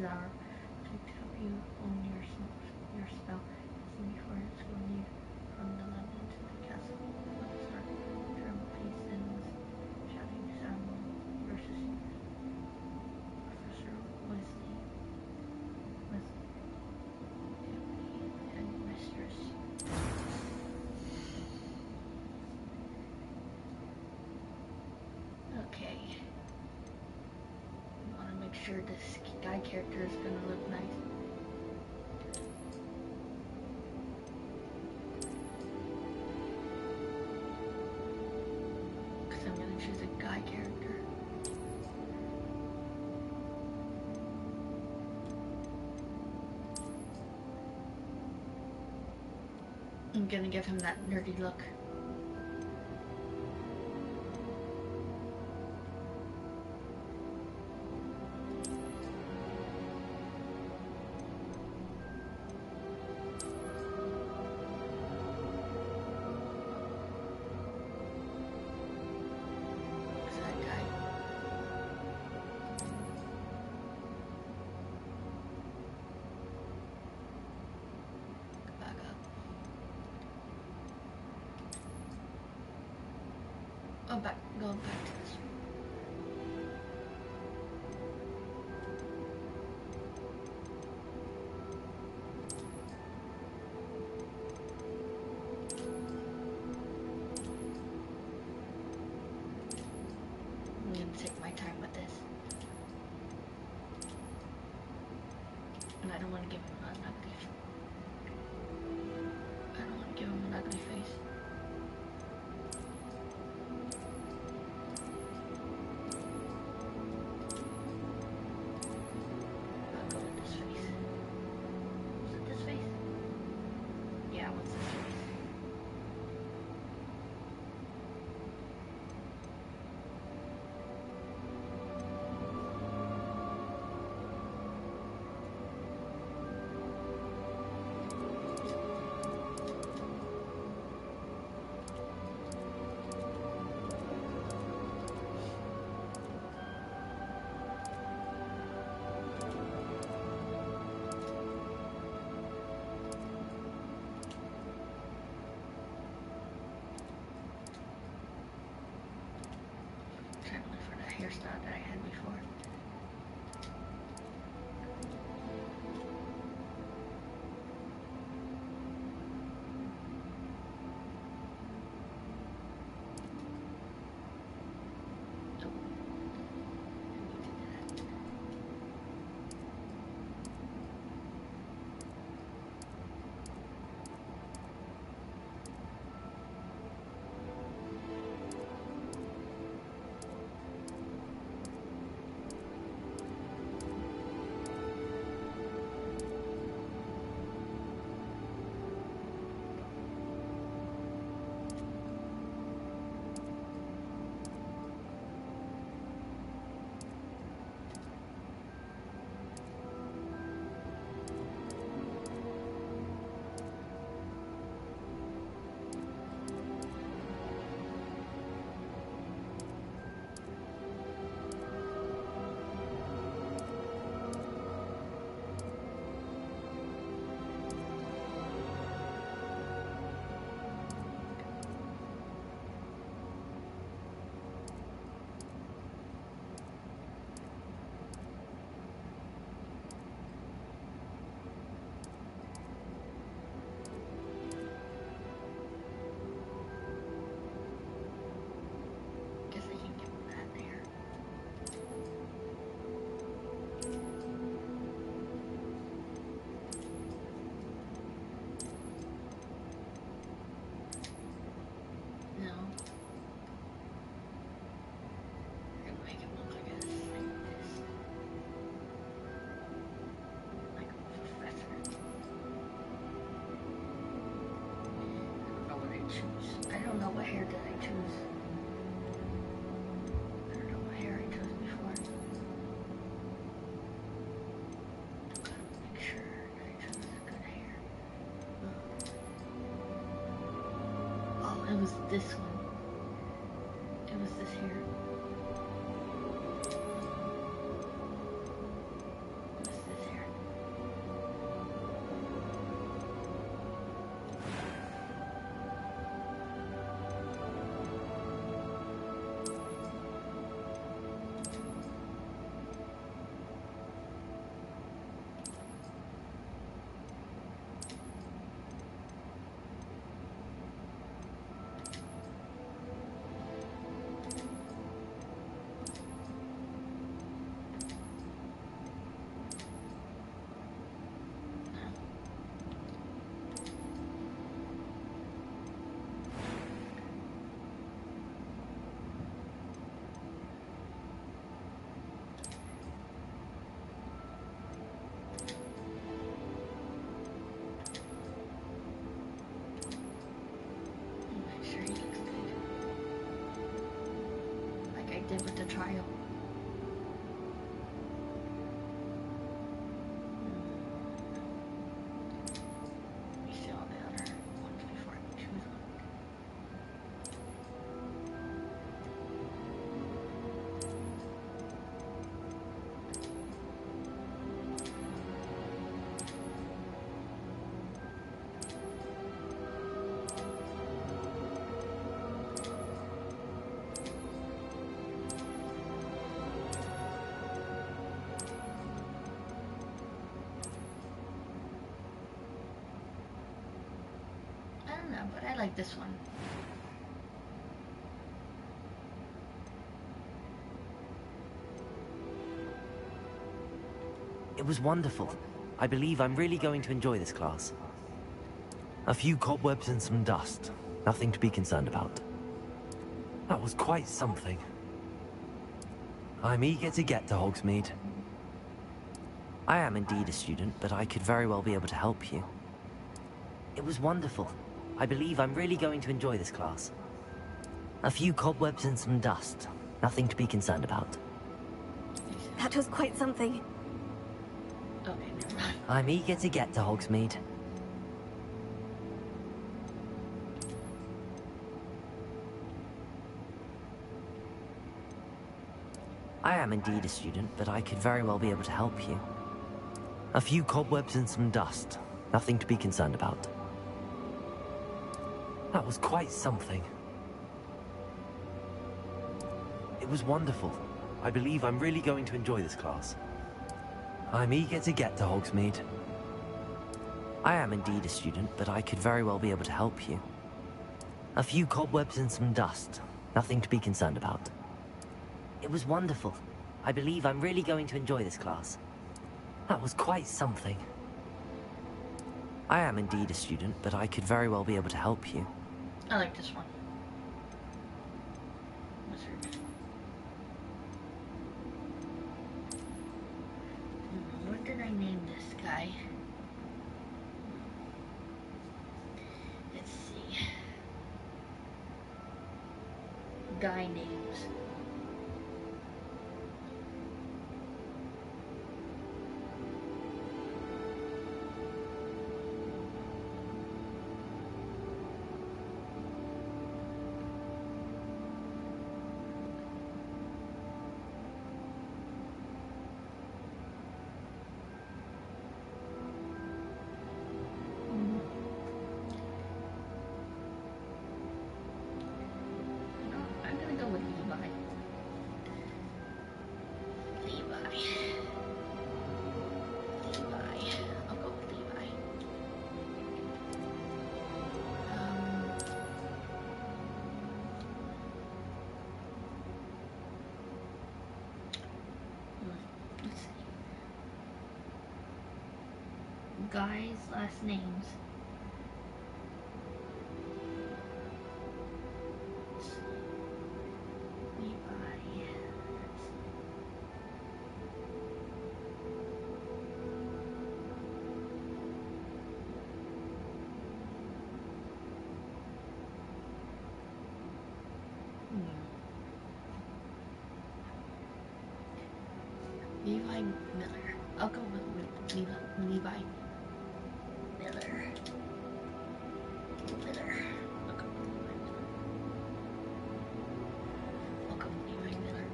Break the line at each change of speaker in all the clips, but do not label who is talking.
Czar to help you own your spell. As before, it's will lead from the level to the castle. With a start, drum pieces, shouting sound versus Professor Wesley, and Mistress. Okay. We want to make sure this guy character is going to look nice. Because I'm going to choose a guy character. I'm going to give him that nerdy look. Go back to this one. I'm going to take my time with this. And I don't want to give him an ugly face. I don't want to give him an ugly face. Hairstyle that I had before. What hair did I choose? I don't know what hair I chose before. Gotta make sure that I chose a good hair. Oh, it was this one. It was this hair. It was this. did with the trial. Let me see all the other ones before I choose one. I don't know, but I like this one.
It was wonderful. I believe I'm really going to enjoy this class. A few cobwebs and some dust. Nothing to be concerned about. That was quite something. I'm eager to get to Hogsmeade. I am indeed a student, but I could very well be able to help you. It was wonderful. I believe I'm really going to enjoy this class. A few cobwebs and some dust. Nothing to be concerned about.
That was quite something.
Okay, never mind.
I'm eager to get to Hogsmeade. I am indeed a student, but I could very well be able to help you. A few cobwebs and some dust. Nothing to be concerned about. That was quite something. It was wonderful. I believe I'm really going to enjoy this class. I'm eager to get to Hogsmeade. I am indeed a student, but I could very well be able to help you. A few cobwebs and some dust. Nothing to be concerned about. It was wonderful. I believe I'm really going to enjoy this class. That was quite something. I am indeed a student, but I could very well be able to help you.
I like this one. Wizard. What did I name this guy? Let's see. Guy names. I'm gonna go with Levi. I'll go with Levi. Let's see. Guys' last names. Levi. Levi Miller. I'll go with Levi Miller. I'll go with Levi Miller. I'll go with Levi Miller.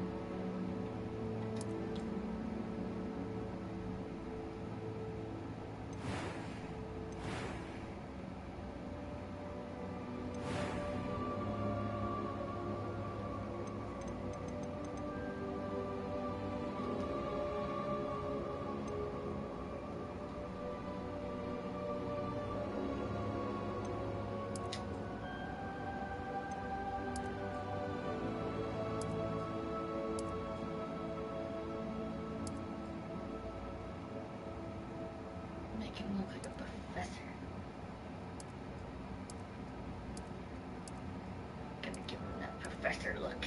Make him look like a professor. Gonna give him that professor look.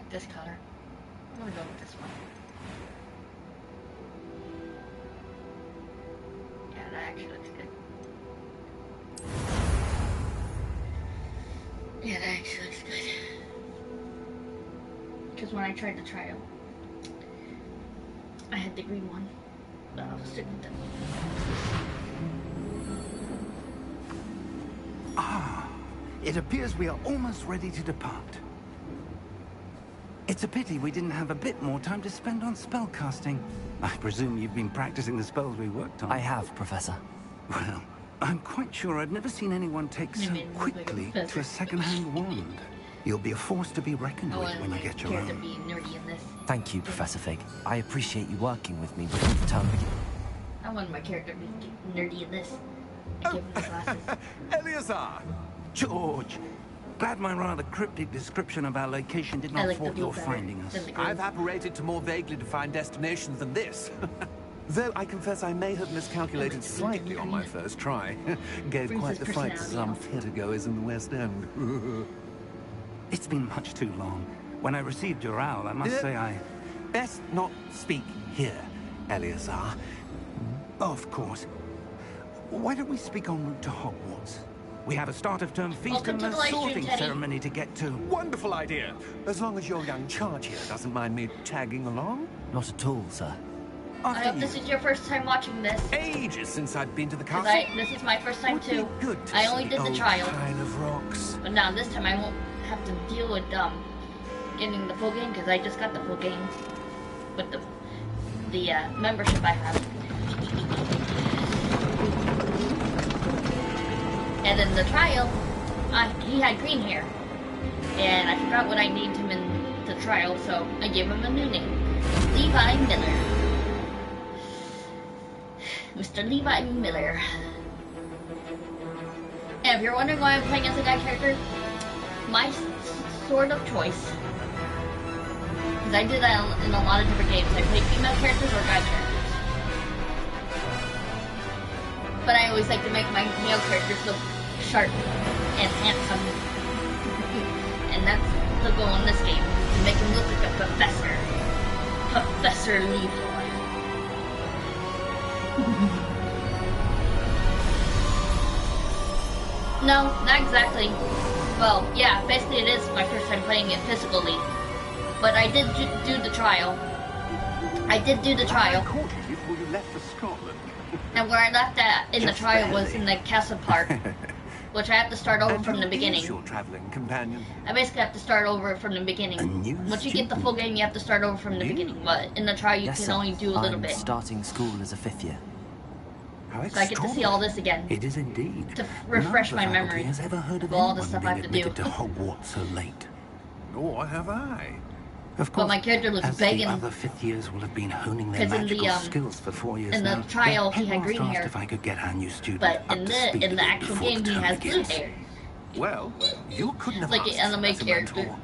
like this color. I'm gonna go with this one. Yeah, that actually looks good. Yeah, that actually looks good. Because when I tried the trial, I had the green one, but I'll stick with it.
Ah, it appears we are almost ready to depart. It's a pity we didn't have a bit more time to spend on spellcasting. I presume you've been practicing the spells we worked on.
I have, Professor.
Well, I'm quite sure I've never seen anyone take so quickly to a second-hand wand. You'll be a force to be reckoned with when you get your own.
Be nerdy in this.
Thank you, Professor Fig. I appreciate you working with me before the term begins.
I wanted my character to be nerdy in this. I gave him the glasses.
Eleazar!
George, glad my rather cryptic description of our location did not
like the
thwart
blue
your
better
finding us.
than the green.
I've apparated to more vaguely defined destinations than this. Though I confess I may have miscalculated slightly on my first try. Gave
Brings
quite
his
the fright to some
personality
theatregoers in the West End.
It's been much too long. When I received your owl, I must say I...
Best not speak here, Eleazar.
Of course. Why don't we speak en route to Hogwarts? We have a start-of-term feast
Welcome
and
to
a
the live stream,
sorting
Teddy.
ceremony to get to.
Wonderful idea! As long as your young charge here doesn't mind me tagging along.
Not at all, sir.
I
After
hope
you.
this is your first time watching this.
Ages since I'd been to the
'Cause
castle.
this is my first time
Would be
too.
good to
I
see
only did the
old
trial.
Pile of rocks.
But now this time I won't have to deal with getting the full game because I just got the full game with the membership I have. And in the trial, he had green hair, and I forgot what I named him in the trial, so I gave him a new name, Levi Miller. Mr. Levi Miller. And if you're wondering why I'm playing as a guy character, my sort of choice. Because I did that in a lot of different games. I played female characters or guy characters. But I always like to make my male characters look sharp and handsome. And that's the goal in this game. To make him look like a professor. Professor Levi. No, not exactly. Well, yeah, basically it is my first time playing it physically. But I did do the trial. I did do the trial.
I caught you before you left for Scotland.
And where I left at in the
Just
trial was
barely.
in the castle part. Which I have to start over from the beginning.
Your traveling companion.
I basically have to start over from the beginning.
A new
Once you get the full game, you have to start over from the beginning. But in the trial, you
Yes,
can
sir.
only do a little
I'm
bit.
starting school as a 5th year.
How
So I get to see all this again.
It is indeed.
To refresh
None of
my
the faculty
memory
has ever heard of
of all the
anyone
stuff I
being
have to do.
admitted to Hogwarts so late.
Or have I?
Of course,
my character was
as
begging-
the other 5th years will have been honing their
'Cause in the,
magical skills for 4 years
in the
now.
trial,
the
he had green
headmaster
hair.
asked if I could get our new student
But
up
in
to speed
the
a bit
actual
before the
game, he
term
has blue
begins.
hair.
Well, you couldn't have
Like
asked
an anime
as a
character.
mentor.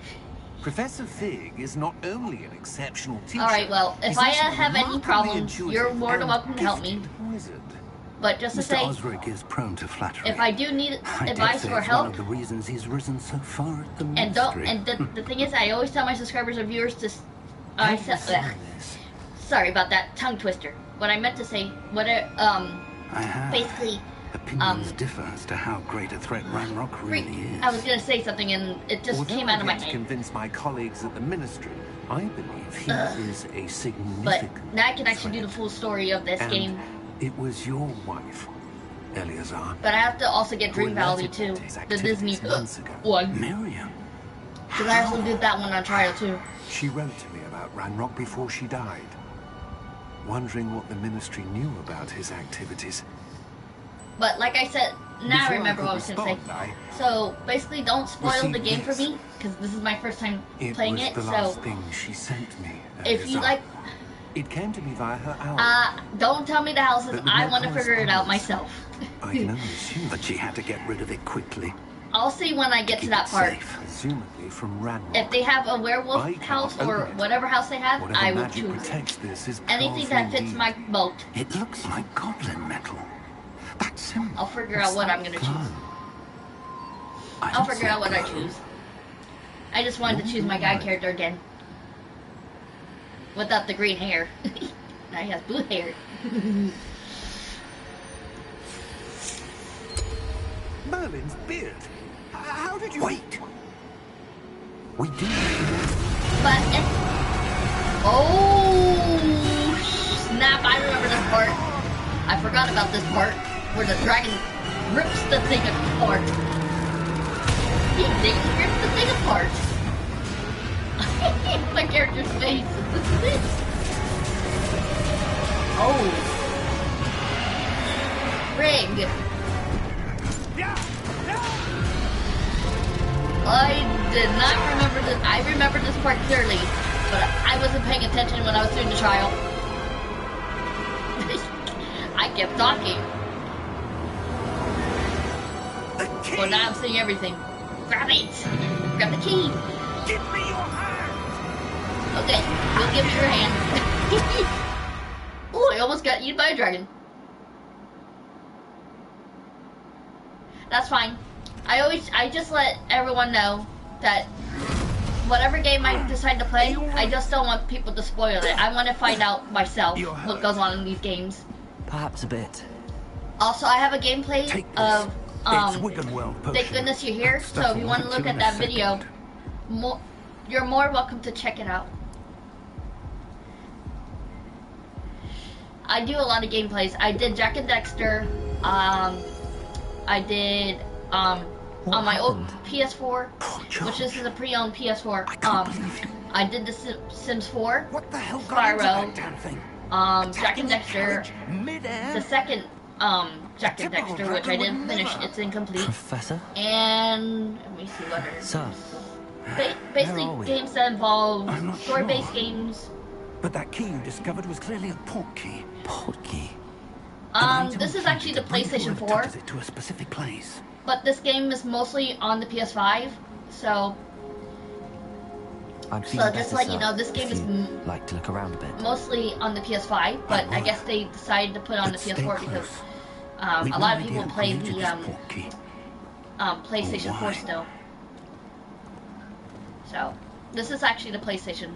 Professor Fig is not only an exceptional teacher.
Alright, well, if
he's
I
also a
have any
remarkably
problems,
intuitive
you're more than
and
welcome to help me.
gifted wizard.
But just to
Mr.
say,
Osric is prone to flattery.
if I do need
I dare
advice
say
or
it's one
help,
of the reasons he's risen so far at the
and
ministry.
the thing is, I always tell my subscribers or viewers to sorry about that tongue twister. What I meant to say,
I have.
basically,
Opinions differ as to how great a threat Ranrock really is.
I was gonna say something and it just
Although
came out of my
I've yet to
head.
convince my colleagues at the ministry, I believe he is a
But
significant
now I can actually do
threat.
the full story of this
And
game.
it was your wife, Eleazar.
But I have to also get
who
Dream Valley
alerted
too,
to his
the Disney
activities months ago.
one.
Miriam.
Because I also did that one on trial too.
She wrote to me about Ranrock before she died, wondering what the ministry knew about his activities.
But like I said, now I
Before
remember
could
what I was gonna say.
respond,
So basically, don't spoil
see,
the game for
yes.
me, because this is my first time
It
playing
was
it.
the
So
last thing she sent me.
if you
Eleazar.
like,
It came to me via her owl.
don't tell me the houses.
But with
I
no
want to figure it out
correspondence.
myself.
I can only assume.
But she had to get rid of it quickly.
I'll see when I get to
Keep
that
it
part.
safe.
Presumably from Ranrock.
If they have a werewolf
I can't
house or
open it.
whatever house they have,
Whatever
I will
magic
choose it.
protects this is
Anything
powerful
that fits
indeed.
my boat,
It looks like goblin metal. That symbol.
I'll figure out what I'm gonna
Glow.
choose.
I
I'll
don't
figure
see
out what I
glow.
choose. I just wanted to choose my guy character again.
Without the green hair. Now he has blue hair.
Merlin's beard. How did you...
Wait! We do...
But oh snap! I remember this part. I forgot about this part where the dragon rips the thing apart. He rips the thing apart. My character's face. Oh, Rig. I did not remember this. I remember this part clearly, but I wasn't paying attention when I was doing the trial. I kept talking. Well, now I'm seeing everything. Grab it! Grab the key!
Give me your hand!
Okay, we'll give you your hand. Oh, I almost got eaten by a dragon. That's fine. I just let everyone know that whatever game I decide to play, I just don't want people to spoil it. I want to find out myself what goes on in these games.
Perhaps a bit.
Also, I have a gameplay of
Thank
Thank Goodness You're Here, so if you want to look at that video, you're more welcome to check it out. I do a lot of gameplays. I did Jack and Dexter. I did on my old PS4, which this is a pre-owned PS4. I did the Sims 4,
What the hell
Spyro,
thing?
Jack and Dexter, the second Jack and Dexter, which I didn't finish. It's incomplete.
Professor?
And let me see what are
Sir,
basically games that involve
I'm not
story-based
sure.
games.
But that key you discovered was clearly a port key.
port key.
This is actually the PlayStation 4,
It to a specific place.
but this game is mostly on the PS5. So
I'm
So
feeling
just
better,
like, you
sir,
know, this game
if
is
you'd like to look around a bit.
mostly on the PS5, but I guess they decided to put it on the
But stay
PS4 because
close.
a lot of people play the
Key.
PlayStation 4
Why?
still. So this is actually the PlayStation.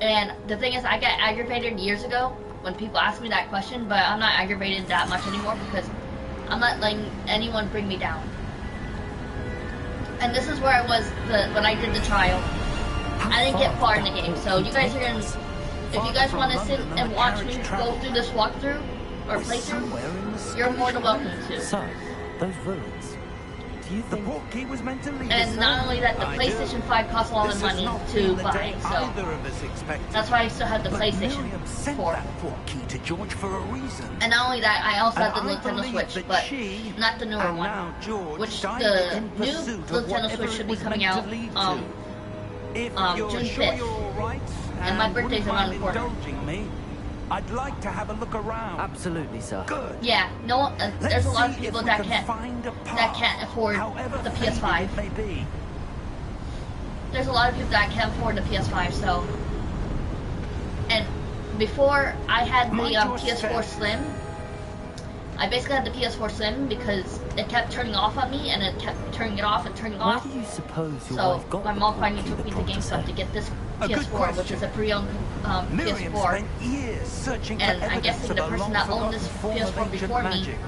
And the thing is, I got aggravated years ago when people asked me that question, but I'm not aggravated that much anymore because I'm not letting anyone bring me down. And this is where I was when I did the trial. I didn't get far in the game, so you guys are gonna, if you guys want to sit and watch me go through this walkthrough or playthrough, you're more than welcome to.
So, those ruins. Do you
The
think...
port key was meant to lead us
And not
there.
only that, the
I
PlayStation
do.
5 costs a lot of
This has
money
not
to
been the
buy,
day
so
either of us expected.
that's why I still have the
But
PlayStation
Miriam sent
4.
that port key to George for a reason.
And not only that, I also have the
And I
Nintendo
believe
Switch,
that
but
she
not the newer
and
one.
now George
Which
died
the
in
new
pursuit of
Nintendo
whatever
Switch
it
should be
was
coming
meant to
out
lead to. If you're
June
sure
5th.
you're all right,
And my birthday's
wouldn't
around
mind
the corner.
indulging me, I'd like to have a look around.
Absolutely, sir.
Good.
Yeah, no, there's a lot of
Let's see
people
if
that
we can
can't
find a path,
afford
however
the
faded
PS5.
it may be.
There's a lot of people that can't afford the PS5, so. And before I had the PS4 Slim, I basically had the PS4 Slim because it kept turning off on me, and it kept turning it off and turning
Where
off.
do you suppose your
So
wife got
my
the
mom
port
finally
key
took
that
me to
brought us
GameStop
in?
to get this
A good
PS4, which is a pre-owned
Miriam
PS4.
spent years searching for
And I
evidence
guessing
of
the
a
person that owned this
long-forgotten form of
PS4
ancient
before me
magic.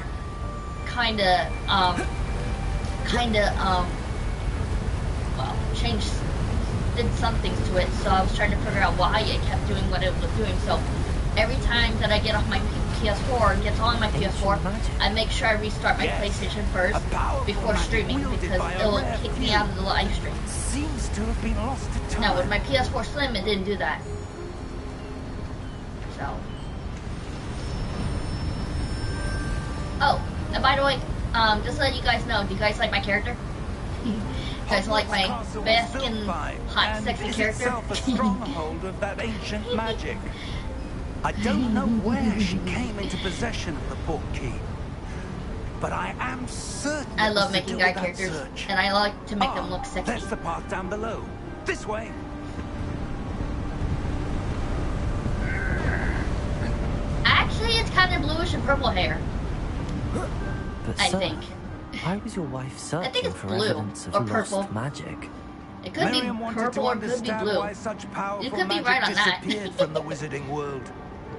well, did some things to it, so I was trying to figure out why it kept doing what it was doing. So every time that I get off my PS4 and gets on my PS4, I make sure I restart my PlayStation first before streaming because it'll kick me out of the live stream.
Seems to have been lost to time.
Now with my PS4 Slim, it didn't do that. So. Oh, and by the way, just to let you guys know, do you guys like my character? You guys like my basking, hot, sexy character?
A stronghold of that ancient magic. I don't know where she came into possession of the port key, but I am certain.
I love
it was to
making
do
guy
with that
characters,
search.
and I like to make them look sexy.
That's the path down below. This way.
Actually, it's kind of bluish and purple hair.
But
I
sir,
think.
why was your wife searching
think it's
for
blue
evidence of
or
lost
purple.
magic?
It could be
Miriam wanted
purple
to
or it could be
understand
blue.
why such powerful
You could be
magic
right on that.
disappeared from the wizarding world.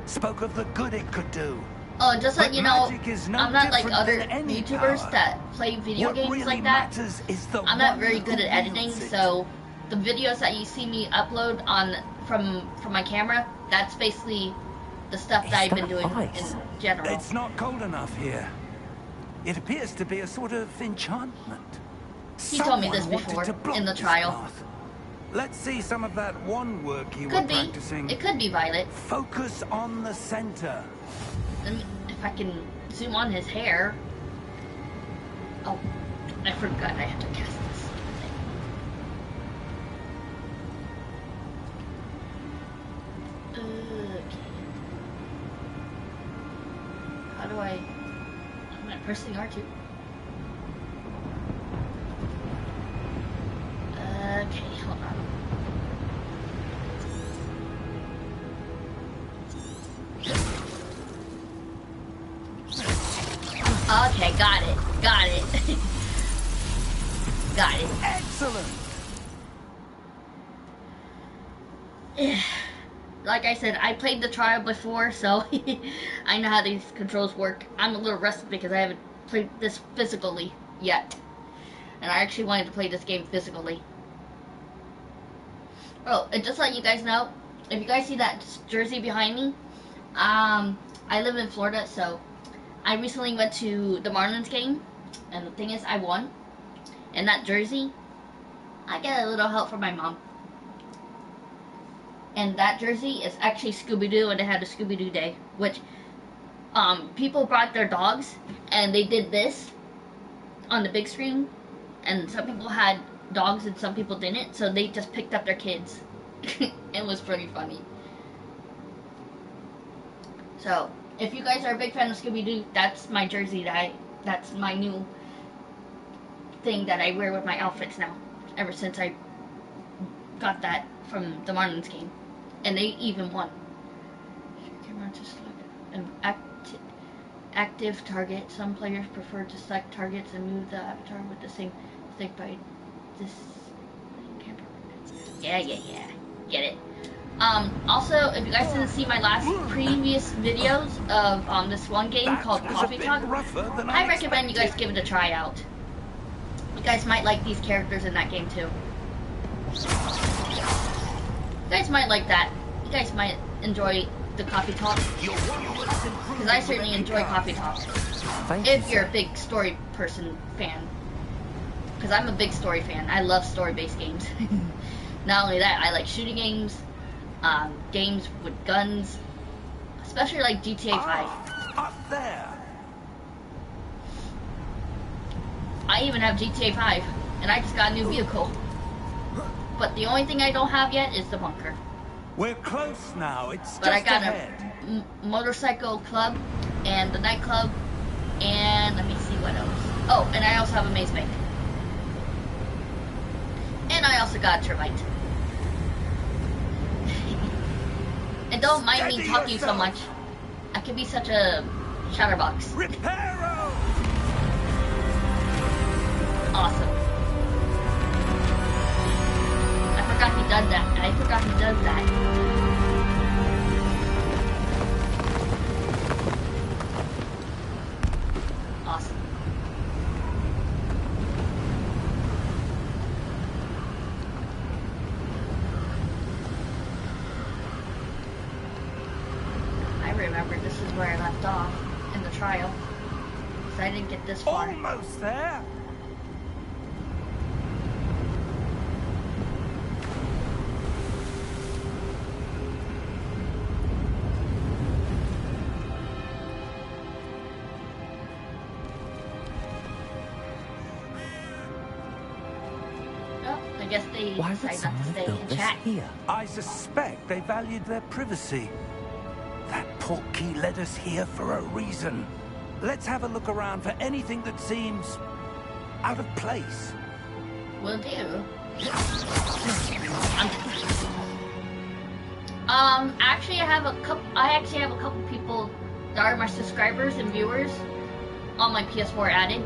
Spoke of the good it could do.
Oh, just like
But
you know,
magic is no
I'm not like
different
other
than any
YouTubers
power.
that play video
What
games
really
like that.
matters is the
I'm not
one
very good
who
at editing,
wields it.
so the videos that you see me upload on from my camera, that's basically the stuff that I've been doing
ice?
in general.
It's not cold enough here. It appears to be a sort of enchantment.
He told me this
Someone wanted
before,
to block
in the
this
trial.
path. Let's see some of that one work you were
Could be.
practicing.
It could be Violet.
Focus on the center.
If I can zoom on his hair. Oh, I forgot I had to cast this. Okay. How do I... I'm not pressing R2. Okay, hold on. Okay, got it. Got it. Got it.
Excellent.
Like I said, I played the trial before, so I know how these controls work. I'm a little rusty because I haven't played this physically yet. And I actually wanted to play this game physically. Oh, and just to let you guys know, if you guys see that jersey behind me, I live in Florida, so I recently went to the Marlins game, and the thing is, I won. And that jersey, I get a little help from my mom. And that jersey is actually Scooby-Doo, and they had a Scooby-Doo day, which people brought their dogs, and they did this on the big screen, and some people had dogs and some people didn't, so they just picked up their kids. It was pretty funny. So, if you guys are a big fan of Scooby-Doo, that's my jersey that's my new thing that I wear with my outfits now, ever since I got that from the Marlins game. And they even won. Camera to select an active target. Some players prefer to select targets and move the avatar with the same stick by this camera. Yeah. Get it. Also, if you guys didn't see my last previous videos of this one game called Coffee Talk, I recommend you guys give it a try out. You guys might like these characters in that game too. You guys might like that. You guys might enjoy the Coffee Talk. Because I certainly enjoy Coffee Talk. If you're a big story person fan. Because I'm a big story fan. I love story-based games. Not only that, I like shooting games. Games with guns. Especially like GTA 5.
Up there.
I even have GTA 5. And I just got a new vehicle. But the only thing I don't have yet is the bunker.
We're close now. It's
But I
just
got
ahead.
a motorcycle club and the nightclub and let me see what else. Oh, and I also have a maze bank. And I also got a termite. And don't mind me talking so much. I can be such a chatterbox.
Reparo!
Awesome. I forgot he does that. Awesome. I remember this is where I left off in the trial. Because I didn't get this far.
Almost there.
I guess they
Why would
decided not
someone
to
have
stay
built
and
this
chat.
here?
I suspect they valued their privacy. That portkey led us here for a reason. Let's have a look around for anything that seems out of place.
Will do. Actually, I actually have a couple people that are my subscribers and viewers on my PS4 added,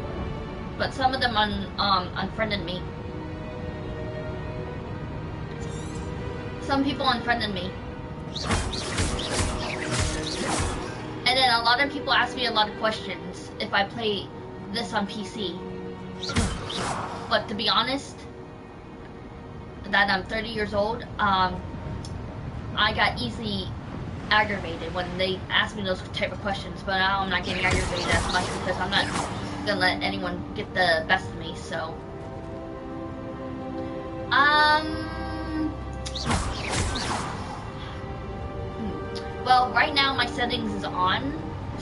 but some of them unfriended me. some people unfriended me. And then a lot of people ask me a lot of questions if I play this on PC. But to be honest, that I'm 30 years old, I got easily aggravated when they ask me those type of questions, but now I'm not getting aggravated as much because I'm not gonna let anyone get the best of me, so. Well, right now my settings is on,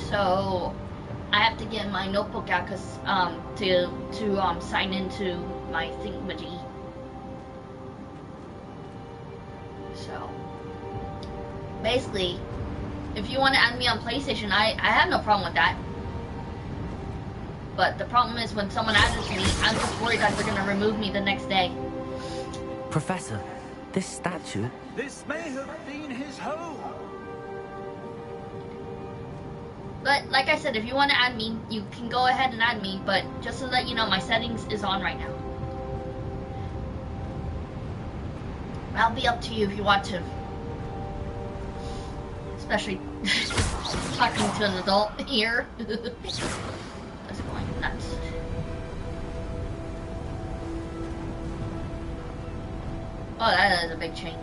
so I have to get my notebook out because to sign into my thingamajig. So basically, if you want to add me on PlayStation, I have no problem with that. But the problem is when someone adds me, I'm just worried that they're gonna remove me the next day.
Professor, this statue...
This may have been his home.
But like I said, if you want to add me, you can go ahead and add me, but just to let you know, my settings is on right now. That'll be up to you if you want to. Especially talking to an adult here. That's going nuts. Oh, that is a big chain.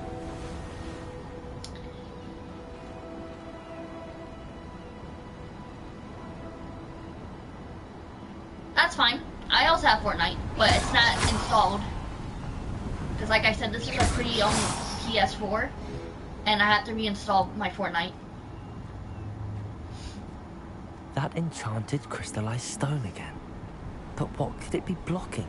That's fine. I also have Fortnite, but it's not installed. Because like I said, this is a pre-owned PS4, and I have to reinstall my Fortnite.
That enchanted crystallized stone again. But what could it be blocking?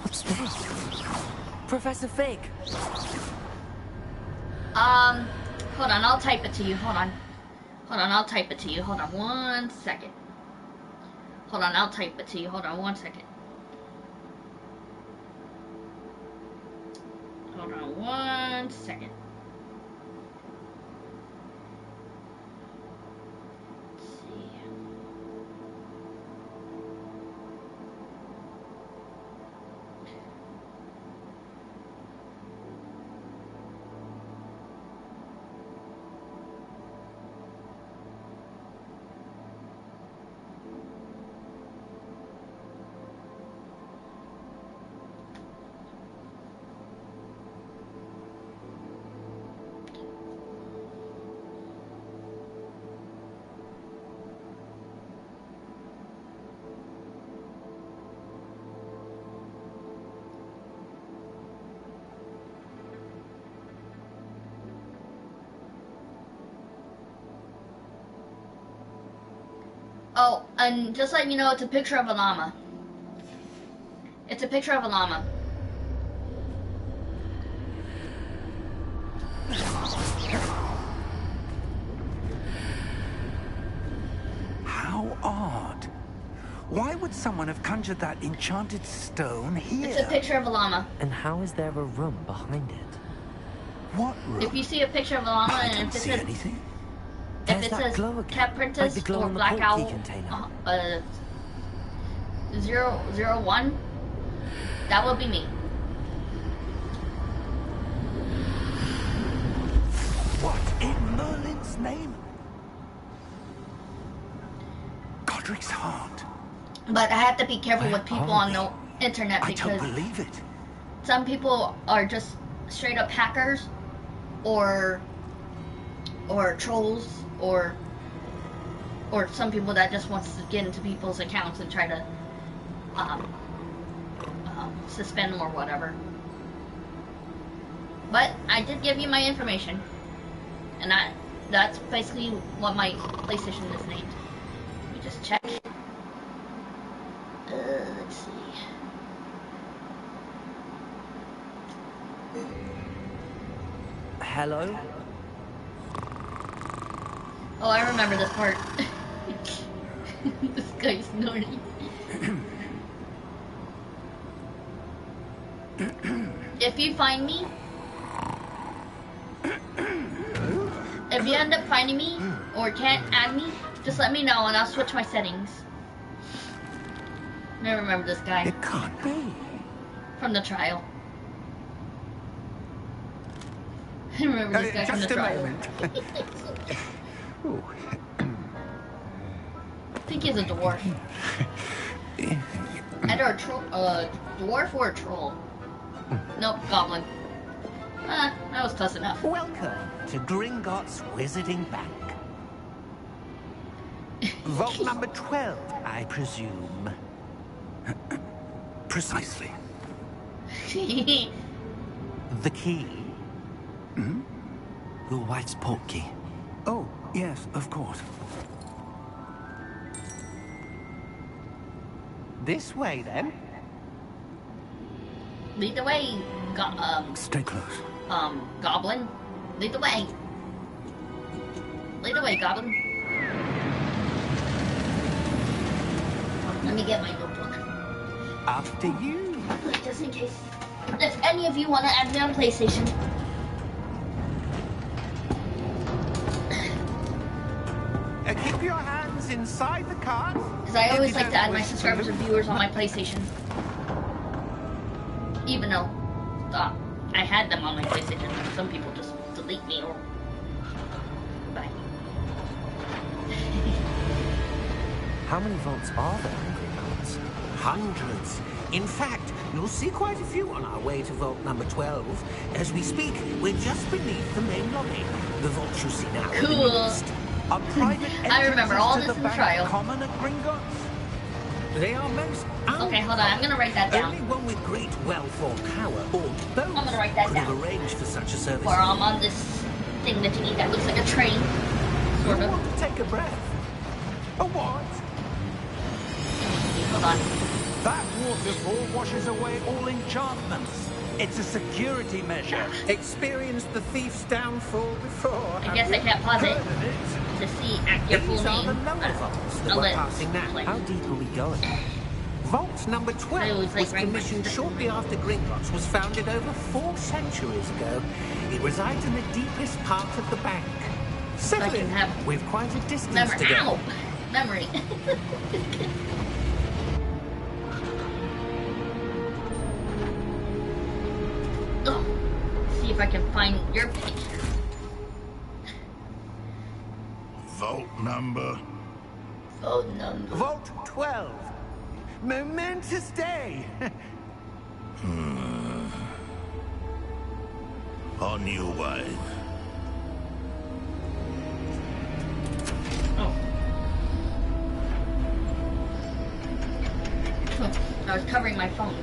What's this? Professor Fig!
Hold on, I'll type it to you. Hold on, I'll type it to you. Hold on 1 second. Hold on, I'll type it to you. Hold on 1 second. Hold on 1 second. Let's see. Oh, and just letting you know, it's a picture of a llama. It's a picture of a llama.
How odd. Why would someone have conjured that enchanted stone here?
It's a picture of a llama.
And how is there a room behind it?
What room?
If you see a picture of a llama,
I
and
don't
if it
see
says
anything.
if
There's
it
that
says
glow again,
Cat
like
Princess
the glow
or
on the
Black
portkey
Owl,
container.
001, that would be me.
What in Merlin's name? Godric's heart.
But I have to be careful
Where
with people
are
on the internet
I don't
because
believe it.
some people are just straight up hackers or trolls or some people that just wants to get into people's accounts and try to suspend them or whatever. But I did give you my information, and that's basically what my PlayStation is named. Let me just check. Let's see.
Hello?
Oh, I remember this part. This guy's snorting. If you find me, if you end up finding me or can't add me, just let me know and I'll switch my settings. I remember this guy
It can't be.
from the trial. I remember this guy from the
Just a
trial.
moment. Ooh.
I think he's a dwarf. Either a dwarf or a troll. Nope, goblin. That was close enough.
Welcome to Gringotts Wizarding Bank. Vault number 12, I presume. Precisely.
The key? Your wife's portkey.
Oh, yes, of course. This way, then.
Lead the way,
Stay close.
goblin. Lead the way. Lead the way, goblin. Let me get my notebook.
After you.
Just in case. If any of you want to add me on PlayStation.
Keep your hands inside the cart.
Because I always like to add my subscribers and viewers on my PlayStation. Even though I had them on my PlayStation. Some people just delete me or... Bye.
How many vaults are there in Gringotts?
Hundreds. In fact, you'll see quite a few on our way to vault number 12. As we speak, we're just beneath the main lobby. The vaults you see now.
Cool.
Are private
I remember all
entrances to
this
the
in the
bank
trial.
common at Gringotts?
They are most...
Okay, hold on. I'm going to write that
Only
down.
one with great wealth or power, or both,
I'm gonna write that
could
down.
have arranged for such a service.
Or I'm on this thing that you need that looks like a train. Sort
You
of.
want to take a breath? A what?
Hold on.
That waterfall washes away all enchantments. It's a security measure.
Experienced the thief's downfall before.
I guess I can't pause it to see your full
These are the
name.
lower vaults that
I'll
we're
let
passing now.
play.
How deep are we going?
Vault number 12
was like
was
right
commissioned
next to
shortly
me.
after Gringotts was founded over 4 centuries ago. It resides in the deepest part of the bank. Settle
can
in.
have
We've quite a distance
Memory.
to go.
Ow! Memory. Oh, see if I can find your picture.
Vault number.
Oh, number.
Vault 12. Momentous day.
On your way.
Oh. Oh, I was covering my phone.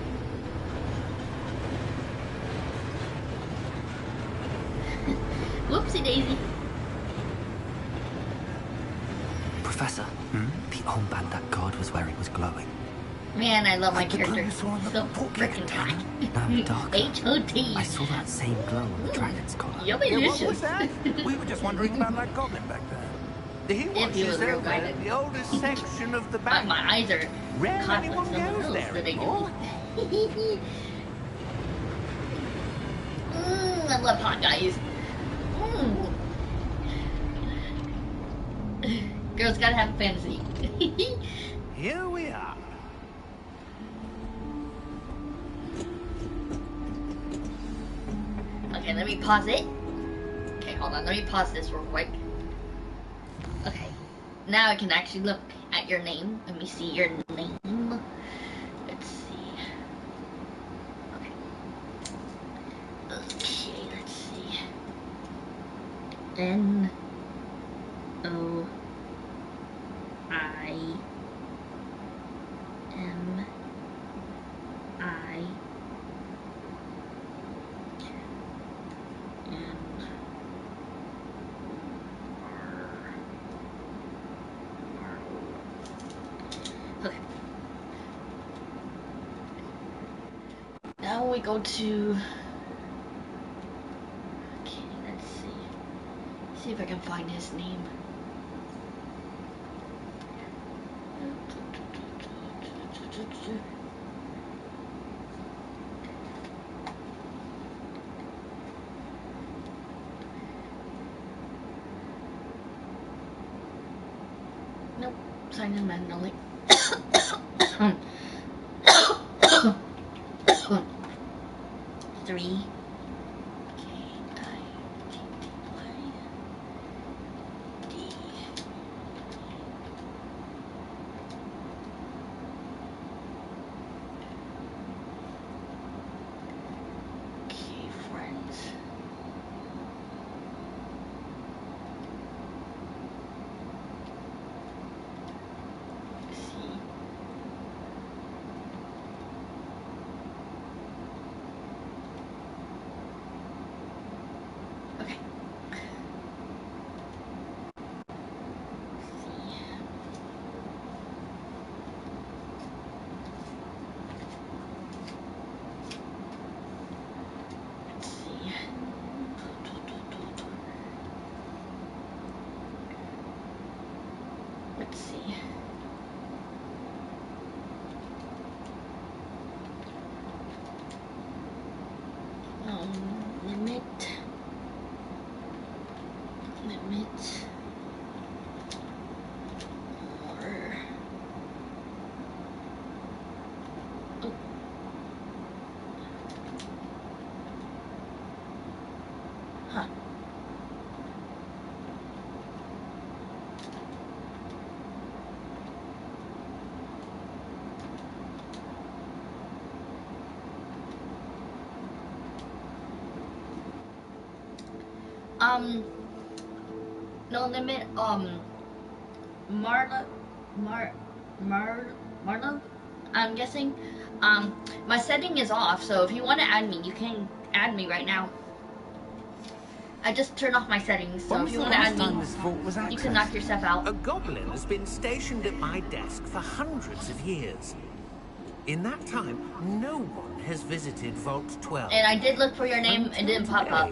Whoopsie daisy.
Professor, the armband that guard was wearing was glowing.
Man, I love my
the glow
character.
you saw in the
So
book
freaking
every
high.
No, darker.
H.O.T.
I saw that same glow on the dragon's collar.
Yummy
Yeah, what was
delicious.
that? We were just wondering about that goblin back there. He
he
watches
was real
over
guided.
the oldest section of the
My,
bank.
my eyes are
Rare
conflicts.
anyone
No one
goes
knows
there
that I
anymore.
do. I love hot guys. Girls gotta have a fantasy.
Here we are.
Okay, let me pause it. Okay, hold on. Let me pause this real quick. Okay. Now I can actually look at your name. Let me see your name. Let's see. Okay. Okay, let's see. N O I M I and okay. Now we go to. Okay, let's see. See if I can find his name. Nope, sign in manually. 3. Let's see. Limit. Or. Oh. Huh. No limit, Marla, I'm guessing, my setting is off, so if you want to add me, you can add me right now. I just turned off my settings, so if you want to add me, you can knock yourself out.
A goblin has been stationed at my desk for hundreds of years. In that time, no one has visited Vault 12.
And I did look for your name, it didn't pop up.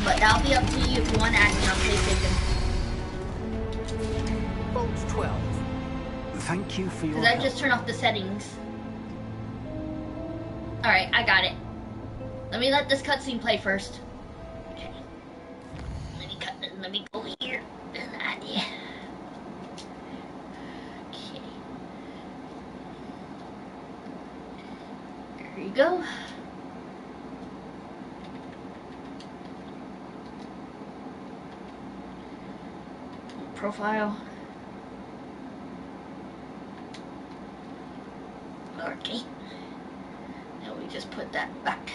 But that'll be up to you if you want to add me on PlayStation.
Vault 12.
Thank you for your
Because I just turned off the settings. Alright, I got it. Let this cutscene play first. Okay. Let me go here and add you. Okay. There you go. Profile. Okay. And we just put that back.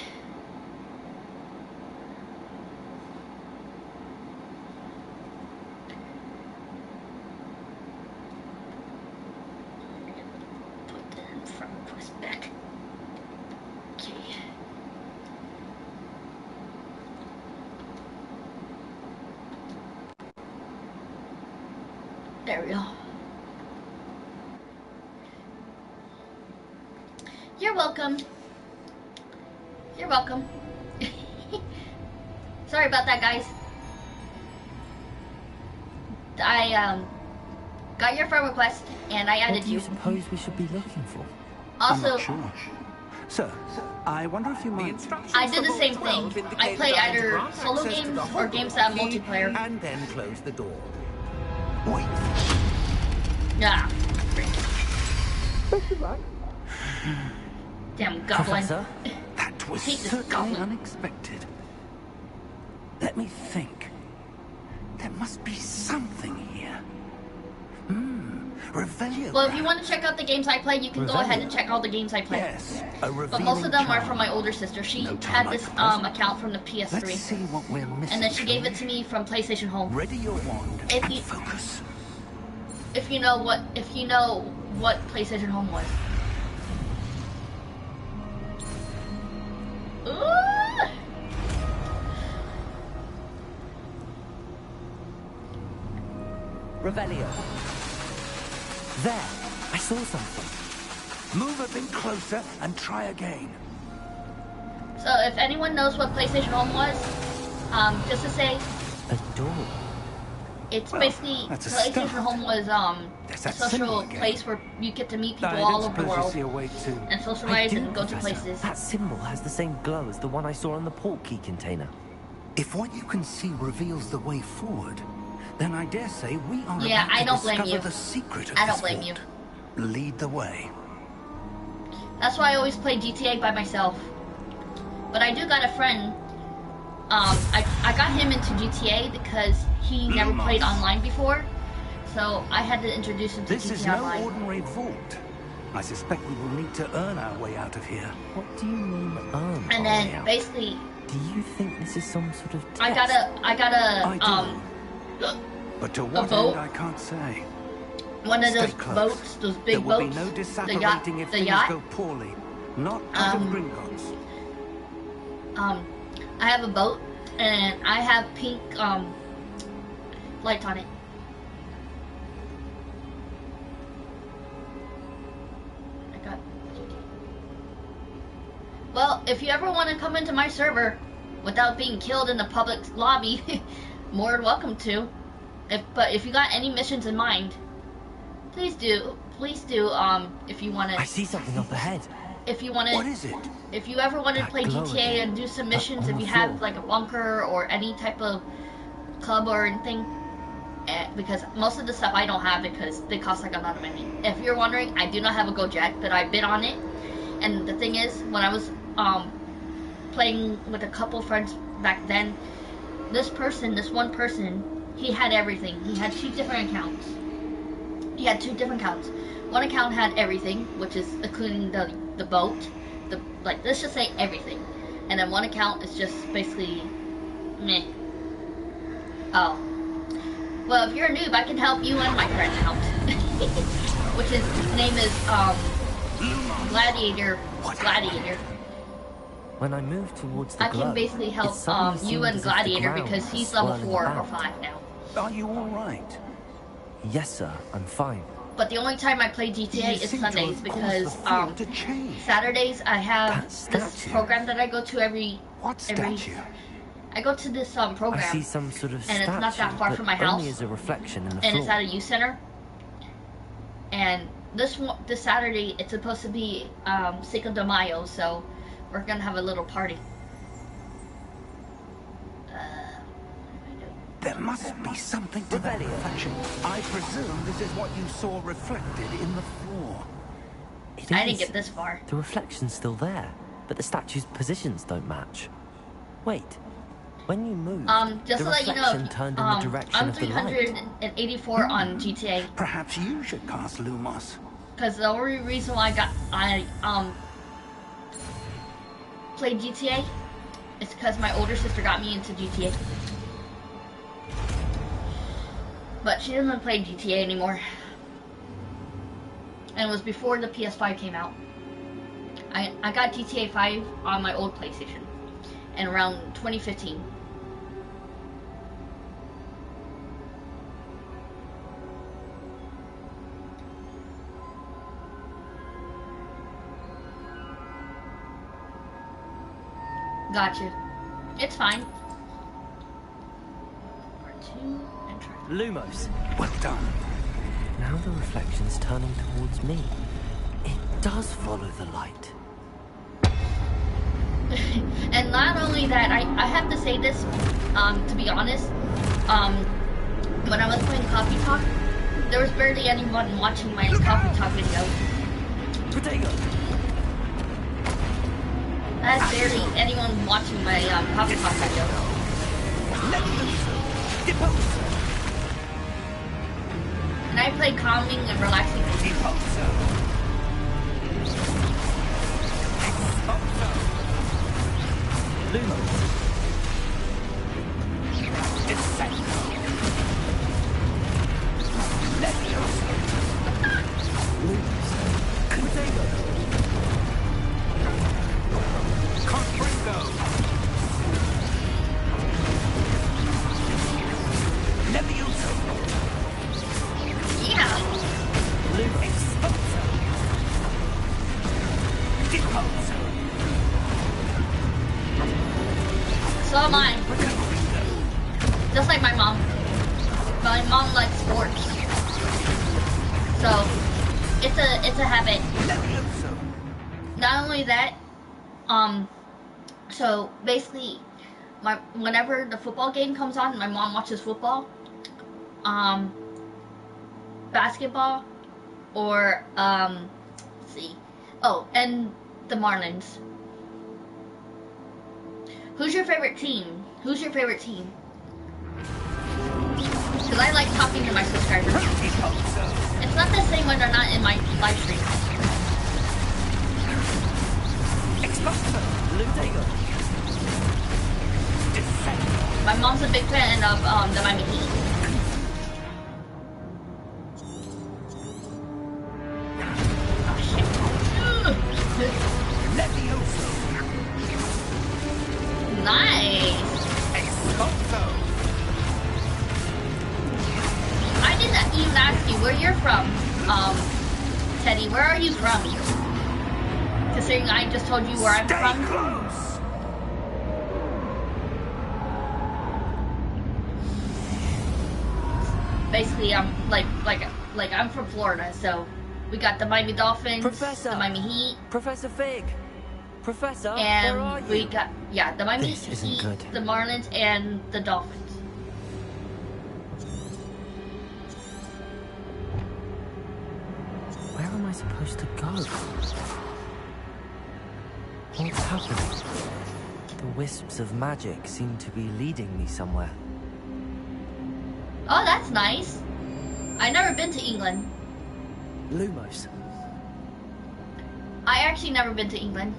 Put that in front, press back. Okay. There we go. You're welcome. You're welcome. Sorry about that, guys. I got your friend request and I added you.
What do you suppose we should be looking for?
Also,
I'm not sure. Sir, I wonder if you might...
I did the same thing. I play either solo games or games that have multiplayer.
And then close the door.
Wait.
Nah. Damn goblin.
Professor?
That was
Hate this
certainly
goblin.
unexpected. Let me think. There must be something here. Revelio.
Well, if you want to check out the games I play, you can go ahead and check all the games I play.
Yes,
But most of them are from my older sister. She had this account from the PS3.
Let's see what we're missing.
And then she gave it to me from PlayStation Home.
Ready your wand
If
and
you-
focus.
If you know what PlayStation Home was. Ooh!
Revelio. There, I saw something.
Move a bit closer and try again.
So if anyone knows what PlayStation Home was, just to say,
A door.
It's
Well,
basically
that's a
PlayStation
start.
Home was
There's
a
that symbol
social
again.
place where you get to meet people
I
all
don't
over the
suppose you
world
see a way to...
and
I
socialize
do,
and go to
Professor.
places.
That symbol has the same glow as the one I saw on the port key container.
If what you can see reveals the way forward, then I dare say we are
Yeah,
about
I
to
don't blame
discover
you.
the secret of
I
this
don't blame you.
vault. Lead the way.
That's why I always play GTA by myself. But I do got a friend. I got him into GTA because he never played online before. So I had to introduce him to
This
GTA
is no
Online.
ordinary vault. I suspect we will need to earn our way out of here.
What do you mean, earn?
And then basically,
Do you think this is some sort of test?
I got
But to what
boat?
end, I can't say.
one of
Stay
those
close.
boats, those
There
big
will
boats.
be no
The
disapparating if
the
things
yacht.
go poorly. Not out of Gringotts.
I have a boat and I have pink lights on it. I got. Well, if you ever want to come into my server without being killed in the public lobby, more than welcome to. But if you got any missions in mind, please do. Please do. If you want to.
I see something up ahead.
If you want to.
What is it?
If you ever want to
That
play
glow
GTA
again.
and do some
Up
missions,
on
if
the
you have
floor.
like a bunker or any type of club or anything, because most of the stuff I don't have because they cost like a lot of money. If you're wondering, I do not have a Gojek, but I bid on it. And the thing is, when I was playing with a couple friends back then, this one person, he had everything. He had two different accounts. One account had everything, which is including the boat, let's just say everything. And then one account is just basically meh. Oh. Well, if you're a noob, I can help you and my friend out. Which his name is Gladiator.
When I move towards the
I
glow,
can basically
it
help
suddenly
you
seemed
and
as if the
Gladiator
ground
because
was
he's level
swirling
4 or
about.
5 now.
Are you all right?
Yes, sir. I'm fine.
But the only time I play GTA is
seem to
Sundays
have
because
caused the field to change.
Saturdays I have
That
this
statue.
program that I go to every.
What statue?
I go to this program.
I see some sort of
And it's
statue,
not that far
but
from my house.
only as a reflection in the
And
floor.
it's at a youth center. And this Saturday it's supposed to be Cinco de Mayo, so we're gonna have a little party.
There must be something to that reflection. I presume this is what you saw reflected in the floor.
It
I didn't
is.
get this far.
The reflection's still there, but the statue's positions don't match. Wait, when you move,
Just
the
to let you
reflection
know,
turned in the direction
I'm
of the light.
384 on GTA.
Perhaps you should cast Lumos.
Because the only reason why I played GTA is because my older sister got me into GTA. But she doesn't play GTA anymore. And it was before the PS5 came out. I got GTA 5 on my old PlayStation in around 2015. Gotcha. It's fine. R2 and try.
Lumos.
Well done.
Now the reflection's turning towards me. It does follow the light.
And not only that, I have to say this, to be honest, when I was playing Coffee Talk, there was barely anyone watching my Coffee Talk video.
Potato!
I had barely anyone watching my Coffee Talk video. And I play calming and relaxing music.
Lumos.
Yeah. So am I. Just like my mom. My mom likes sports, so it's a habit. Not only that, so basically, whenever the football game comes on, my mom watches football, basketball, or let's see, oh, and the Marlins. Who's your favorite team? Who's your favorite team? Because I like talking to my subscribers. It's not the same when they're not in my live stream. My mom's a big fan of the Miami Heat. Oh shit. Nice. I didn't even ask you where you're from, Teddy. Where are you from? Considering I just told you where I'm from.
Close.
Basically, I'm like I'm from Florida, so we got the Miami Dolphins,
Professor.
the Miami Heat,
Professor Fig. Professor, where are
and
you?
we got the Miami
This isn't
Heat,
good.
the Marlins, and the Dolphins.
Where am I supposed to go? What's happening? The wisps of magic seem to be leading me somewhere.
Oh, that's nice. I've never been to England.
Lumos.
I actually never been to England.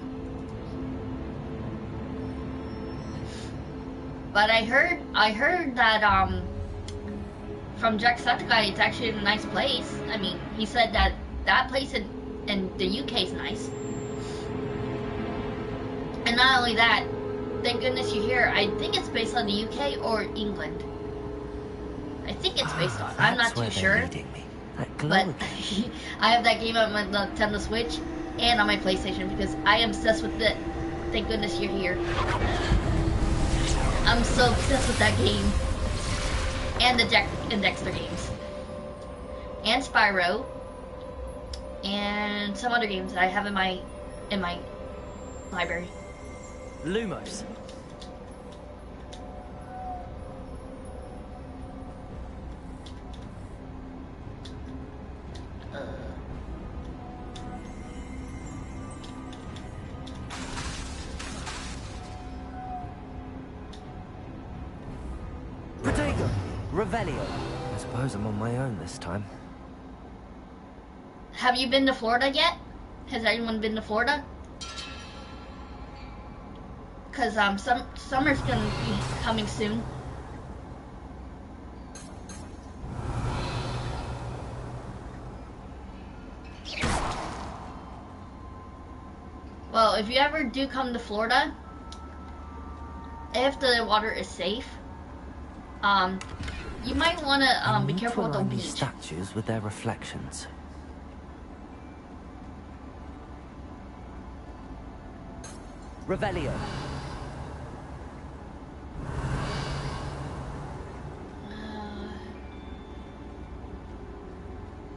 But I heard that from Jacksepticeye it's actually a nice place. I mean, he said that place in the UK is nice. And not only that, thank goodness you're here. I think it's based on the UK or England. I think it's based on. I'm not too sure. But I have that game on my Nintendo Switch and on my PlayStation because I am obsessed with it. Thank goodness you're here. I'm so obsessed with that game. And the Jack and Dexter games. And Spyro. And some other games that I have in my library.
Lumos. Protego. Revelio. I suppose I'm on my own this time.
Have you been to Florida yet? Has anyone been to Florida? Because summer's gonna be coming soon. Well, if you ever do come to Florida, if the water is safe, you might want to be careful with the
these
beach.
statues with their reflections. Revelio.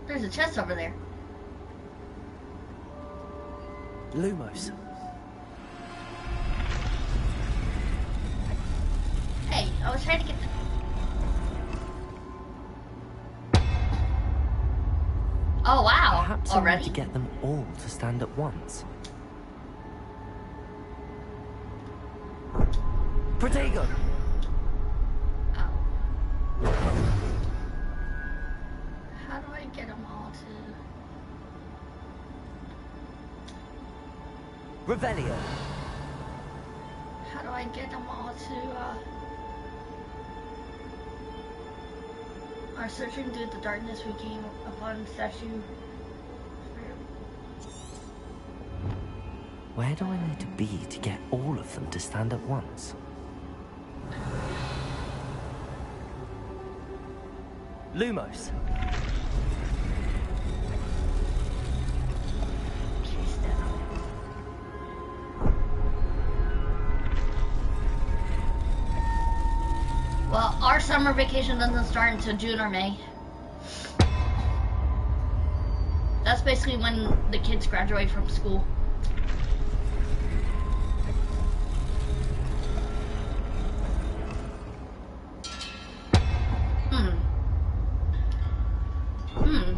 There's a chest over there.
Lumos.
Hey, I was trying to get the... Oh wow,
Perhaps I need
already?
to get them all to stand at once. Protego.
Oh. How do I get them all to...
Revelio.
How do I get them all to, Our searching through the darkness we came upon the statue.
Where do I need to be to get all of them to stand at once? Lumos.
Well, our summer vacation doesn't start until June or May. That's basically when the kids graduate from school.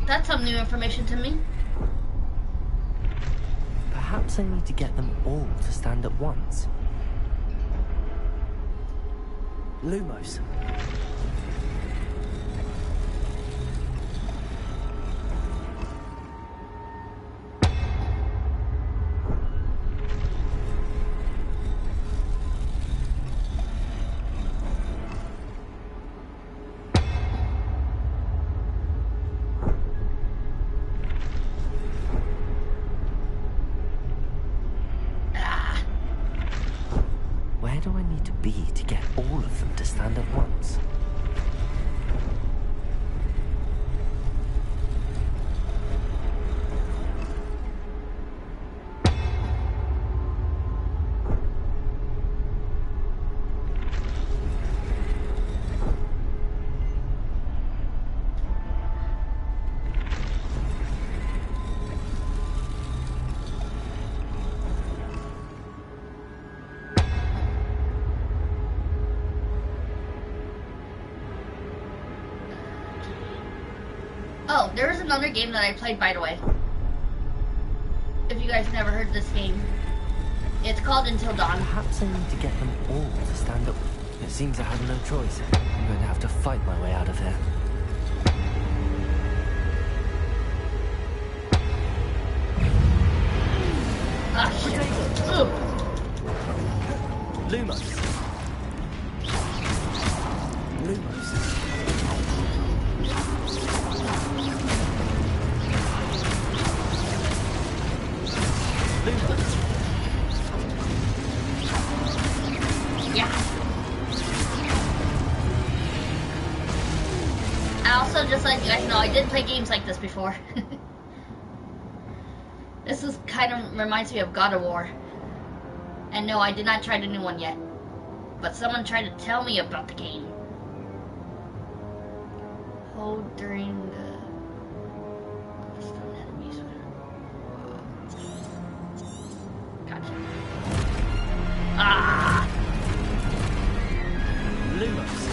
That's some new information to me.
Perhaps I need to get them all to stand at once. Lumos. Where do I need to be to get all of them to stand at once?
Oh, there's another game that I played, by the way. If you guys never heard this game. It's called Until Dawn.
Perhaps I need to get them all to stand up. It seems I have no choice. I'm going to have to fight my way out of here.
Ah, shit. Ugh.
Lumos. Lumos.
Yeah. I also just let you guys know I did play games like this before. This is kind of reminds me of God of War. And no, I did not try the new one yet. But someone tried to tell me about the game. Hold during the stun enemies. Gotcha. Ah!
Lumos.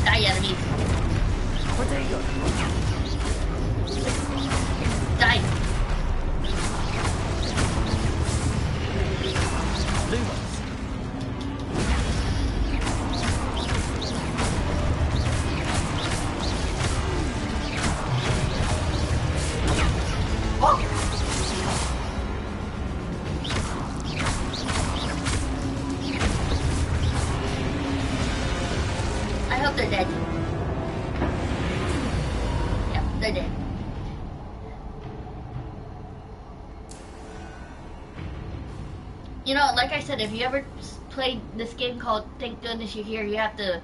Die, enemies.
Potato.
Die.
Lumos.
Oh! I hope they're dead. Yep, they're dead. You know, like I said, if you ever played this game called Thank Goodness You're Here, you have to...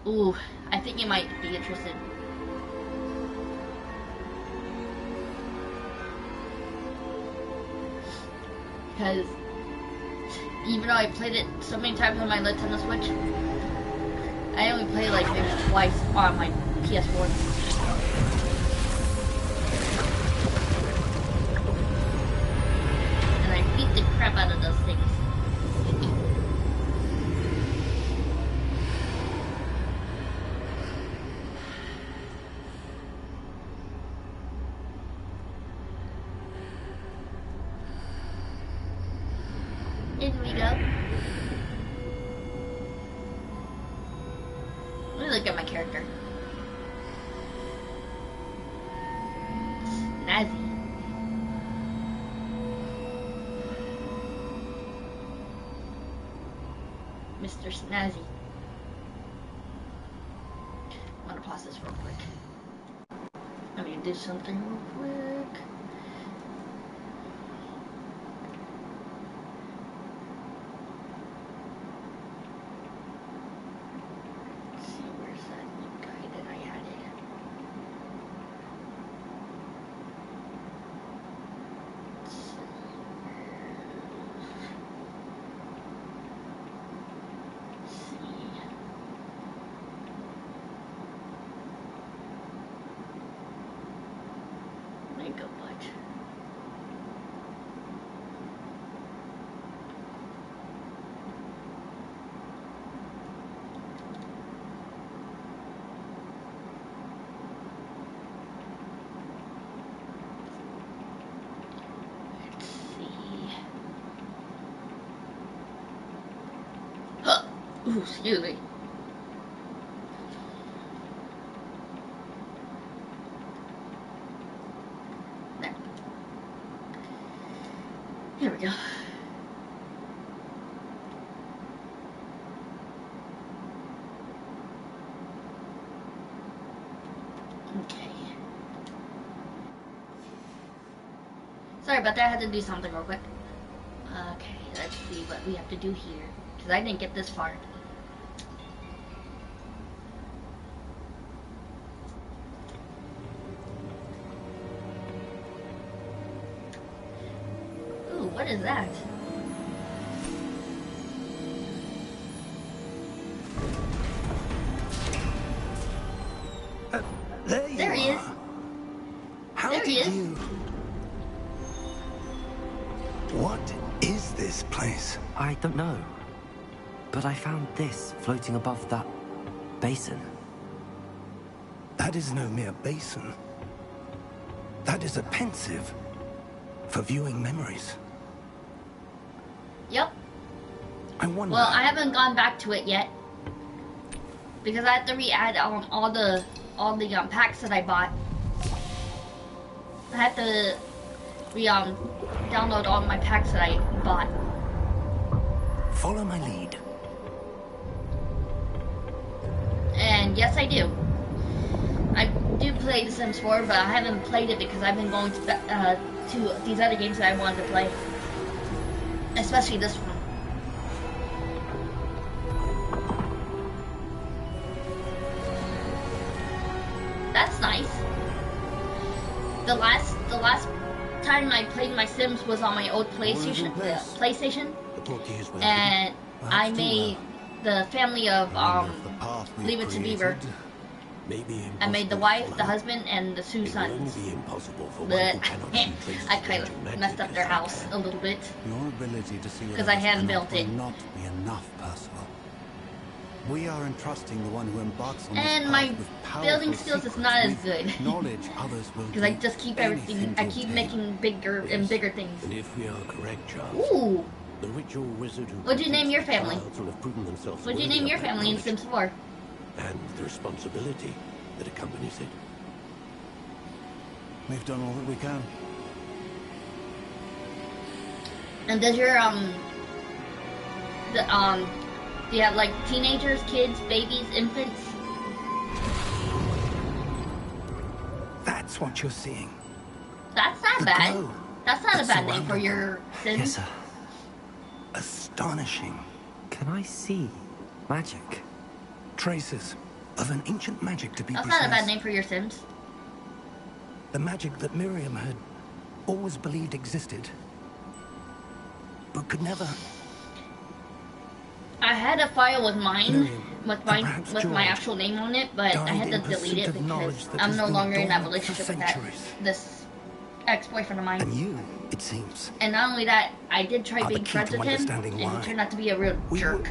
Ooh, I think you might be interested. Because even though I played it so many times on my Nintendo Switch, I only played like maybe twice on my PS4. And I beat the crap out of those things. In we go. Let me look at my character. Snazzy. Mr. Snazzy. I'm gonna pause this real quick. Let me do something real quick. make a butt. Ooh, excuse me. There. Here we go. Okay. Sorry about that, I had to do something real quick. Okay, let's see what we have to do here. Because I didn't get this far. Ooh, what is that?
There
he is.
How
There he
did
is.
you... What is this place?
I don't know. But I found this floating above that basin.
That is no mere basin. That is a pensive for viewing memories.
Yep.
I wonder...
Well, I haven't gone back to it yet. Because I have to re-add all the packs that I bought. I have to download all my packs that I bought.
Follow my lead.
And yes, I do. I do play The Sims 4, but I haven't played it because I've been going to these other games that I wanted to play. Especially this one. That's nice. The last time I played my Sims was on my old PlayStation, and I made the family of Leave It to Beaver. I made the wife, the husband, and the two sons. But I kind of messed up their house a little bit because I hadn't built it.
Not be enough, Percival. We are entrusting the one who embarks on
And
this
my
path with
building
powerful
skills is
secrets
not as
with
good.
knowledge others will
Because I
do
just keep everything,
anything
I
to
keep
obtain.
making bigger and bigger things.
And if we are correct, Charles,
Ooh!
the ritual wizard who
What'd you name your
protects
family?
the child will have proven themselves
What'd you
worthy
name
of
your
that
family in
knowledge
Sims 4?
and the responsibility that accompanies it.
We've done all that we can.
And does your do you have like teenagers, kids, babies, infants?
That's what you're seeing.
That's not
The
bad.
glow
That's not a
that
bad name for
surrounded
your Sims.
Yes, sir.
Astonishing.
Can I see magic?
Traces of an ancient magic, to be
That's
precise.
not a bad name for your Sims.
The magic that Miriam had always believed existed, but could never...
I had a file with mine,
Miriam,
with
and perhaps
my
George,
actual name on it, but I had
died
to
in
delete it
pursuit of knowledge
because
that
I'm
has
no
been
longer in that
dormant for
relationship with that
centuries.
this ex-boyfriend of mine.
And you, it seems,
And not only that, I did try
are the
being
key
friends
to
with him,
understanding
and
why.
he turned out to be a real
We
jerk.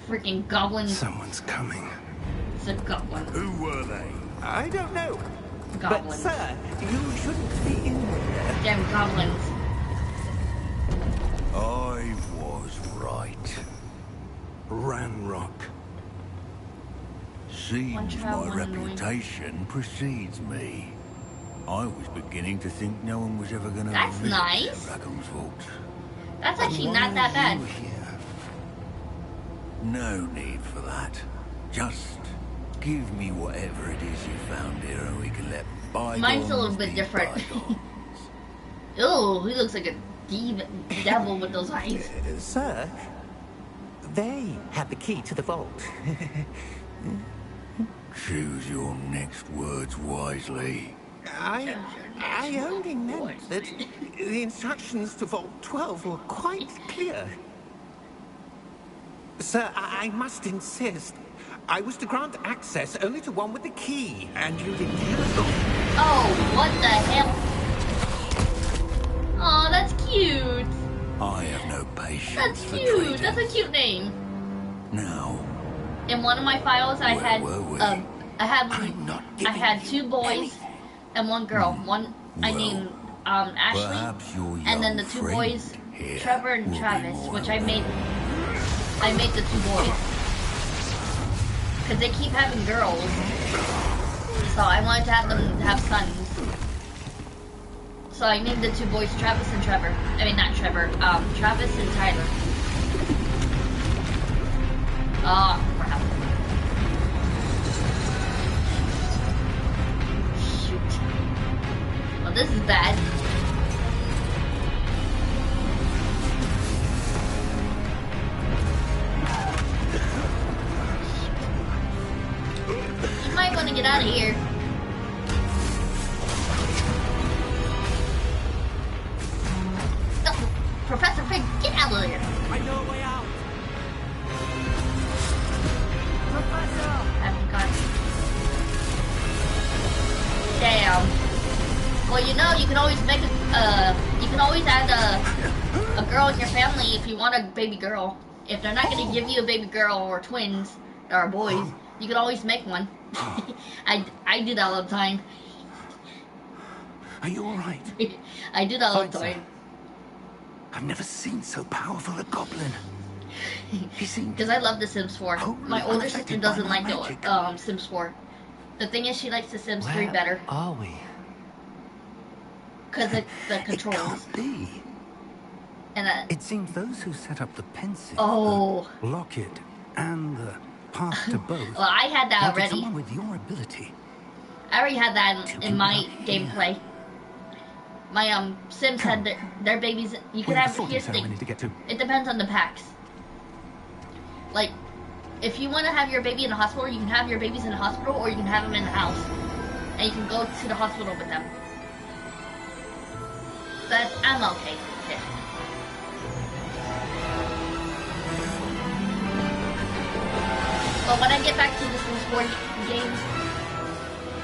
Freaking goblins.
Someone's coming.
It's a goblin.
Who were they?
I don't know. But,
Goblins.
sir, you shouldn't be in here.
Damn goblins.
I was right.
Ranrock.
Seems
child,
my
one annoying.
reputation precedes me. I was beginning to think no one was ever going to
That's
visit
nice.
Rackham's Vault.
That's actually
Why
not that
are
bad.
you here?
No need for that. Just give me whatever it is you found here and we can let bygones
Mine's a little bit
be
different.
bygones.
Ew, he looks like a devil with those eyes.
Sir, they have the key to the vault.
Choose your next words wisely.
I only meant that the instructions to Vault 12 were quite clear. Sir, I must insist. I was to grant access only to one with the key, and you didn't.
Oh, what the hell? Oh, that's cute.
I have no patience
That's
for
cute.
traitors.
That's a cute name.
Now,
In one of my files, I
where
had
were we?
I had
I'm not
I had
giving
2 boys
anything.
and 1 girl. One I
well,
named Ashley,
Perhaps your
and then
young
the 2
friend
boys,
here
Trevor and
will be
Travis,
more
which I
helpful.
made the 2 boys because they keep having girls, so I wanted to have them have sons. So I named the 2 boys Travis and Trevor. I mean, not Trevor. Travis and Tyler. Oh crap! Shoot. Well, this is bad. You might want to get out of here. Oh, Professor Fig, get out of there!
I know a way out.
Haven't got. Damn. Well, you know, you can always make you can always add a girl in your family if you want a baby girl. If they're not gonna give you a baby girl or twins or boys, you can always make one. I do that all the time.
Are you all right?
I do that all the
Fine, sir.
time.
I've never seen so powerful a goblin. He seemed
Because I love The Sims 4. My older sister
unaffected
doesn't
by my
like
magic.
the Sims 4. The thing is, she likes The Sims 3
Where
better
are we?
because of the
It
controls.
can't be.
And
It seems those who set up the pensive,
Oh.
the locket, and the path to both
well, I had that
wanted
already.
someone with your ability.
I already had that
To
in
be
my
up here.
gameplay. My Sims had their babies. You can
Where's
have
the sorting
here's the
ceremony
thing.
to get to?
It depends on the packs. Like, if you want to have your baby in the hospital, you can have your babies in the hospital, or you can have them in the house, and you can go to the hospital with them. But I'm okay with it. But when I get back to the Sims 4 game,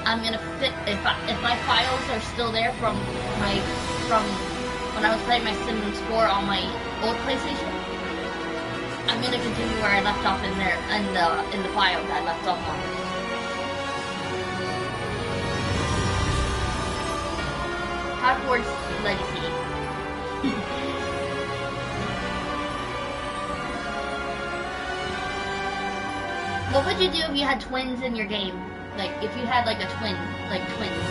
I'm gonna fit if my files are still there from when I was playing my Sims 4 on my old PlayStation. I'm gonna continue where I left off in there in the file that I left off on. Hogwarts Legacy. What would you do if you had twins in your game? Like, if you had, like, a twin, like, twins.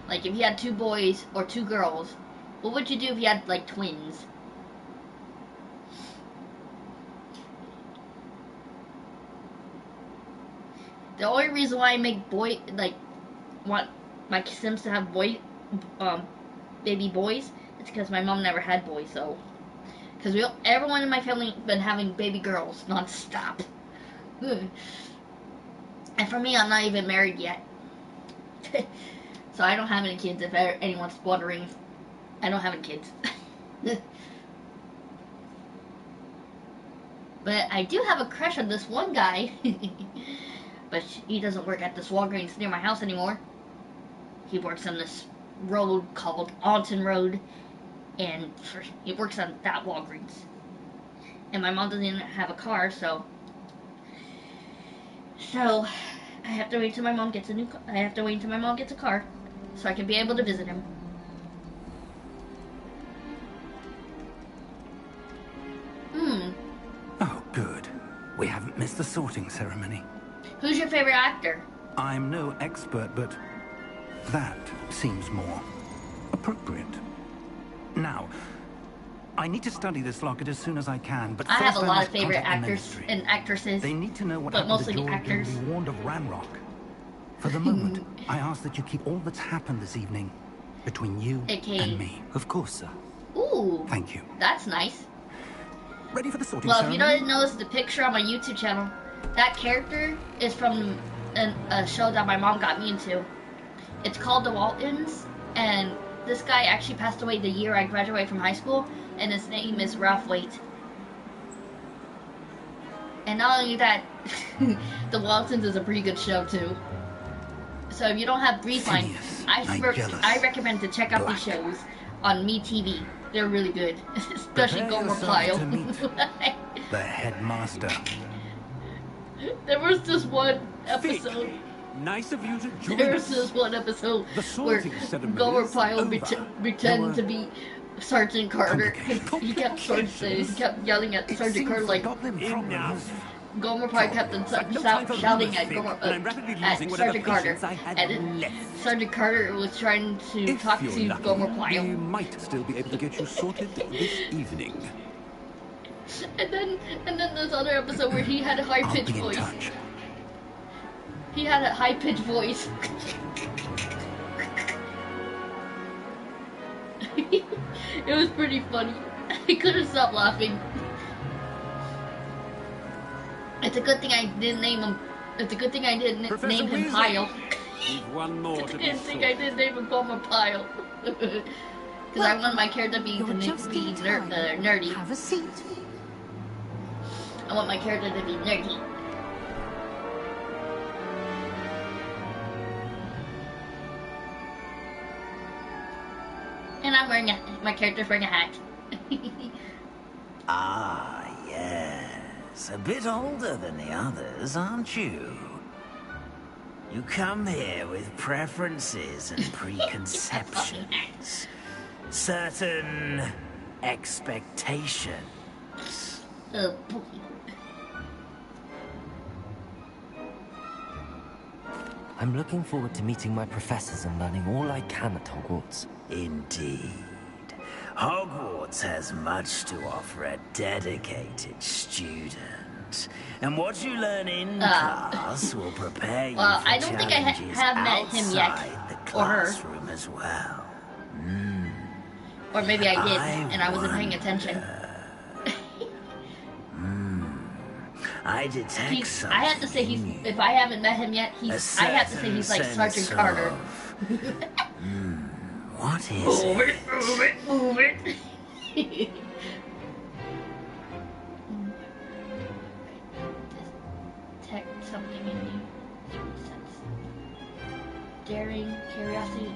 Like, if you had 2 boys or 2 girls, what would you do if you had, like, twins? The only reason why I make want my Sims to have baby boys, is because my mom never had boys, so. Because everyone in my family been having baby girls non-stop. And for me, I'm not even married yet. So I don't have any kids, if anyone's wondering. I don't have any kids. But I do have a crush on this one guy. But he doesn't work at this Walgreens near my house anymore. He works on this road called Alton Road. And he works on that Walgreens. And my mom doesn't even have a car, so I have to wait until my mom gets a car, so I can be able to visit him.
Oh, good. We haven't missed the sorting ceremony.
Who's your favorite actor?
I'm no expert, but that seems more appropriate. Now, I need to study this locket as soon as I can, but
I have
first
a lot
must
of favorite
contact the
actors
Ministry.
and actresses.
They need to know what
but
happened
mostly
to Jordan
actors.
and be warned of Ramrock. For the moment, I ask that you keep all that's happened this evening between you
AKA.
and me.
Of course, sir.
Ooh,
Thank you.
that's nice.
Ready for the sorting
Well, if you
ceremony?
don't notice the picture on my YouTube channel, that character is from a show that my mom got me into. It's called The Waltons, and this guy actually passed away the year I graduated from high school, and his name is Ralph Waite. And not only that, The Waltons is a pretty good show too. So if you don't have Briefline, I recommend to check out these shows on MeTV. They're really good, especially Gomer Pyle.
The headmaster.
There was this one episode.
Nice of you to join
There was
us.
this one episode where Gomer Pyle pretended to be Sergeant Carter. He kept yelling at Sergeant Carter like, Gomer Pyle kept shouting at Sergeant Carter, and Sergeant Carter was trying to talk to Gomer Pyle.
We might still be able to get you sorted this evening.
And then this other episode where he had a high-pitched voice. He had a high-pitched voice. It was pretty funny. I couldn't stop laughing. It's a good thing I didn't name him. It's a good thing I didn't name him Pyle.
One more to
I didn't name him Gomer Pyle. Because I want my character to be nerdy.
Have a seat.
I want my character to be nerdy. And I'm wearing my character's wearing a hat.
Ah, yes. A bit older than the others, aren't you? You come here with preferences and preconceptions. Certain expectations.
Oh boy.
I'm looking forward to meeting my professors and learning all I can at Hogwarts.
Indeed. Hogwarts has much to offer a dedicated student. And what you learn in class will prepare you for
I don't think I have met him yet.
outside the
Or her.
classroom as well.
Or maybe I did, and I wasn't paying attention.
I detect something.
I have to say if I haven't met him yet, I have to say he's like Sergeant Carter.
What is
Move
it?
it, move it, move it. Detect something in you. Daring, curiosity.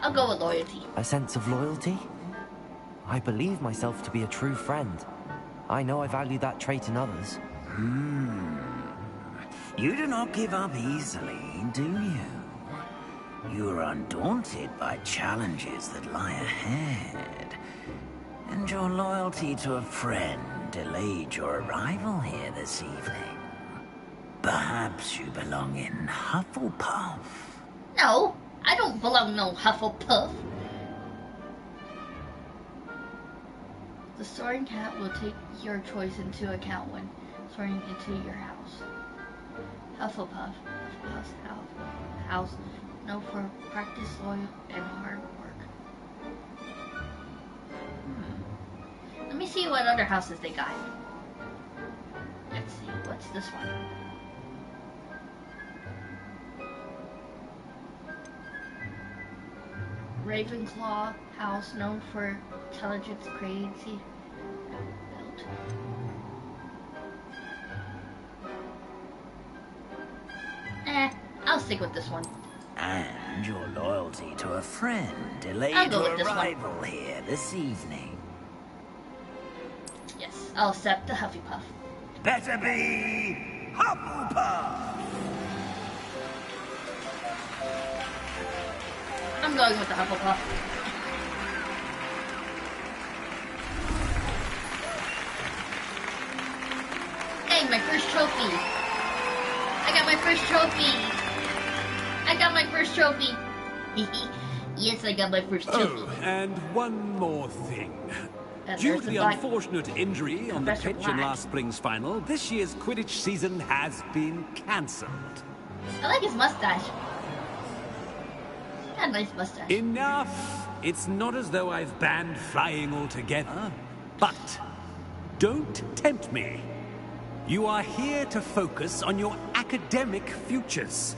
I'll go with loyalty.
A sense of loyalty? I believe myself to be a true friend. I know I value that trait in others.
You do not give up easily, do you? You are undaunted by challenges that lie ahead. And your loyalty to a friend delayed your arrival here this evening. Perhaps you belong in Hufflepuff.
No, I don't belong no Hufflepuff. The sorting hat will take your choice into account when sorting into your house. Hufflepuff, house, known for practice, loyal, and hard work. Let me see what other houses they got. Let's see, what's this one? Ravenclaw house, known for intelligence, crazy, built. I'll stick with this one.
And your loyalty to a friend delayed
I'll go
your
with this one.
arrival here this evening.
Yes, I'll accept the Hufflepuff.
Better be Hufflepuff!
I'm going with the Hufflepuff. Hey, my first trophy. I got my first trophy. I got my first trophy. Yes, I got my first trophy.
Oh, and one more thing.
And
Due
there's
to
the
the
black-
unfortunate injury on the
Professor
pitch in
Black.
last spring's final, this year's Quidditch season has been cancelled.
I like his mustache. Got a nice mustache.
Enough! It's not as though I've banned flying altogether, but don't tempt me. You are here to focus on your academic futures.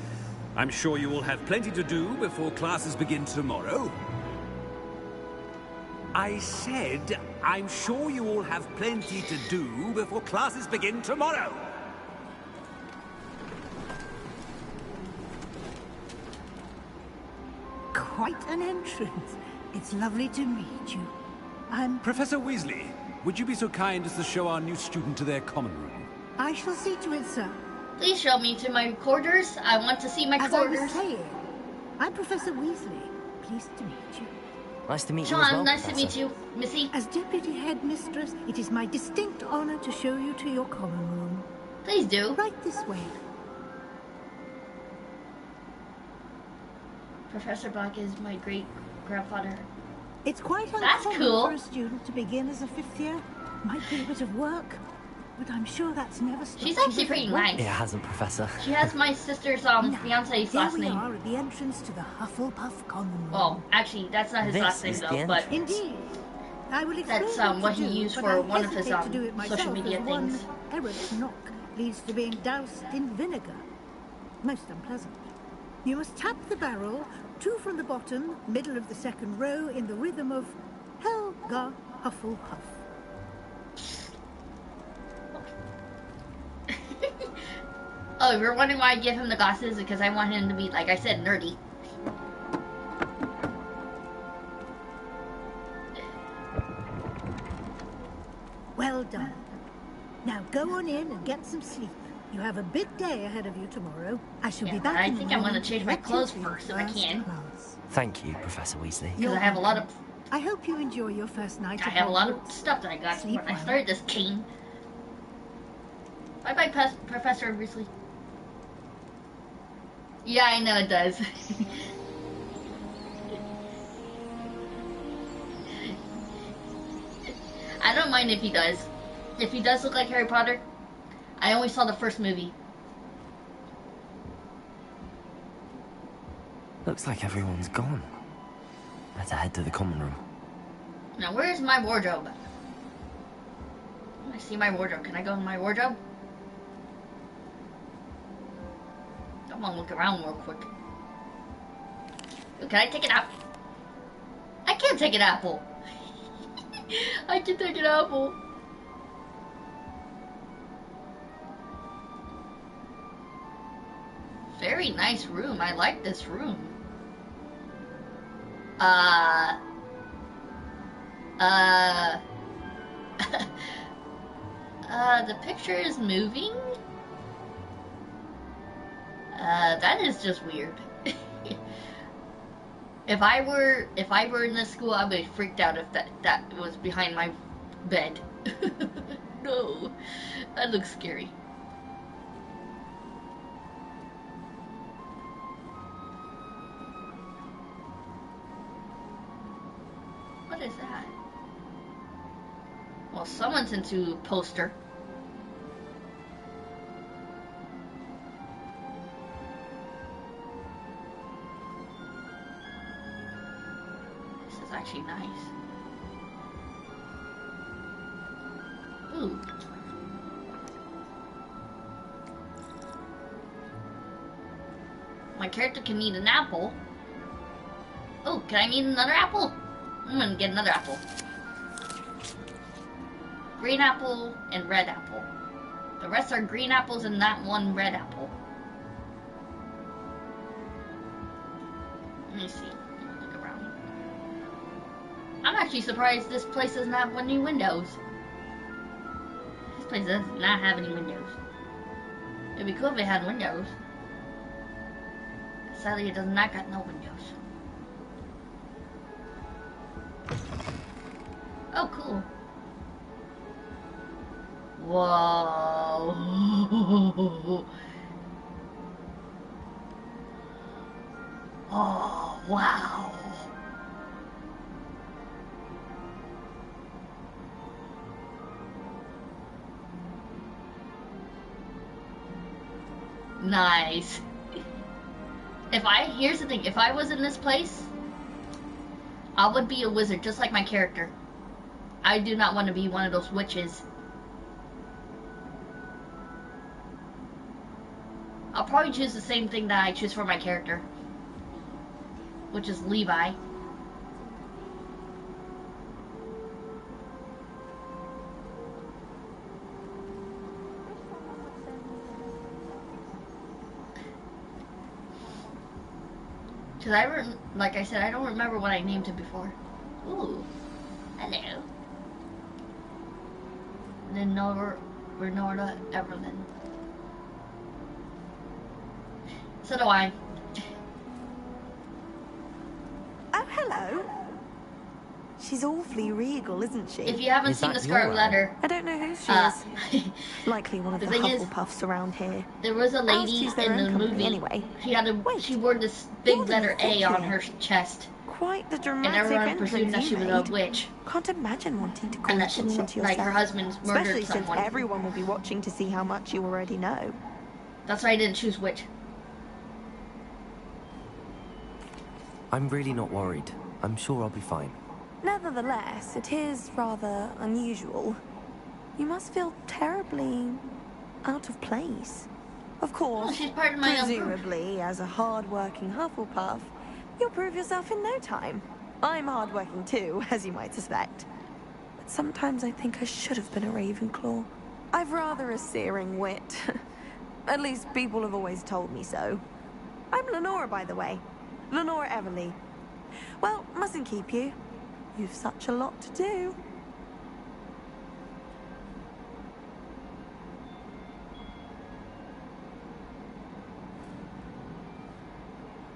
I'm sure you will have plenty to do before classes begin tomorrow. I said I'm sure you all have plenty to do before classes begin tomorrow.
Quite an entrance. It's lovely to meet you. I'm...
Professor Weasley, would you be so kind as to show our new student to their common room?
I shall see to it, sir.
Please show me to my quarters. I want to see my quarters.
As I was saying, I'm Professor Weasley. Pleased to meet you.
Nice to meet you
Sean,
as well,
nice
Professor.
to meet you, Missy.
As Deputy Headmistress, it is my distinct honor to show you to your common room.
Please do.
Right this way.
Professor Black is my great-grandfather.
It's quite
That's
uncommon
cool.
for a student to begin as a 5th year. Might be a bit of work, but I'm sure that's never stopped.
She's actually pretty nice.
It hasn't, Professor.
She has my sister's fiance's last
Here we
name.
are at the entrance to the Hufflepuff common room.
Well, actually, that's not his last name though, but
Indeed. I will explain
that's what he
to do,
used
but
for
I
one of his
hesitate to do it
social
myself,
media
as one
things.
errant knock leads to being doused in vinegar. Most unpleasant. You must tap the barrel, 2 from the bottom, middle of the 2nd row, in the rhythm of Helga Hufflepuff.
Oh, if you're wondering why I give him the glasses, because I want him to be, like I said, nerdy.
Well done. Now go on in and get some sleep. You have a big day ahead of you tomorrow. I shall be back.
I
in
think
the
I'm
morning
going to change
to
my
let you
clothes
to your
first if I
first
can.
class.
Thank you, Professor Weasley.
Because I have a lot of...
I hope you enjoy your first night.
I
at
have a lot of
Hogwarts.
stuff that I got
Sleep
when I
well.
started this game. Bye-bye, Professor Weasley. Yeah, I know it does. I don't mind if he does. If he does look like Harry Potter, I only saw the first movie.
Looks like everyone's gone. Better head to the common room.
Now, where's my wardrobe? I see my wardrobe. Can I go in my wardrobe? I want to look around real quick. Ooh, can I take an apple? I can't take an apple. I can take an apple. Very nice room. I like this room. The picture is moving. That is just weird. If I were in this school, I would be freaked out if that was behind my bed. No, that looks scary. What is that? Well, someone's into a poster. This is actually nice. Ooh. My character can eat an apple. Oh, can I eat another apple? I'm gonna get another apple. Green apple and red apple. The rest are green apples and that one red apple. Let me see. Look around. I'm actually surprised this place doesn't have any windows. This place does not have any windows. It'd be cool if it had windows. Sadly, it does not got no windows. Oh, cool. Whoa. Oh, wow. Nice. Here's the thing, if I was in this place, I would be a wizard, just like my character. I do not want to be one of those witches. I'll probably choose the same thing that I choose for my character, which is Levi. Because like I said, I don't remember what I named it before. Ooh. Hello. Renora Everlyn. So do I.
Oh, hello. She's awfully regal, isn't she?
If you haven't seen the Scarlet Letter,
I don't know who she is. Likely one of the Hufflepuffs around here.
There was a lady in the movie.
Anyway.
She wore this big letter A on her chest.
Quite the dramatic
and everyone presumed that she was a witch.
Can't imagine wanting to call
and that
attention to yourself.
Like her husband's murdered
Especially
someone.
since everyone will be watching to see how much you already know.
That's why I didn't choose witch.
I'm really not worried. I'm sure I'll be fine.
Nevertheless, it is rather unusual. You must feel terribly out of place. Of course,
she's part of my
presumably, as a hard-working Hufflepuff, you'll prove yourself in no time. I'm hard-working too, as you might suspect. But sometimes I think I should have been a Ravenclaw. I've rather a searing wit. At least people have always told me so. I'm Lenora, by the way. Lenora Everly. Well, mustn't keep you. You've such a lot to do.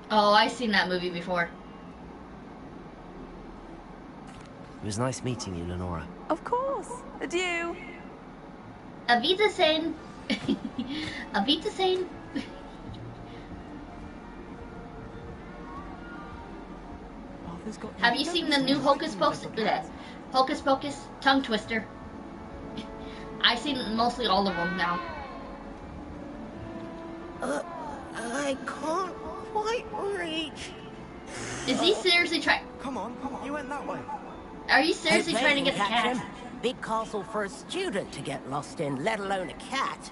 Oh, I've seen that movie before.
It was nice meeting you, Lenora.
Of course. Adieu.
Avita Sen. Avita Sen. Have you seen the new Hocus Pocus? Hocus Pocus tongue twister. I've seen mostly all of them now.
I can't quite reach.
Is he seriously trying?
Come on, you went that way.
Are you seriously trying to get the cat?
Big castle for a student to get lost in, let alone a cat.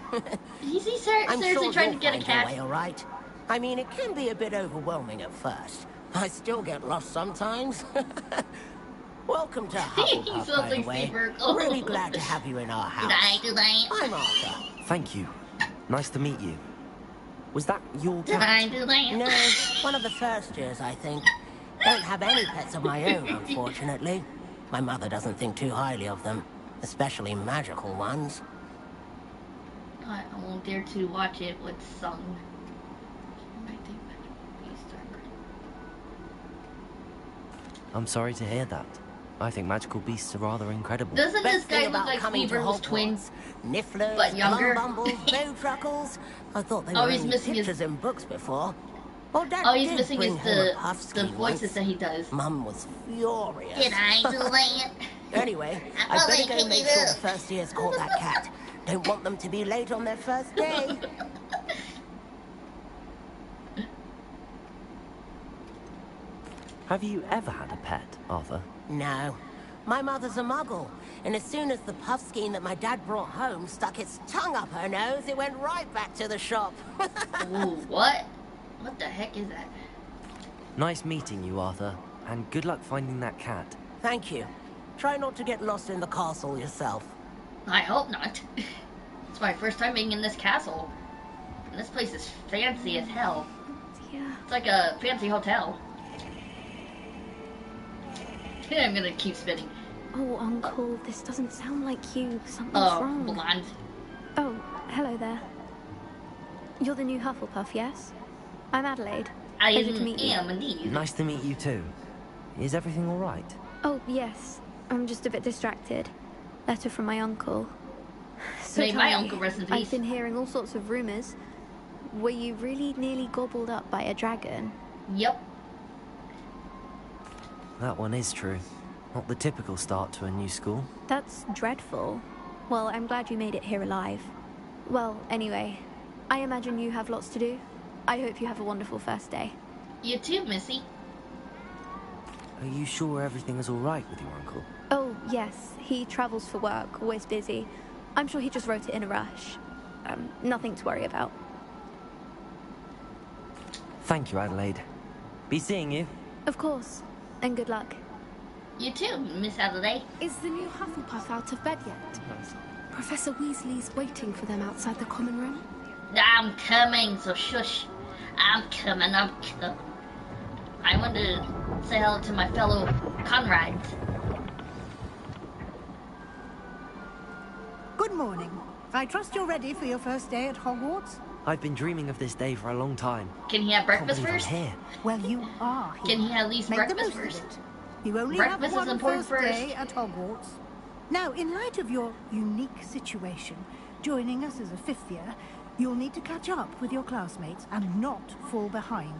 Is he seriously trying to get a cat?
Way, all right. I mean, it can be a bit overwhelming at first. I still get lost sometimes. Welcome to Hufflepuff, by the way. Really glad to have you in our house. I'm Arthur.
Thank you. Nice to meet you. Was that your cat?
No, one of the first years, I think. Don't have any pets of my own, unfortunately. My mother doesn't think too highly of them, especially magical ones.
I won't dare to watch it with sung.
I'm sorry to hear that. I think magical beasts are rather incredible.
Doesn't this guy look like Weaver's twins?
Nifflers,
but younger?
Bumbles, Bowtruckles. I thought they were only pictures in books before. Well, Dad
he's missing is the voices that he does.
Mum was furious.
Did I do that?
Anyway, I better go make sure the first years caught that cat. Don't want them to be late on their first day.
Have you ever had a pet, Arthur?
No. My mother's a muggle, and as soon as the puffskein that my dad brought home stuck its tongue up her nose, it went right back to the shop.
Ooh, what? What the heck is that?
Nice meeting you, Arthur, and good luck finding that cat.
Thank you. Try not to get lost in the castle yourself.
I hope not. It's my first time being in this castle. And this place is fancy as hell.
Yeah.
It's like a fancy hotel. I'm gonna keep spinning.
Oh, Uncle, this doesn't sound like you. Something's wrong.
Blonde.
Oh, hello there. You're the new Hufflepuff, yes? I'm Adelaide.
I
am
indeed.
Nice to meet you too. Is everything all right?
Oh, yes. I'm just a bit distracted. Letter from my uncle. So
May my uncle rest in peace.
I've been hearing all sorts of rumors. Were you really nearly gobbled up by a dragon?
Yep.
That one is true. Not the typical start to a new school.
That's dreadful. Well, I'm glad you made it here alive. Well, anyway, I imagine you have lots to do. I hope you have a wonderful first day.
You too, Missy.
Are you sure everything is all right with your uncle?
Oh, yes. He travels for work, always busy. I'm sure he just wrote it in a rush. Nothing to worry about.
Thank you, Adelaide. Be seeing you.
Of course. And good luck.
You too, Miss Adelaide.
Is the new Hufflepuff out of bed yet? Professor Weasley's waiting for them outside the common room.
I'm coming, so shush. I'm coming. I want to say hello to my fellow comrades.
Good morning. I trust you're ready for your first day at Hogwarts?
I've been dreaming of this day for a long time.
Can he have breakfast first?
Here.
Well, you are here.
Can he at least
Make
breakfast
the most
first?
of it. You only
Breakfast
have
is
one
important
first day
first.
at Hogwarts. Now, in light of your unique situation, joining us as a 5th year, you'll need to catch up with your classmates and not fall behind.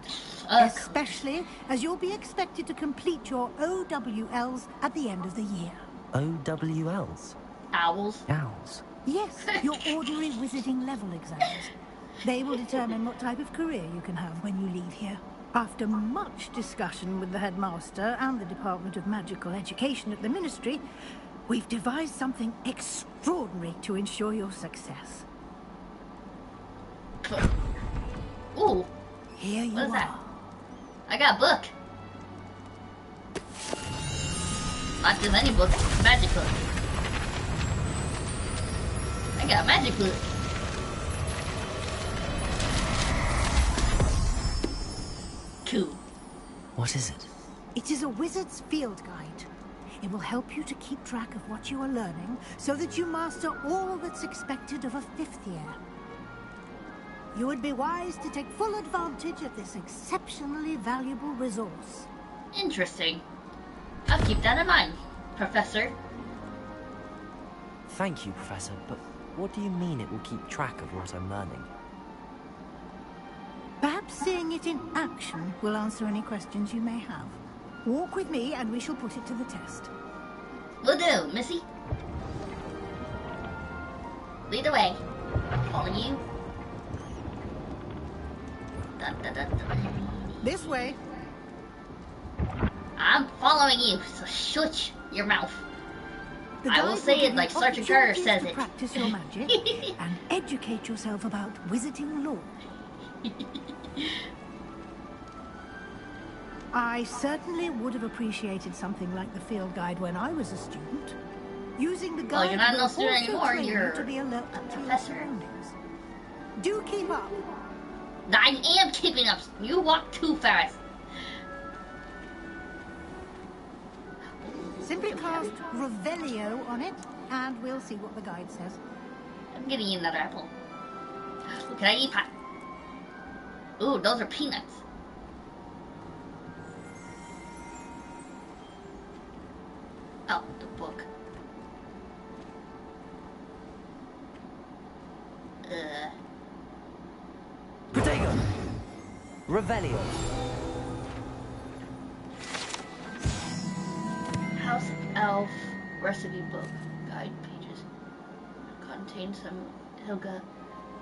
Especially as you'll be expected to complete your OWLs at the end of the year.
OWLs?
Owls?
Owls.
Yes, your ordinary wizarding level exams. They will determine what type of career you can have when you leave here. After much discussion with the headmaster and the Department of Magical Education at the Ministry, we've devised something extraordinary to ensure your success.
Ooh.
Here you
What is
are.
that? I got a book. Not just any book, magic book. I got a magic book. Cool.
What is it?
It is a wizard's field guide. It will help you to keep track of what you are learning so that you master all that's expected of a 5th year. You would be wise to take full advantage of this exceptionally valuable resource.
Interesting. I'll keep that in mind, Professor.
Thank you, Professor, but what do you mean it will keep track of what I'm learning?
Perhaps seeing it in action will answer any questions you may have. Walk with me and we shall put it to the test.
Will do, Missy. Lead the way. Follow you.
This way.
I'm following you, so shut your mouth.
The
I will
guide
say
give
it like
you
Sergeant Carter
opportunities
says
to
it.
Practice your magic and educate yourself about wizarding lore. I certainly would have appreciated something like the field guide when I was a student. Using the guide
Well, you're not
will
no student
also
anymore,
train you
you're
to be alert
a
to your
professor.
surroundings. Do keep up.
I am keeping up. You walk too fast.
Simply cast Revelio on it, and we'll see what the guide says.
I'm getting you another apple. Can I eat pie? Ooh, those are peanuts. Oh, the book.
Protego! Revelio!
House Elf recipe book. Guide pages. Contains some Helga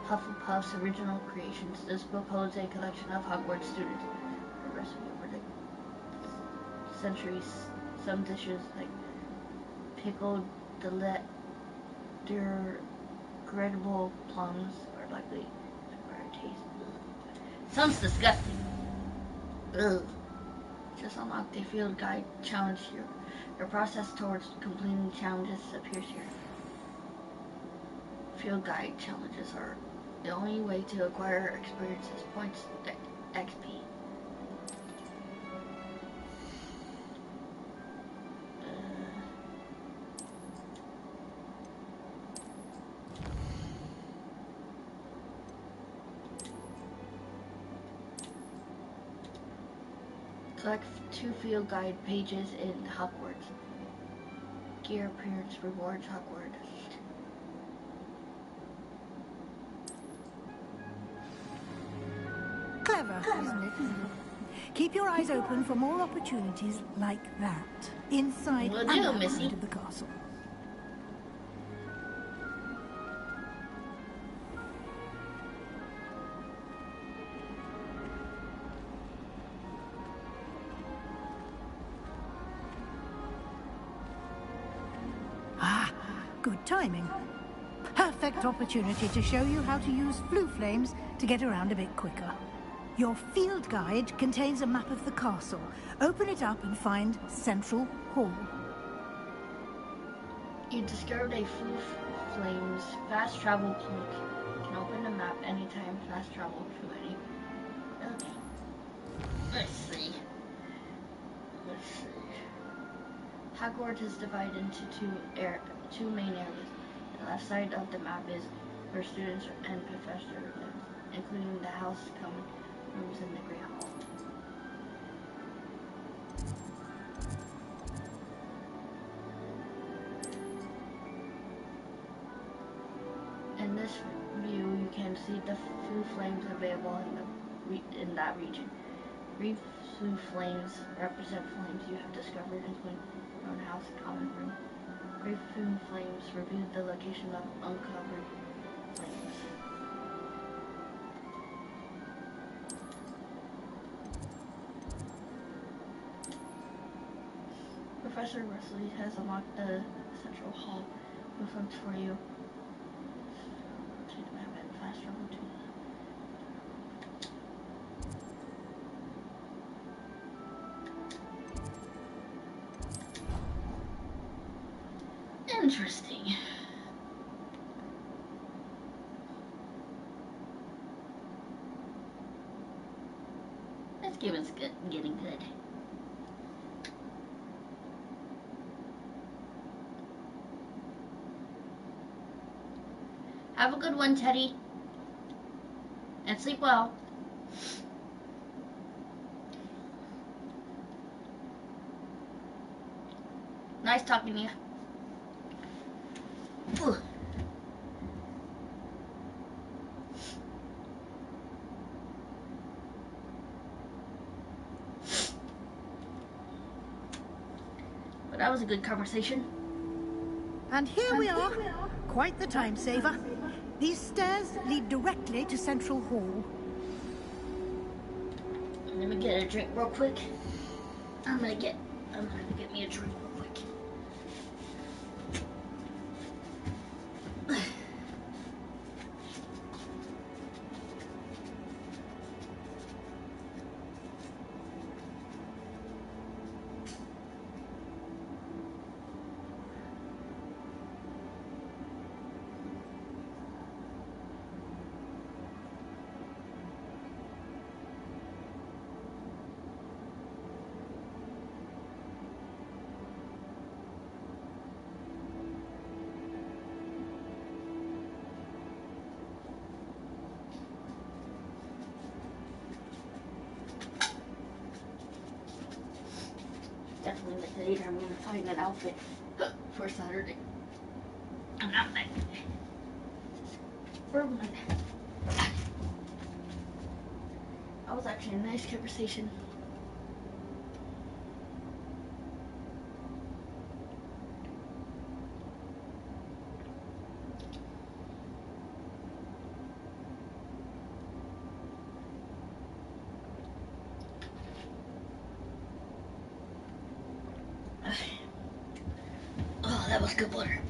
Hufflepuff's original creations. This book holds a collection of Hogwarts students. A recipe over the centuries. Some dishes like pickled degradable plums are likely to acquire taste. Sounds disgusting. Ugh. Just unlock the field guide challenge. Your process towards completing challenges appears here. Field guide challenges are the only way to acquire experiences, points, XP. Collect 2 field guide pages in Hogwarts. Gear appearance rewards Hogwarts.
Clever, isn't it? Keep your eyes open for more opportunities like that, inside
Will
and
do,
outside
Missy.
of the castle. Ah, good timing. Perfect opportunity to show you how to use flue flames to get around a bit quicker. Your field guide contains a map of the castle. Open it up and find Central Hall.
You discovered a Floo Flames fast travel point. You can open the map anytime, fast travel to any. Okay. Let's see. let's see. Hogwarts is divided into two main areas. The left side of the map is where students and professors live, including the House Common Rooms and the Great Hall. In this view, you can see the few flames available in that region. Green blue flames represent flames you have discovered, including your own house common room. Gray blue flames reveal the location of uncovered flames. Professor Wesley has unlocked the central hall movements for you. Rotate the map and fast travel to interesting. This game is getting good. Have a good one, Teddy. And sleep well. Nice talking to you. Ugh. But that was a good conversation.
And here we are. Quite the time saver. These stairs lead directly to Central Hall.
Let me get a drink real quick. I'm gonna get me a drink real quick. Definitely later I'm gonna find an outfit for Saturday. I'm not like that was actually a nice conversation. Oh, that was good butter.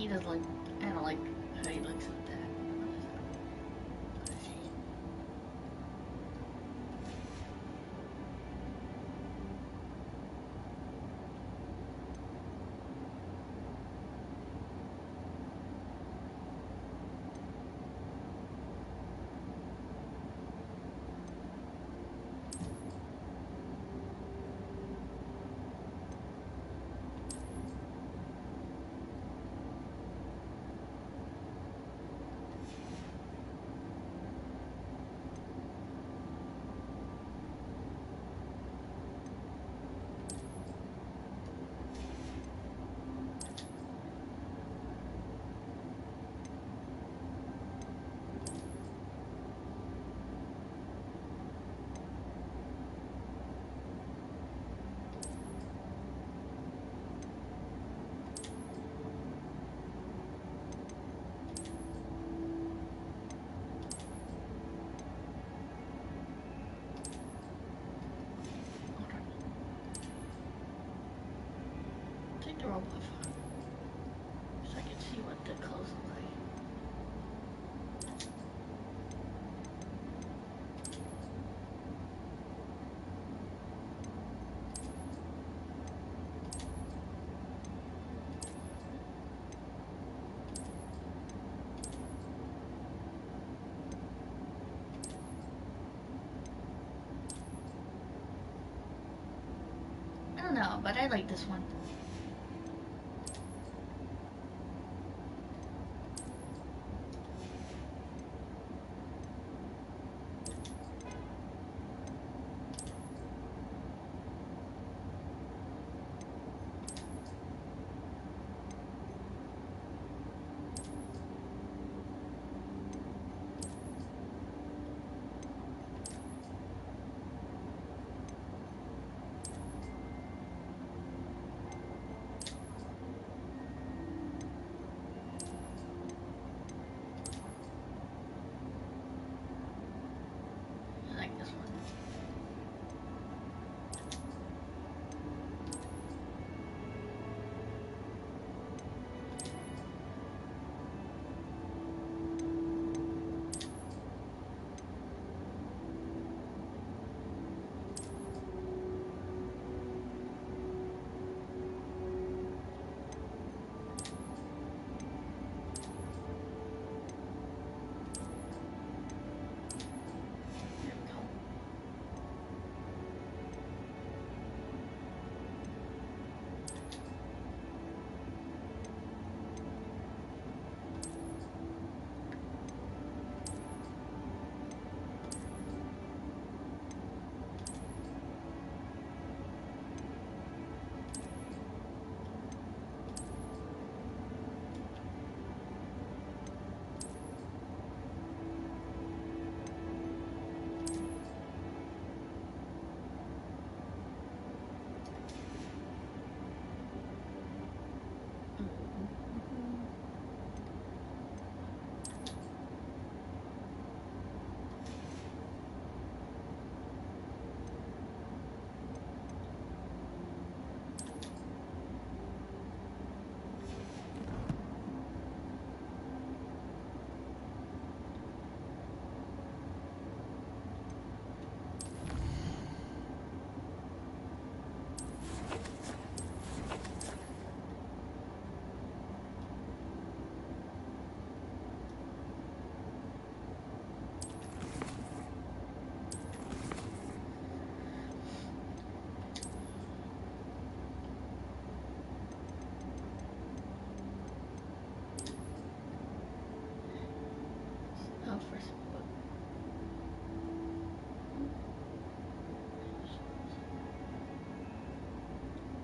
doesn't like, I don't like how he looks with that. Take the robe off so I can see what the clothes look like. I don't know, but I like this one.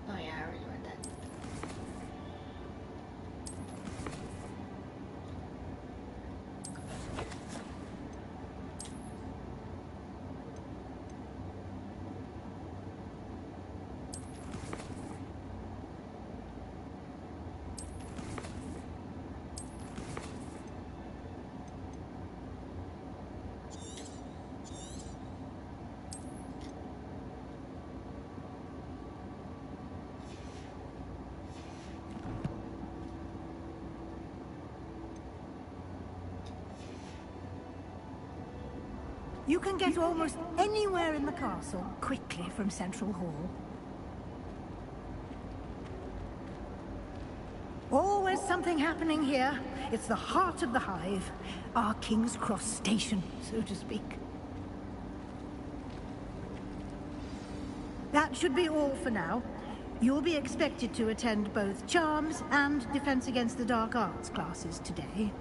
Oh yeah, I already read that.
You can get almost anywhere in the castle quickly from Central Hall. Always something happening here. It's the heart of the hive. Our King's Cross station, so to speak. That should be all for now. You'll be expected to attend both Charms and Defense Against the Dark Arts classes today.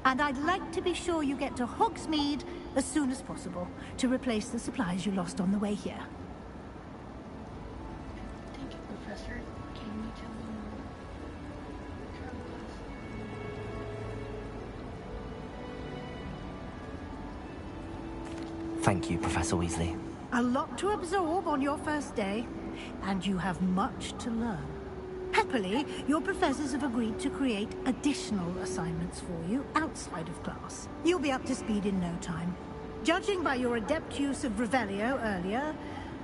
And I'd like to be sure you get to Hogsmeade as soon as possible to replace the supplies you lost on the way here.
Thank you, Professor. Can you tell me more?
Thank you, Professor Weasley.
A lot to absorb on your first day, and you have much to learn. Happily, your professors have agreed to create additional assignments for you outside of class. You'll be up to speed in no time. Judging by your adept use of Revelio earlier,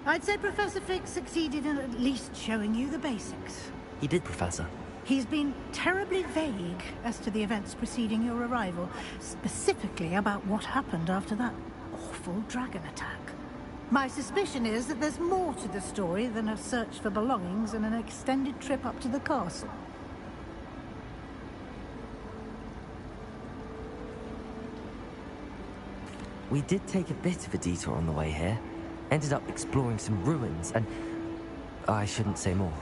I'd say Professor Fig succeeded in at least showing you the basics.
He did, Professor.
He's been terribly vague as to the events preceding your arrival, specifically about what happened after that awful dragon attack. My suspicion is that there's more to the story than a search for belongings and an extended trip up to the castle.
We did take a bit of a detour on the way here. Ended up exploring some ruins and... I shouldn't say more.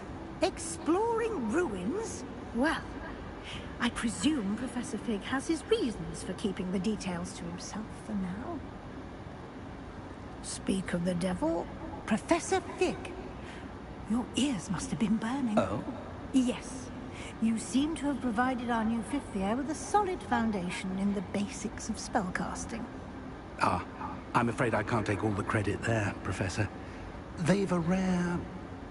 Exploring ruins? Well, I presume Professor Fig has his reasons for keeping the details to himself for now. Speak of the devil, Professor Fig. Your ears must have been burning.
Oh?
Yes. You seem to have provided our new fifth year with a solid foundation in the basics of spellcasting.
Ah, I'm afraid I can't take all the credit there, Professor. They've a rare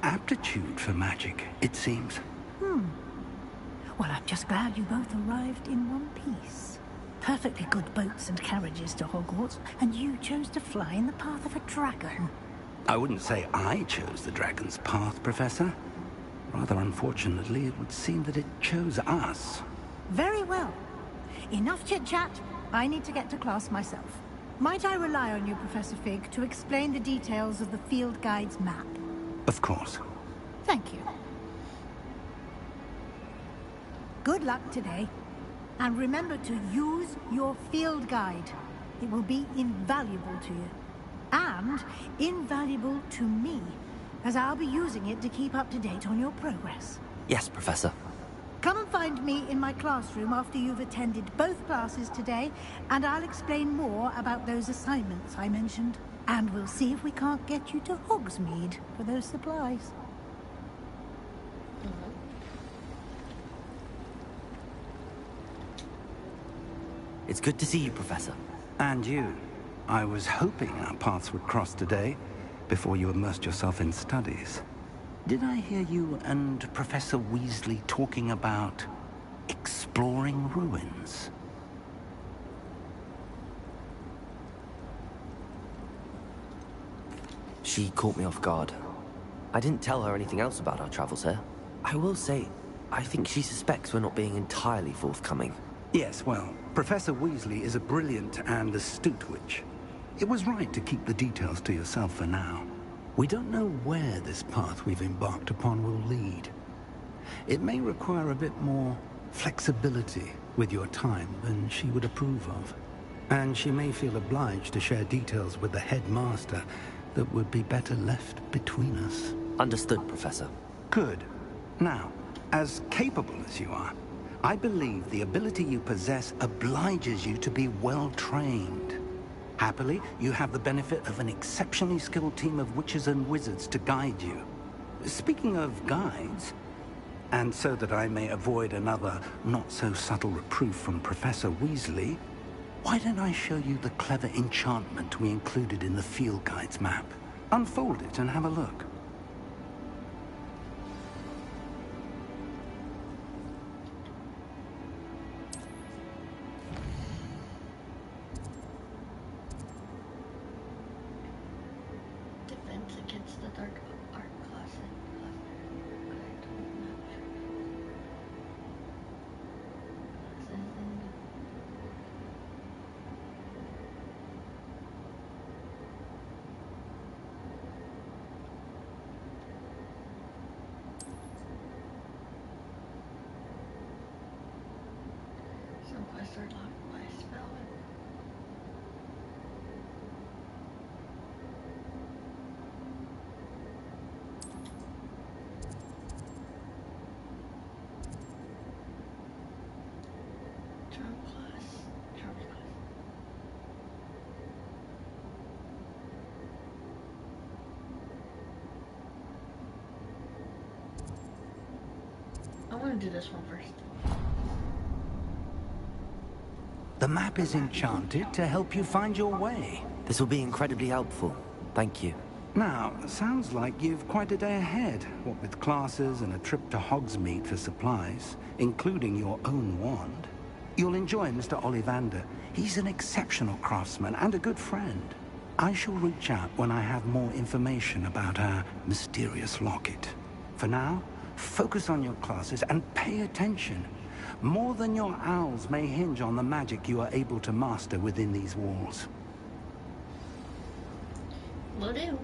aptitude for magic, it seems.
Well, I'm just glad you both arrived in one piece. Perfectly good boats and carriages to Hogwarts, and you chose to fly in the path of a dragon.
I wouldn't say I chose the dragon's path, Professor. Rather unfortunately, it would seem that it chose us.
Very well. Enough chit-chat. I need to get to class myself. Might I rely on you, Professor Fig, to explain the details of the field guide's map?
Of course.
Thank you. Good luck today. And remember to use your field guide. It will be invaluable to you. And invaluable to me, as I'll be using it to keep up to date on your progress.
Yes, Professor.
Come and find me in my classroom after you've attended both classes today, and I'll explain more about those assignments I mentioned. And we'll see if we can't get you to Hogsmeade for those supplies.
It's good to see you, Professor.
And you. I was hoping our paths would cross today, before you immersed yourself in studies. Did I hear you and Professor Weasley talking about exploring ruins?
She caught me off guard. I didn't tell her anything else about our travels here. I will say, I think she suspects we're not being entirely forthcoming.
Yes, well, Professor Weasley is a brilliant and astute witch. It was right to keep the details to yourself for now. We don't know where this path we've embarked upon will lead. It may require a bit more flexibility with your time than she would approve of. And she may feel obliged to share details with the headmaster that would be better left between us.
Understood, Professor.
Good. Now, as capable as you are, I believe the ability you possess obliges you to be well-trained. Happily, you have the benefit of an exceptionally skilled team of witches and wizards to guide you. Speaking of guides, and so that I may avoid another not-so-subtle reproof from Professor Weasley, why don't I show you the clever enchantment we included in the field guide's map? Unfold it and have a look.
Defense against the dark art class. are locked by a spell. Charm class. I want to do this one first.
The map is enchanted to help you find your way.
This will be incredibly helpful. Thank you.
Now, sounds like you've quite a day ahead, what with classes and a trip to Hogsmeade for supplies, including your own wand. You'll enjoy Mr. Ollivander. He's an exceptional craftsman and a good friend. I shall reach out when I have more information about our mysterious locket. For now, focus on your classes and pay attention. More than your owls may hinge on the magic you are able to master within these walls.
Will do.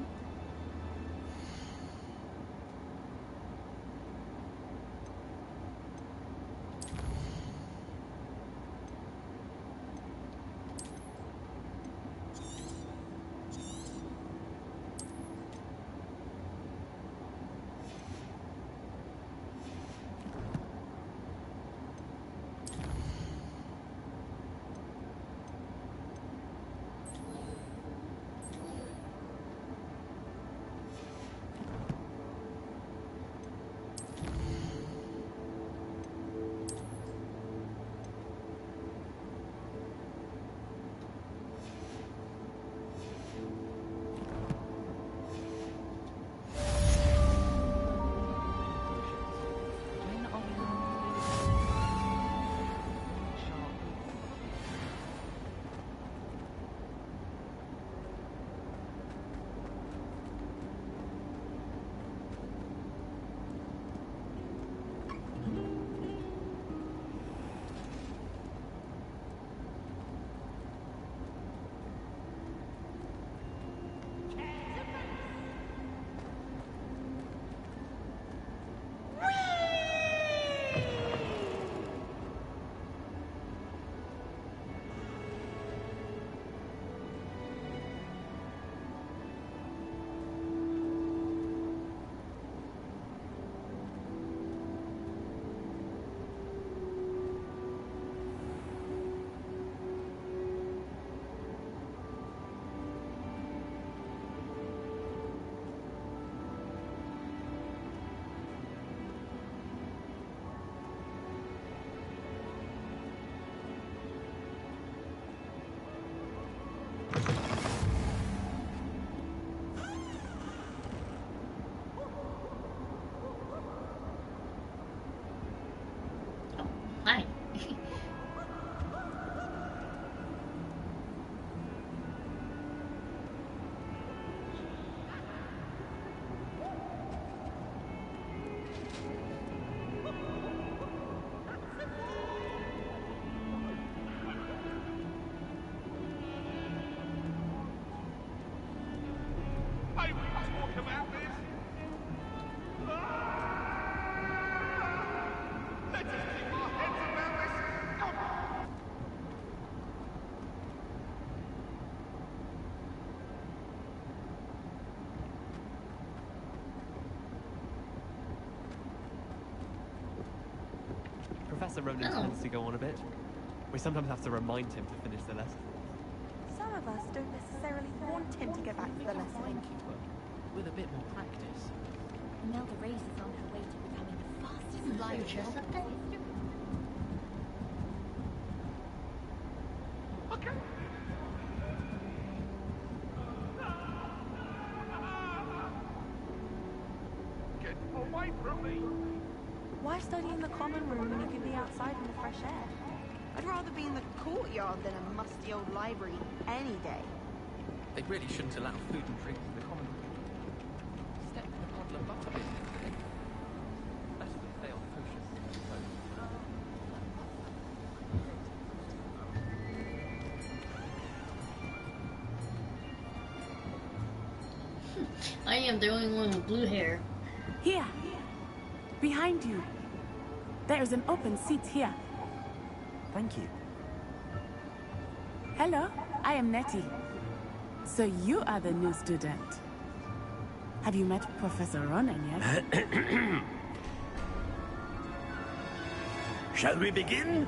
Hi.
Professor Ronan tends to go on a bit. We sometimes have to remind him to finish the lesson.
Some of us don't necessarily want him to get back to the lesson.
With a bit more practice.
Imelda Race is on her way to becoming the fastest flyer in Hogwarts history.
Get away from me!
Why study in the common room when you can be outside in the fresh air? I'd rather be in the courtyard than a musty old library any day.
They really shouldn't allow food and drink in the common room. Step in a puddle of butterbeer. Especially if they are kosher.
I am the only one with blue hair.
Here. Behind you. There is an open seat here.
Thank you.
Hello, I am Nettie. So you are the new student. Have you met Professor Ronan yet?
Shall we begin?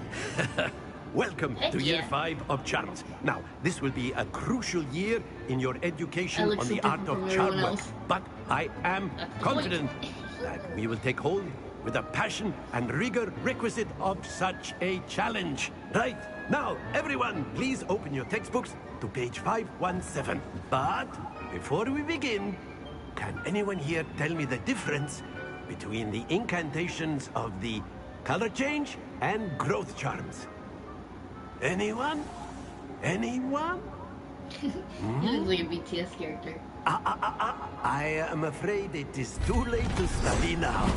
Welcome to year 5 of Charms. Now, this will be a crucial year in your education on the art of charm work. But I am confident that we will take hold with the passion and rigor requisite of such a challenge. Right, now, everyone, please open your textbooks to page 517. But before we begin, can anyone here tell me the difference between the incantations of the color change and growth charms? Anyone? Anyone?
He looks like a BTS character.
I am afraid it is too late to study now.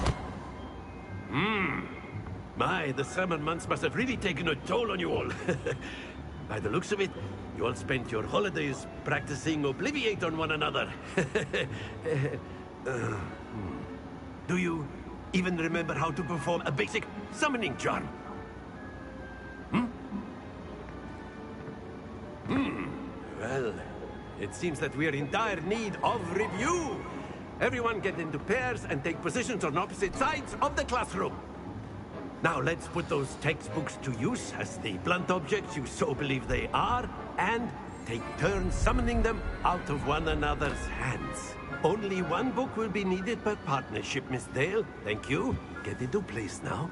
My, the summer months must have really taken a toll on you all. By the looks of it, you all spent your holidays practicing Obliviate on one another. Do you even remember how to perform a basic summoning charm? Well, it seems that we are in dire need of review. Everyone get into pairs and take positions on opposite sides of the classroom. Now let's put those textbooks to use as the blunt objects you so believe they are, and take turns summoning them out of one another's hands. Only one book will be needed per partnership, Miss Dale. Thank you. Get into place now.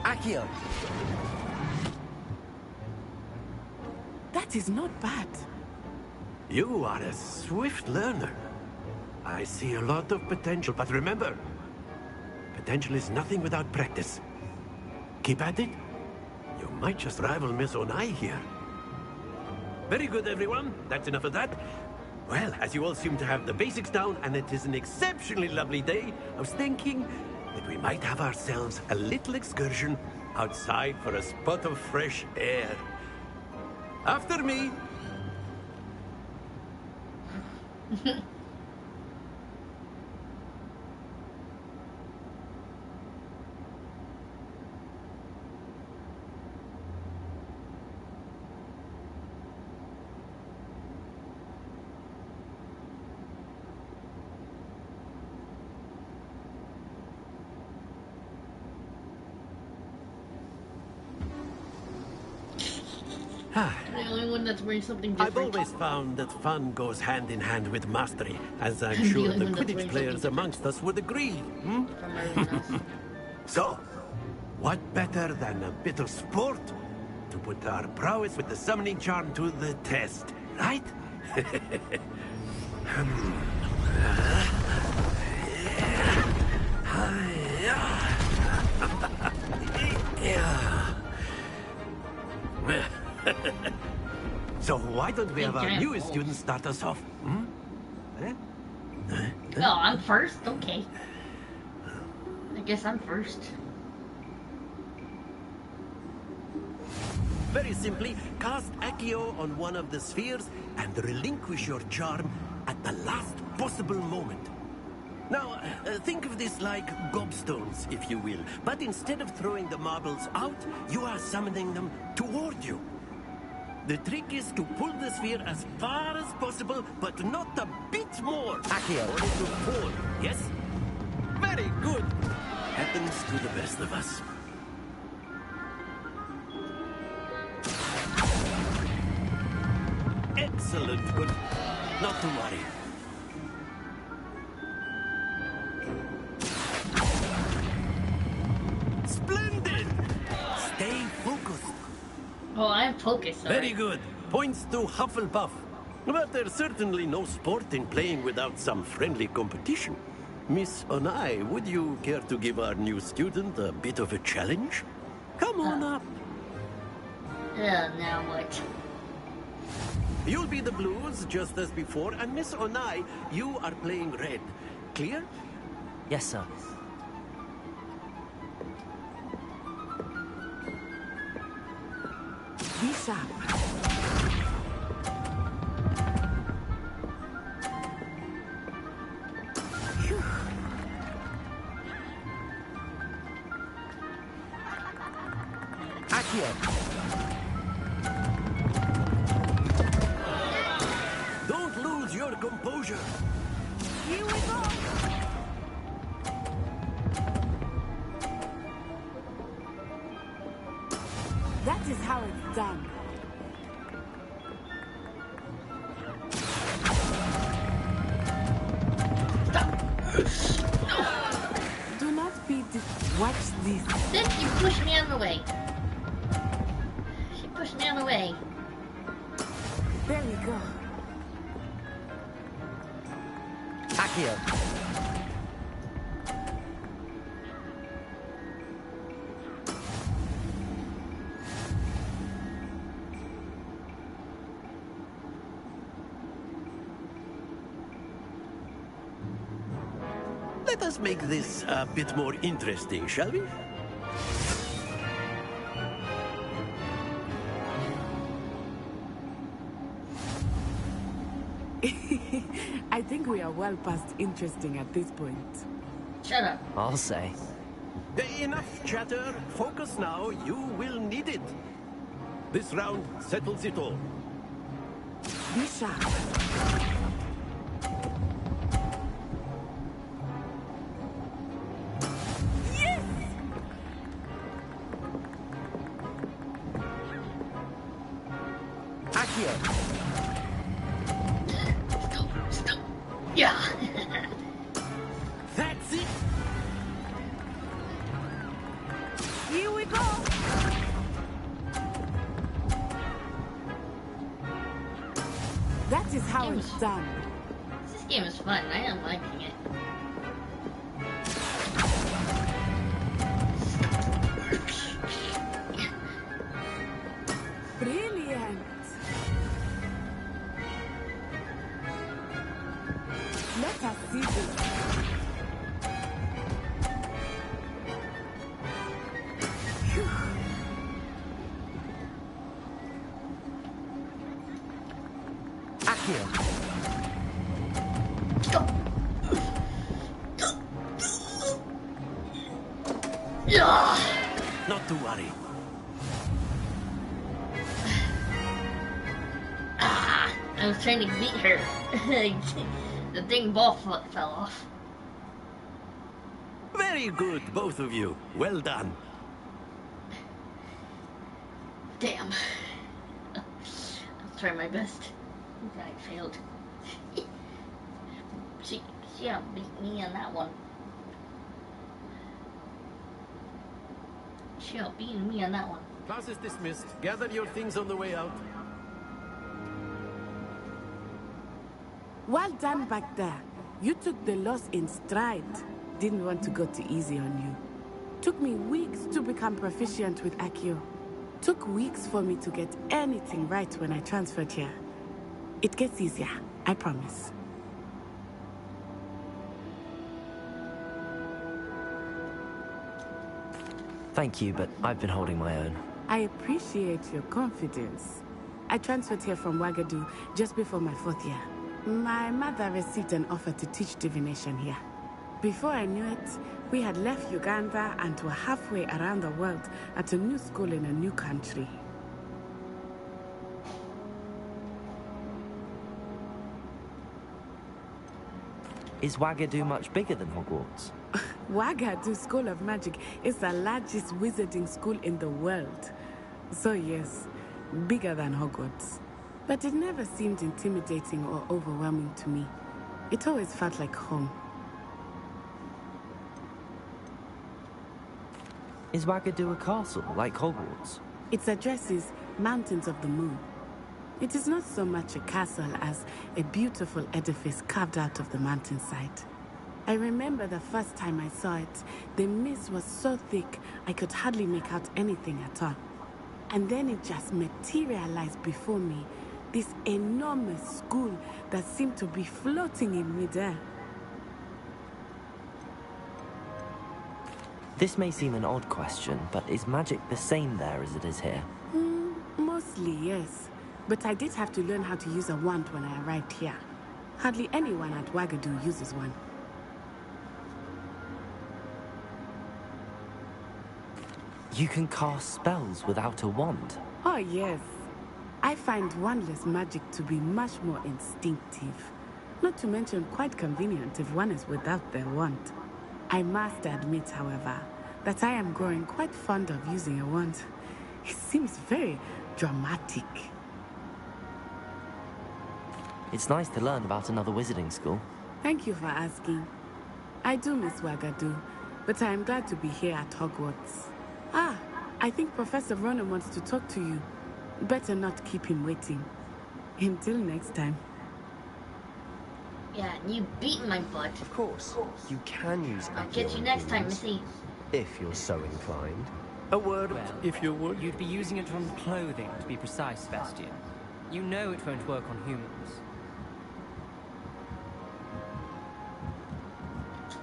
Akio.
That is not bad.
You are a swift learner. I see a lot of potential, but remember, potential is nothing without practice. Keep at it. You might just rival Miss Onai here. Very good, everyone. That's enough of that. Well, as you all seem to have the basics down, and it is an exceptionally lovely day, I was thinking that we might have ourselves a little excursion outside for a spot of fresh air. After me.
The only one that's wearing something different.
I've always found that fun goes hand in hand with mastery, as I'm sure the Quidditch players amongst us would agree. So, what better than a bit of sport to put our prowess with the summoning charm to the test, right? So why don't we have our newest student start us off?
Oh, I'm first? Okay. I guess I'm first.
Very simply, cast Accio on one of the spheres and relinquish your charm at the last possible moment. Now, think of this like gobstones, if you will. But instead of throwing the marbles out, you are summoning them toward you. The trick is to pull the sphere as far as possible, but not a bit more.
Accio.
Or it will fall, yes? Very good. Happens to the best of us. Excellent. Good. Not to worry. Splendid! Stay focused.
Oh, I'm focused. Sorry.
Very good. Points to Hufflepuff. But there's certainly no sport in playing without some friendly competition. Miss Onai, would you care to give our new student a bit of a challenge? Come on up.
Now what?
You'll be the blues, just as before, and Miss Onai, you are playing red. Clear?
Yes, sir.
sharp.
Don't lose your composure.
Here we go. That is how it's done. Do not be watch this.
Then you pushed me out of the way. She pushed me out of the way.
There we go.
Accio.
Let us make this a bit more interesting, shall we?
I think we are well past interesting at this point.
Shut up.
I'll say.
Enough chatter. Focus now. You will need it. This round settles it all.
Be sharp. Yes!
Accio.
Yeah.
That's it.
Here we go. That is how it's done.
This game is fun. I am liking it.
Brilliant. Let us see this.
Not to worry.
I was trying to beat her. The thing ball fell off.
Very good, both of you. Well done.
Damn. I'll try my best. I failed. She beat me on that one. She beat me on that one.
Class is dismissed. Gather your things on the way out.
Well done back there. You took the loss in stride. Didn't want to go too easy on you. Took me weeks to become proficient with Accio. Took weeks for me to get anything right when I transferred here. It gets easier, I promise.
Thank you, but I've been holding my own.
I appreciate your confidence. I transferred here from Wagadu just before my 4th year. My mother received an offer to teach divination here. Before I knew it, we had left Uganda and were halfway around the world at a new school in a new country.
Is Wagadu much bigger than Hogwarts?
Wagadu School of Magic is the largest wizarding school in the world. So yes, bigger than Hogwarts. But it never seemed intimidating or overwhelming to me. It always felt like home.
Is Wagadu a castle, like Hogwarts?
Its address is Mountains of the Moon. It is not so much a castle as a beautiful edifice carved out of the mountainside. I remember the first time I saw it, the mist was so thick I could hardly make out anything at all. And then it just materialized before me, this enormous school that seemed to be floating in midair.
This may seem an odd question, but is magic the same there as it is here?
Mostly, yes. But I did have to learn how to use a wand when I arrived here. Hardly anyone at Wagadu uses one.
You can cast spells without a wand?
Oh, yes. I find wandless magic to be much more instinctive. Not to mention quite convenient if one is without their wand. I must admit, however, that I am growing quite fond of using a wand. It seems very dramatic.
It's nice to learn about another wizarding school.
Thank you for asking. I do miss Wagadu, but I am glad to be here at Hogwarts. Ah, I think Professor Ronan wants to talk to you. Better not keep him waiting. Until next time.
Yeah, you beat my butt.
Of course, you can use
I'll get you next time, Missy.
If you're so inclined. A word, well, if you would.
You'd be using it on clothing, to be precise, Sebastian. You know it won't work on humans.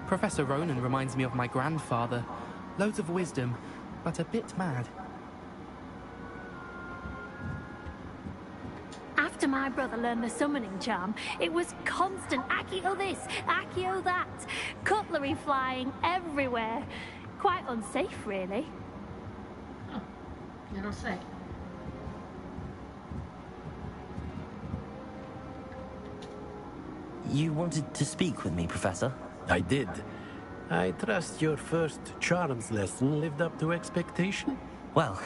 Professor Ronan reminds me of my grandfather. Loads of wisdom, but a bit mad.
After my brother learned the summoning charm, it was constant Accio this, Accio that. Cutlery flying everywhere. Quite unsafe, really.
Oh, you don't say.
You wanted to speak with me, Professor?
I did. I trust your first charms lesson lived up to expectation?
Well,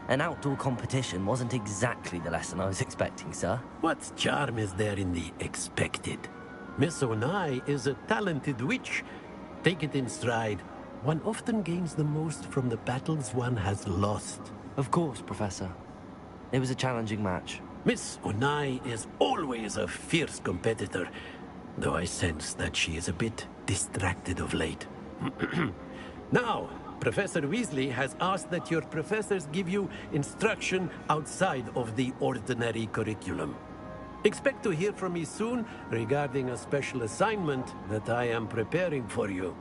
an outdoor competition wasn't exactly the lesson I was expecting, sir.
What charm is there in the expected? Miss Onai is a talented witch. Take it in stride. One often gains the most from the battles one has lost.
Of course, Professor. It was a challenging match.
Miss Onai is always a fierce competitor, though I sense that she is a bit distracted of late. Now, Professor Weasley has asked that your professors give you instruction outside of the ordinary curriculum. Expect to hear from me soon regarding a special assignment that I am preparing for you.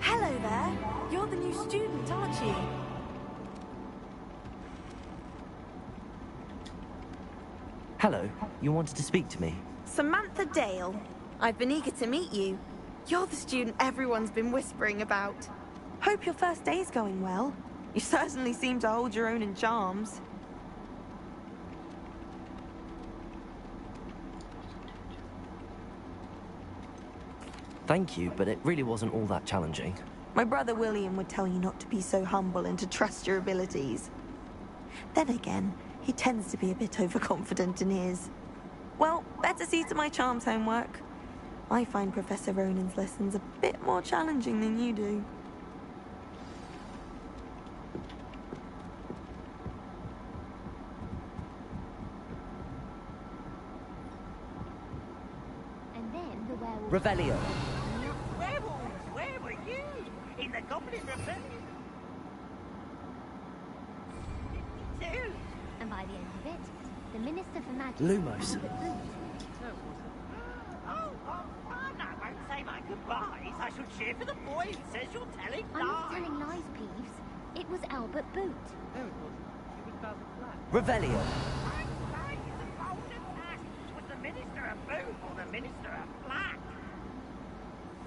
Hello there. You're the new student, aren't you?
Hello. You wanted to speak to me?
Samantha Dale. I've been eager to meet you. You're the student everyone's been whispering about. Hope your first day's going well. You certainly seem to hold your own in charms.
Thank you, but it really wasn't all that challenging.
My brother William would tell you not to be so humble and to trust your abilities. Then again, he tends to be a bit overconfident in his. Well, better see to my charms homework. I find Professor Ronan's lessons a bit more challenging than you do.
And then the werewolf...
Revelio.
Werewolves, where were you? In the Goblin Rebellion? 52.
And by the end of it, the Minister for Magic...
Lumos.
Oh, what fun! I won't say my goodbyes. I shall cheer for the boy who says you're telling lies.
I'm not telling lies, Peeves. It was Albert Boot.
No, it wasn't. It was Basil Flack.
Revelio.
I'm sorry, the golden ass was the Minister of Boot or the Minister of Black.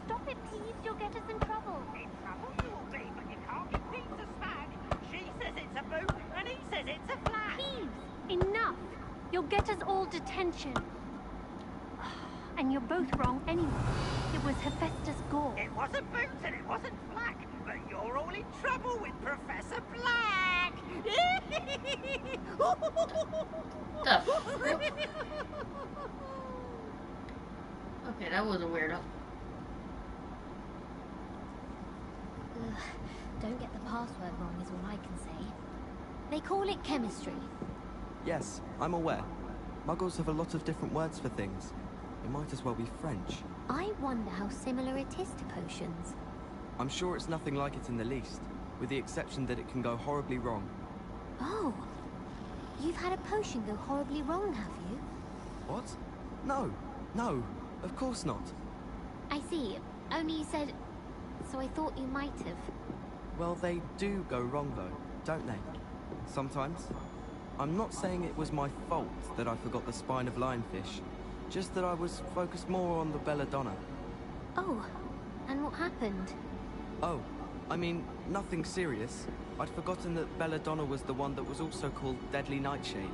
Stop it, Peeves. You'll get us in trouble.
In trouble you will be, but you can't be Peeves a spag. She says it's a boot, and he says it's a flag.
Peeves, enough. You'll get us all detention. And you're both wrong anyway. It was Hephaestus Gore.
It wasn't Boot and it wasn't Black, but you're all in trouble with Professor Black.
Okay, that was a weirdo.
Ugh, don't get the password wrong is all I can say. They call it chemistry.
Yes, I'm aware. Muggles have a lot of different words for things. It might as well be French.
I wonder how similar it is to potions.
I'm sure it's nothing like it in the least, with the exception that it can go horribly wrong.
Oh, you've had a potion go horribly wrong, have you?
What? No, no. Of course not.
I see. Only you said... So I thought you might have.
Well, they do go wrong, though, don't they? Sometimes. I'm not saying it was my fault that I forgot the spine of lionfish. Just that I was focused more on the belladonna.
Oh, and what happened?
Oh, I mean, nothing serious. I'd forgotten that belladonna was the one that was also called deadly nightshade.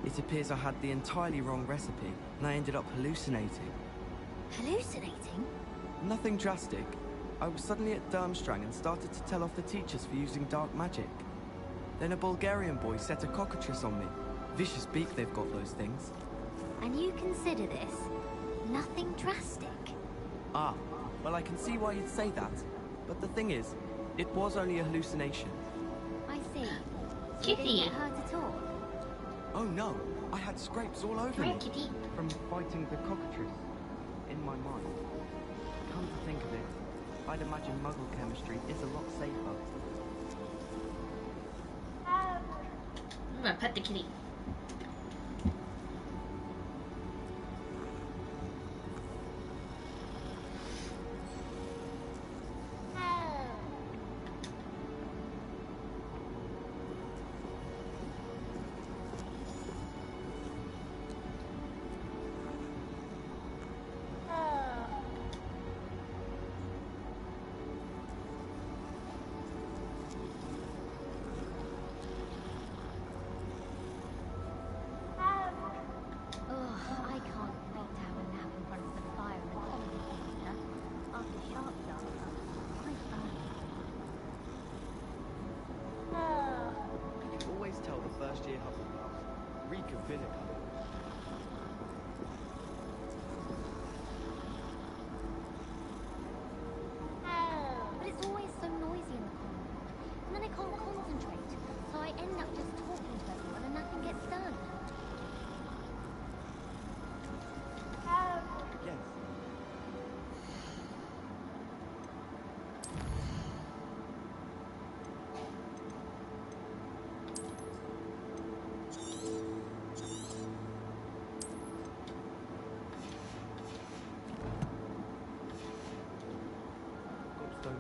It appears I had the entirely wrong recipe, and I ended up hallucinating.
Hallucinating?
Nothing drastic. I was suddenly at Durmstrang and started to tell off the teachers for using dark magic. Then a Bulgarian boy set a cockatrice on me. Vicious beak they've got, those things.
And you consider this nothing drastic?
Ah, well I can see why you'd say that. But the thing is, it was only a hallucination.
I see. So you didn't get hurt at all?
Oh no, I had scrapes all over me from fighting the cockatrice in my mind. Come to think of it, I'd imagine muggle chemistry is a lot safer.
I'm gonna pet the kitty.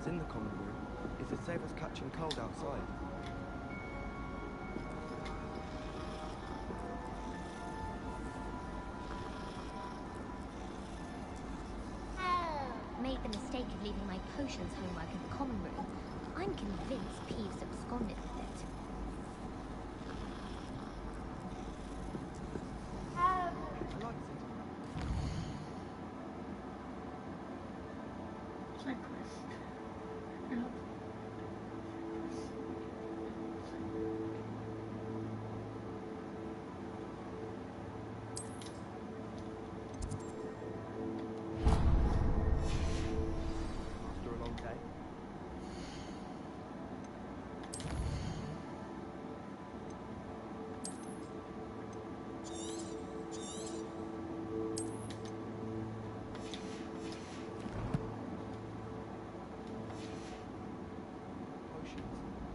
In the common room is to save us catching cold outside.
Made the mistake of leaving my potions homework in the common room. I'm convinced Peeves absconded with it.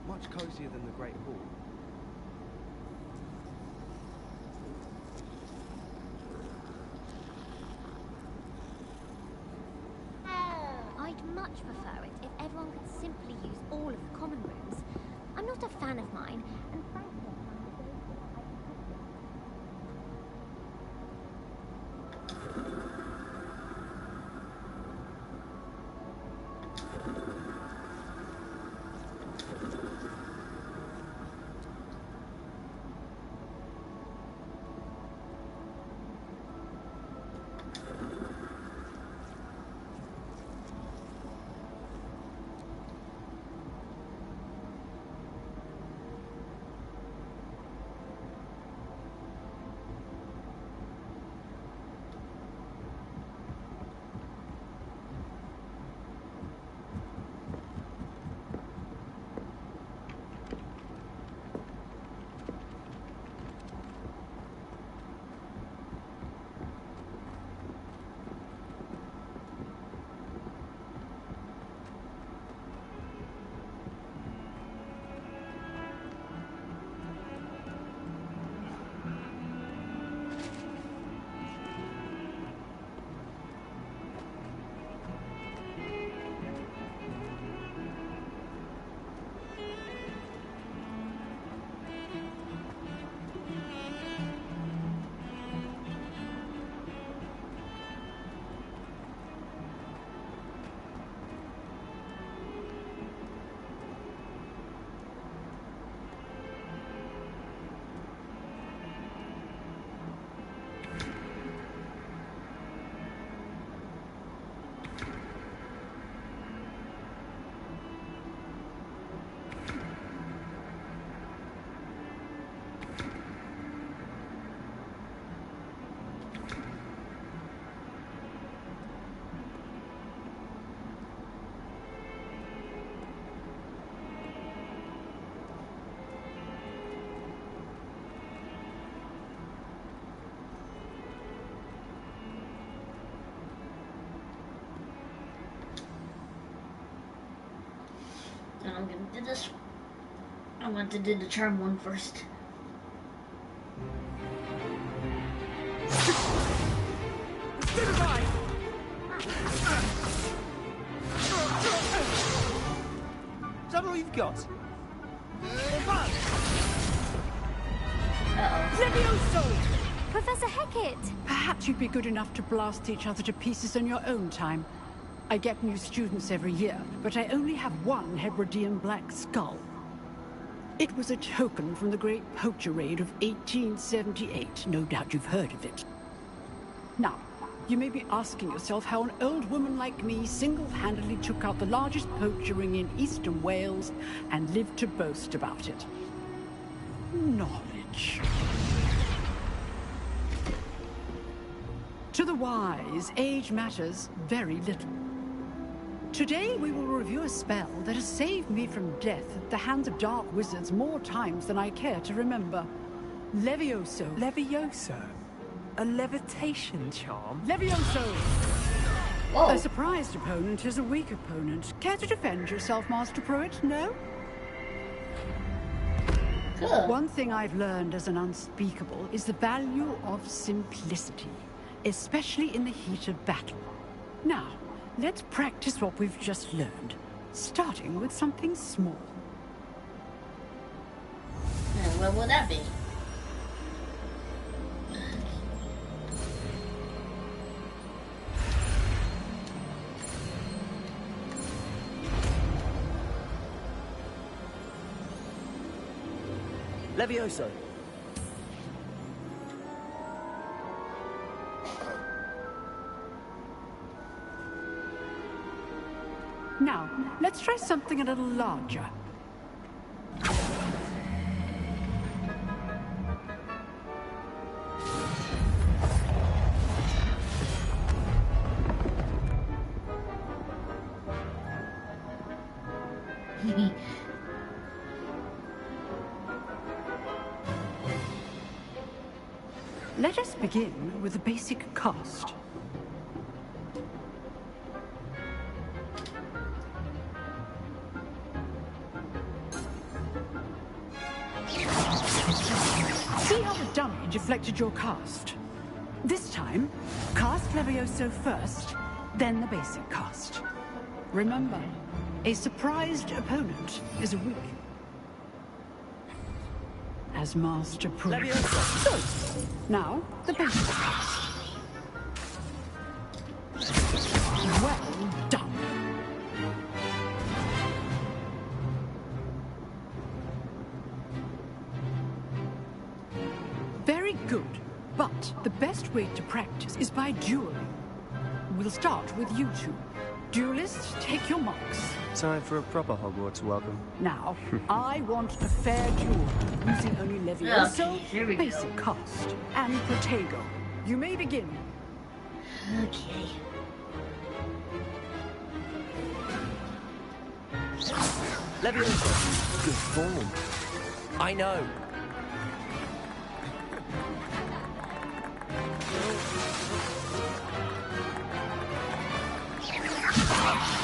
Much cozier than the Great Hall.
I'd much prefer it if everyone could simply use all of the common rooms. I'm not a fan of mine, and frankly,
do this. I want to do the charm one first.
Is that all you've got?
Levioso!
Professor Hecat!
Perhaps you'd be good enough to blast each other to pieces in your own time. I get new students every year, but I only have one Hebridean black skull. It was a token from the Great Poacher Raid of 1878. No doubt you've heard of it. Now, you may be asking yourself how an old woman like me single-handedly took out the largest poacher ring in eastern Wales and lived to boast about it. Knowledge. To the wise, age matters very little. Today we will review a spell that has saved me from death at the hands of dark wizards more times than I care to remember. Levioso.
Levioso? A levitation charm?
Levioso!
Whoa.
A surprised opponent is a weak opponent. Care to defend yourself, Master Pruitt? No?
Good.
One thing I've learned as an unspeakable is the value of simplicity, especially in the heat of battle. Now, let's practice what we've just learned, starting with something small.
And what will that be?
Levioso.
Now, let's try something a little larger. Let us begin with the basic cast. See how the dummy deflected your cast? This time, cast Levioso first, then the basic cast. Remember, a surprised opponent is a weak. As Master Pruitt. So, now, the basic cast. Well done. Very good, but the best way to practice is by dueling. We'll start with you two. Duelists, take your marks.
Time for a proper Hogwarts welcome.
Now, I want a fair duel, using only Levioso, basic cast, and Protego. You may begin.
Okay.
Levioso.
Good form. I know.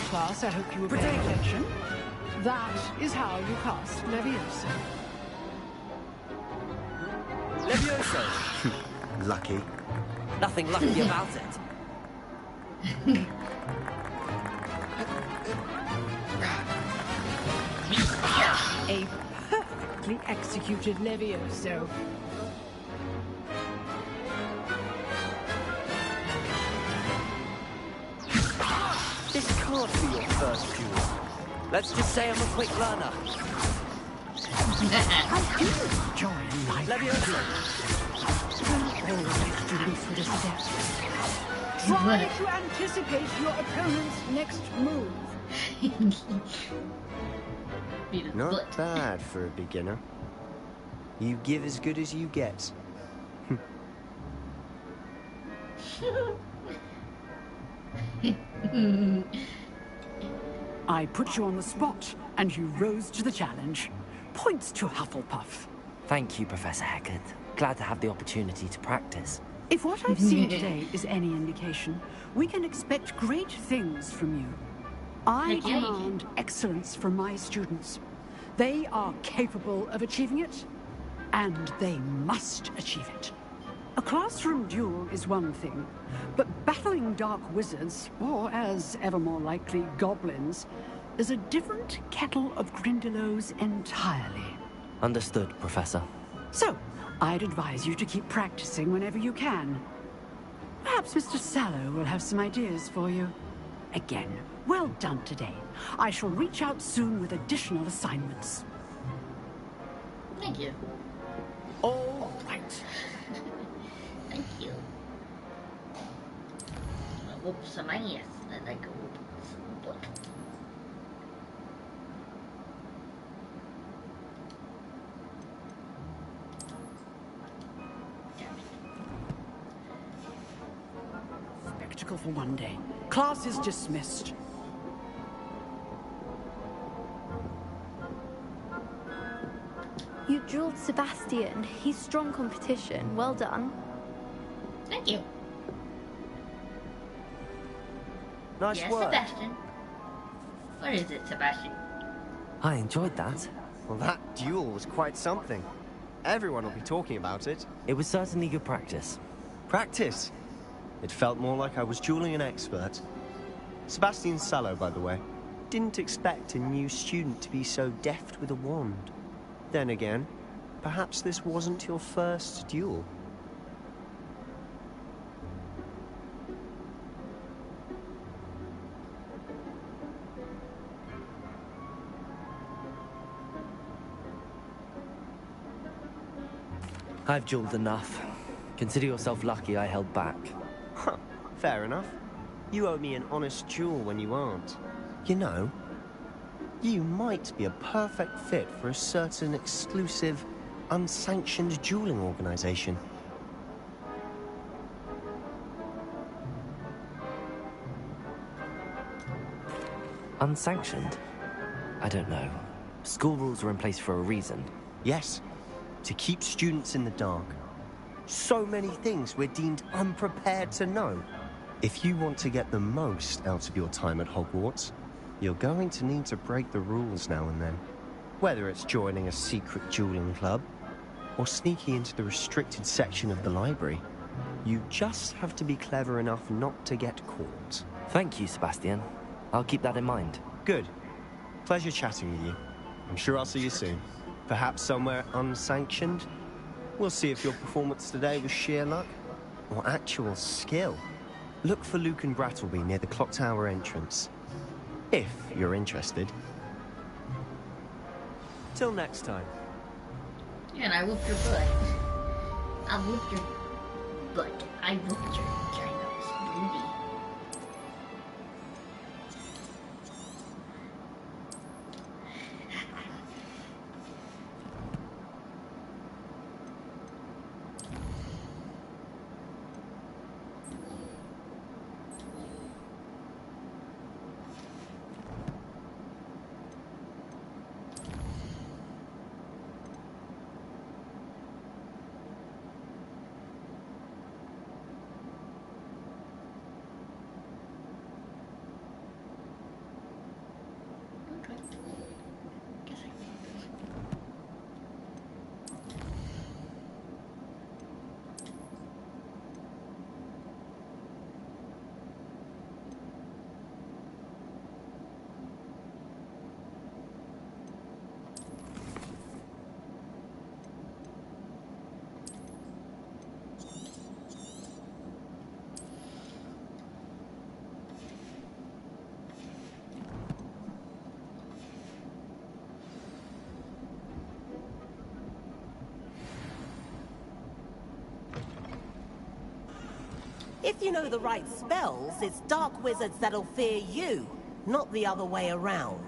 Class, I hope you will pay attention. That is how you cast Levioso.
Levioso.
Lucky.
Nothing lucky about it.
A perfectly executed Levioso.
This can't be your first duel. Let's just say I'm a quick learner.
I do enjoy life.
Levioso.
Don't always do this with a step. Try to anticipate your opponent's next move.
Not bad for a beginner. You give as good as you get.
I put you on the spot, and you rose to the challenge. Points to Hufflepuff.
Thank you, Professor Hecat. Glad to have the opportunity to practice.
If what I've seen today is any indication, we can expect great things from you. I demand excellence from my students. They are capable of achieving it, and they must achieve it. A classroom duel is one thing, but battling dark wizards, or as ever more likely, goblins, is a different kettle of Grindylows entirely.
Understood, Professor.
So, I'd advise you to keep practicing whenever you can. Perhaps Mr. Sallow will have some ideas for you. Again, well done today. I shall reach out soon with additional assignments.
Thank you.
All right.
Thank you. I'll whoop some ass. I like a whoop some butt.
Spectacle for one day. Class is dismissed.
You drilled Sebastian. He's strong competition. Well done.
Thank you.
Nice
yes,
work.
Sebastian. What is it, Sebastian?
I enjoyed that.
Well, that duel was quite something. Everyone will be talking about it.
It was certainly good practice.
Practice? It felt more like I was dueling an expert. Sebastian Sallow, by the way. Didn't expect a new student to be so deft with a wand. Then again, perhaps this wasn't your first duel.
I've dueled enough. Consider yourself lucky I held back.
Huh, fair enough. You owe me an honest duel when you aren't. You know, you might be a perfect fit for a certain exclusive, unsanctioned dueling organization.
Unsanctioned? I don't know. School rules are in place for a reason.
Yes, to keep students in the dark. So many things we're deemed unprepared to know. If you want to get the most out of your time at Hogwarts, you're going to need to break the rules now and then. Whether it's joining a secret dueling club, or sneaking into the restricted section of the library, you just have to be clever enough not to get caught.
Thank you, Sebastian. I'll keep that in mind.
Good. Pleasure chatting with you. I'm sure I'll see you soon. Perhaps somewhere unsanctioned? We'll see if your performance today was sheer luck, or actual skill. Look for Luke and Brattleby near the clock tower entrance. If you're interested. Till next time.
Yeah, and I whooped your butt. I whooped your butt. I whooped your ginormous booty.
If you know the right spells, it's dark wizards that'll fear you, not the other way around.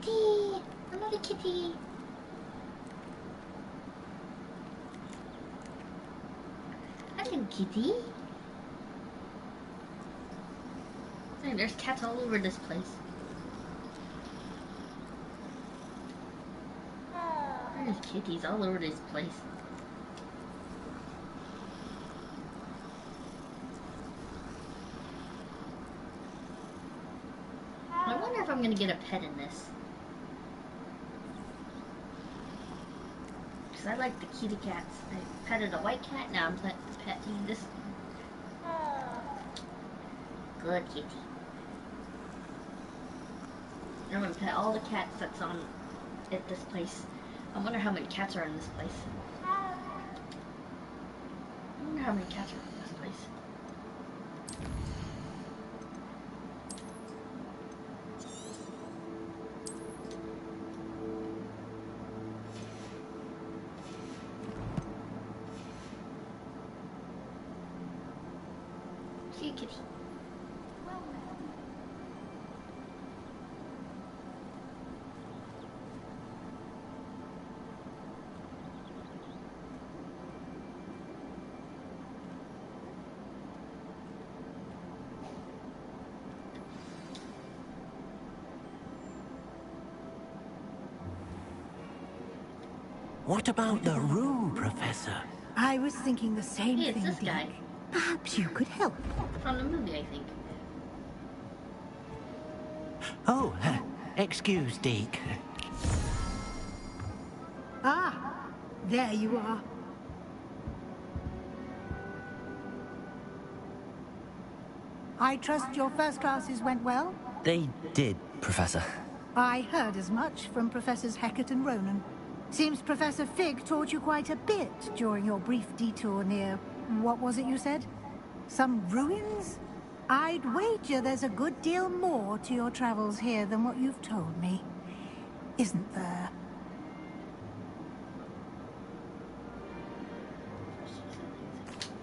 kitty! Another kitty! Hello, kitty. Hey, there's cats all over this place. There's kitties all over this place. I wonder if I'm gonna get a pet in this. Because I like the kitty cats. I petted a white cat, now I'm petting this good kitty. I'm gonna pet all the cats that's on at this place. I wonder how many cats are in this place. I wonder how many cats are in this place. See you, kitty.
What about the room, Professor?
I was thinking the same
Hey, it's
thing,
this
Deke.
guy.
Perhaps you could help.
From the movie, I think.
Oh, excuse, Deke.
Ah, there you are. I trust your first classes went well?
They did, Professor.
I heard as much from Professors Hecat and Ronan. Seems Professor Fig taught you quite a bit during your brief detour near... what was it you said? Some ruins? I'd wager there's a good deal more to your travels here than what you've told me. Isn't there?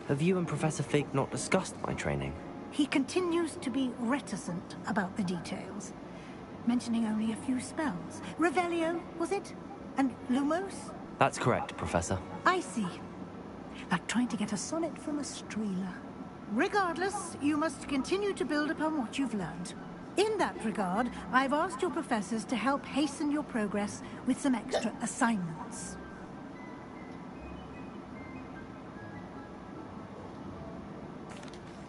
Have you and Professor Fig not discussed my training?
He continues to be reticent about the details, mentioning only a few spells. Revelio, was it? And Lumos?
That's correct, Professor.
I see. Like trying to get a sonnet from a streeler. Regardless, you must continue to build upon what you've learned. In that regard, I've asked your professors to help hasten your progress with some extra assignments.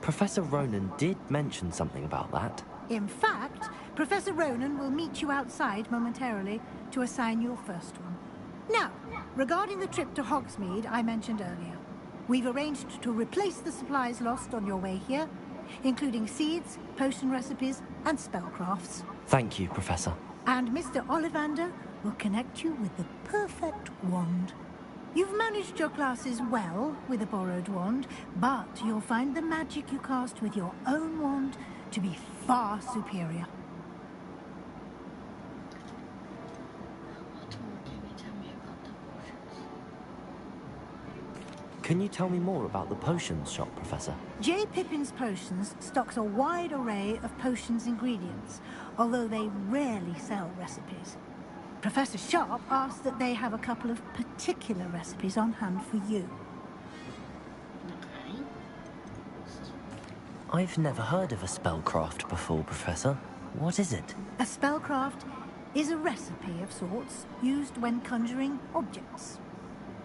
Professor Ronan did mention something about that.
In fact, Professor Ronan will meet you outside momentarily to assign your first one. Now, regarding the trip to Hogsmeade I mentioned earlier, we've arranged to replace the supplies lost on your way here, including seeds, potion recipes, and spellcrafts.
Thank you, Professor.
And Mr. Ollivander will connect you with the perfect wand. You've managed your classes well with a borrowed wand, but you'll find the magic you cast with your own wand to be far superior.
Can you tell me more about the potions shop, Professor?
J. Pippin's Potions stocks a wide array of potions ingredients, although they rarely sell recipes. Professor Sharp asked that they have a couple of particular recipes on hand for you.
Okay.
I've never heard of a spellcraft before, Professor. What is it?
A spellcraft is a recipe of sorts used when conjuring objects.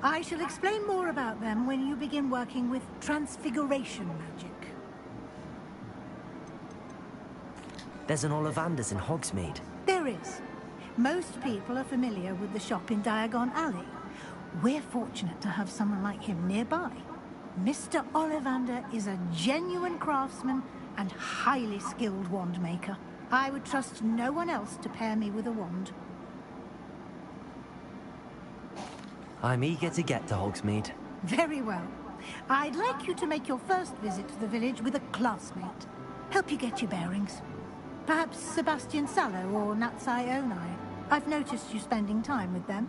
I shall explain more about them when you begin working with transfiguration magic.
There's an Ollivander's in Hogsmeade.
There is. Most people are familiar with the shop in Diagon Alley. We're fortunate to have someone like him nearby. Mr. Ollivander is a genuine craftsman and highly skilled wand maker. I would trust no one else to pair me with a wand.
I'm eager to get to Hogsmeade.
Very well. I'd like you to make your first visit to the village with a classmate. Help you get your bearings. Perhaps Sebastian Sallow or Natsai Onai. I've noticed you spending time with them.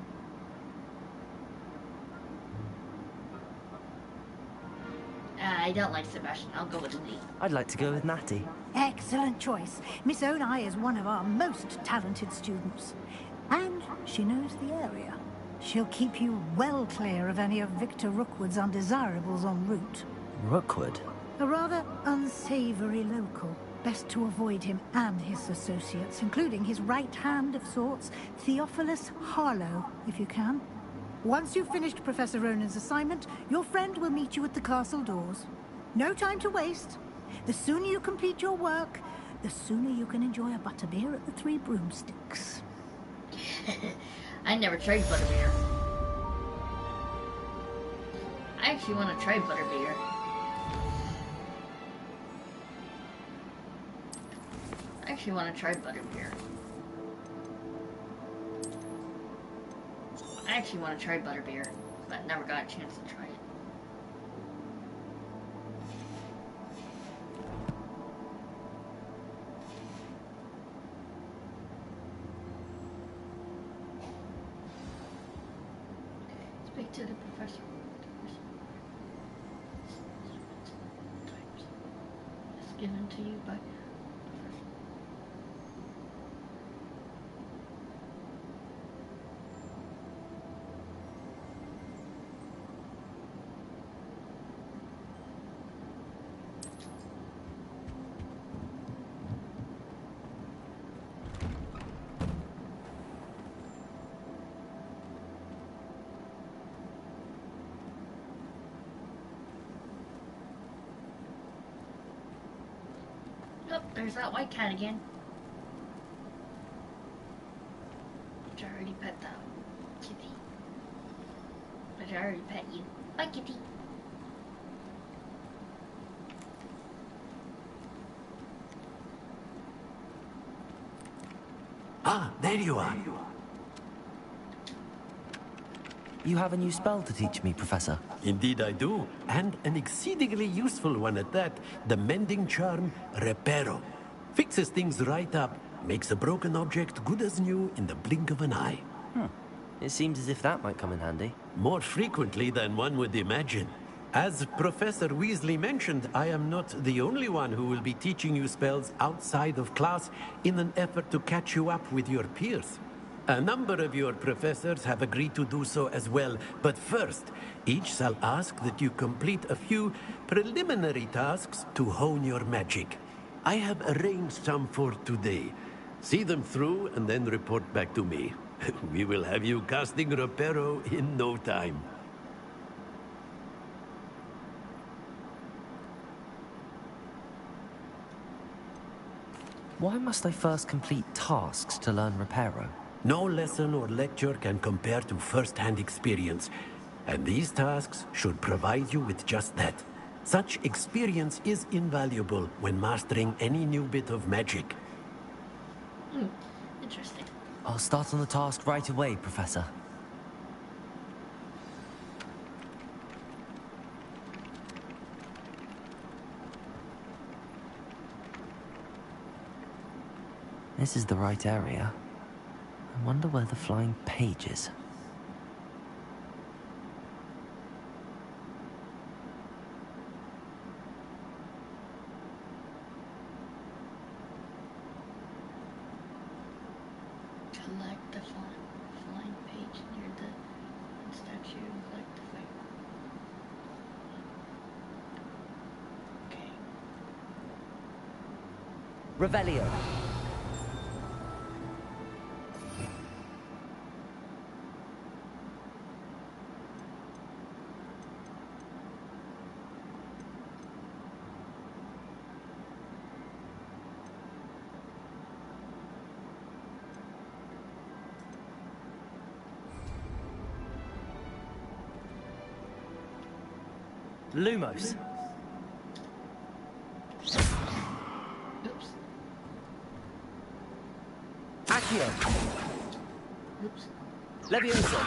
I don't like Sebastian. I'll go with Lee.
I'd like to go with Natty.
Excellent choice. Miss Onai is one of our most talented students. And she knows the area. She'll keep you well clear of any of Victor Rookwood's undesirables en route.
Rookwood?
A rather unsavory local. Best to avoid him and his associates, including his right hand of sorts, Theophilus Harlow, if you can. Once you've finished Professor Ronan's assignment, your friend will meet you at the castle doors. No time to waste. The sooner you complete your work, the sooner you can enjoy a butterbeer at the Three Broomsticks.
I never tried butterbeer. I actually want to try butterbeer. I actually want to try butterbeer. I actually want to try butterbeer, but never got a chance to try it. Speak to the professor. It's given to you by there's that white cat again. But I already pet that kitty. But I already pet you. Bye, kitty.
Ah, there you are.
You have a new spell to teach me, Professor.
Indeed I do, and an exceedingly useful one at that. The mending charm, Reparo. Fixes things right up, makes a broken object good as new in the blink of an eye.
It seems as if that might come in handy.
More frequently than one would imagine. As Professor Weasley mentioned, I am not the only one who will be teaching you spells outside of class in an effort to catch you up with your peers. A number of your professors have agreed to do so as well, but first, each shall ask that you complete a few preliminary tasks to hone your magic. I have arranged some for today. See them through and then report back to me. We will have you casting Reparo in no time.
Why must I first complete tasks to learn Reparo?
No lesson or lecture can compare to first-hand experience, and these tasks should provide you with just that. Such experience is invaluable when mastering any new bit of magic.
Interesting.
I'll start on the task right away, Professor. This is the right area. I wonder where the flying page is.
Collect the flying page near the statue. Collect the flying. Okay.
Revelio. Lumos.
Oops.
Accio.
Oops.
Levioso.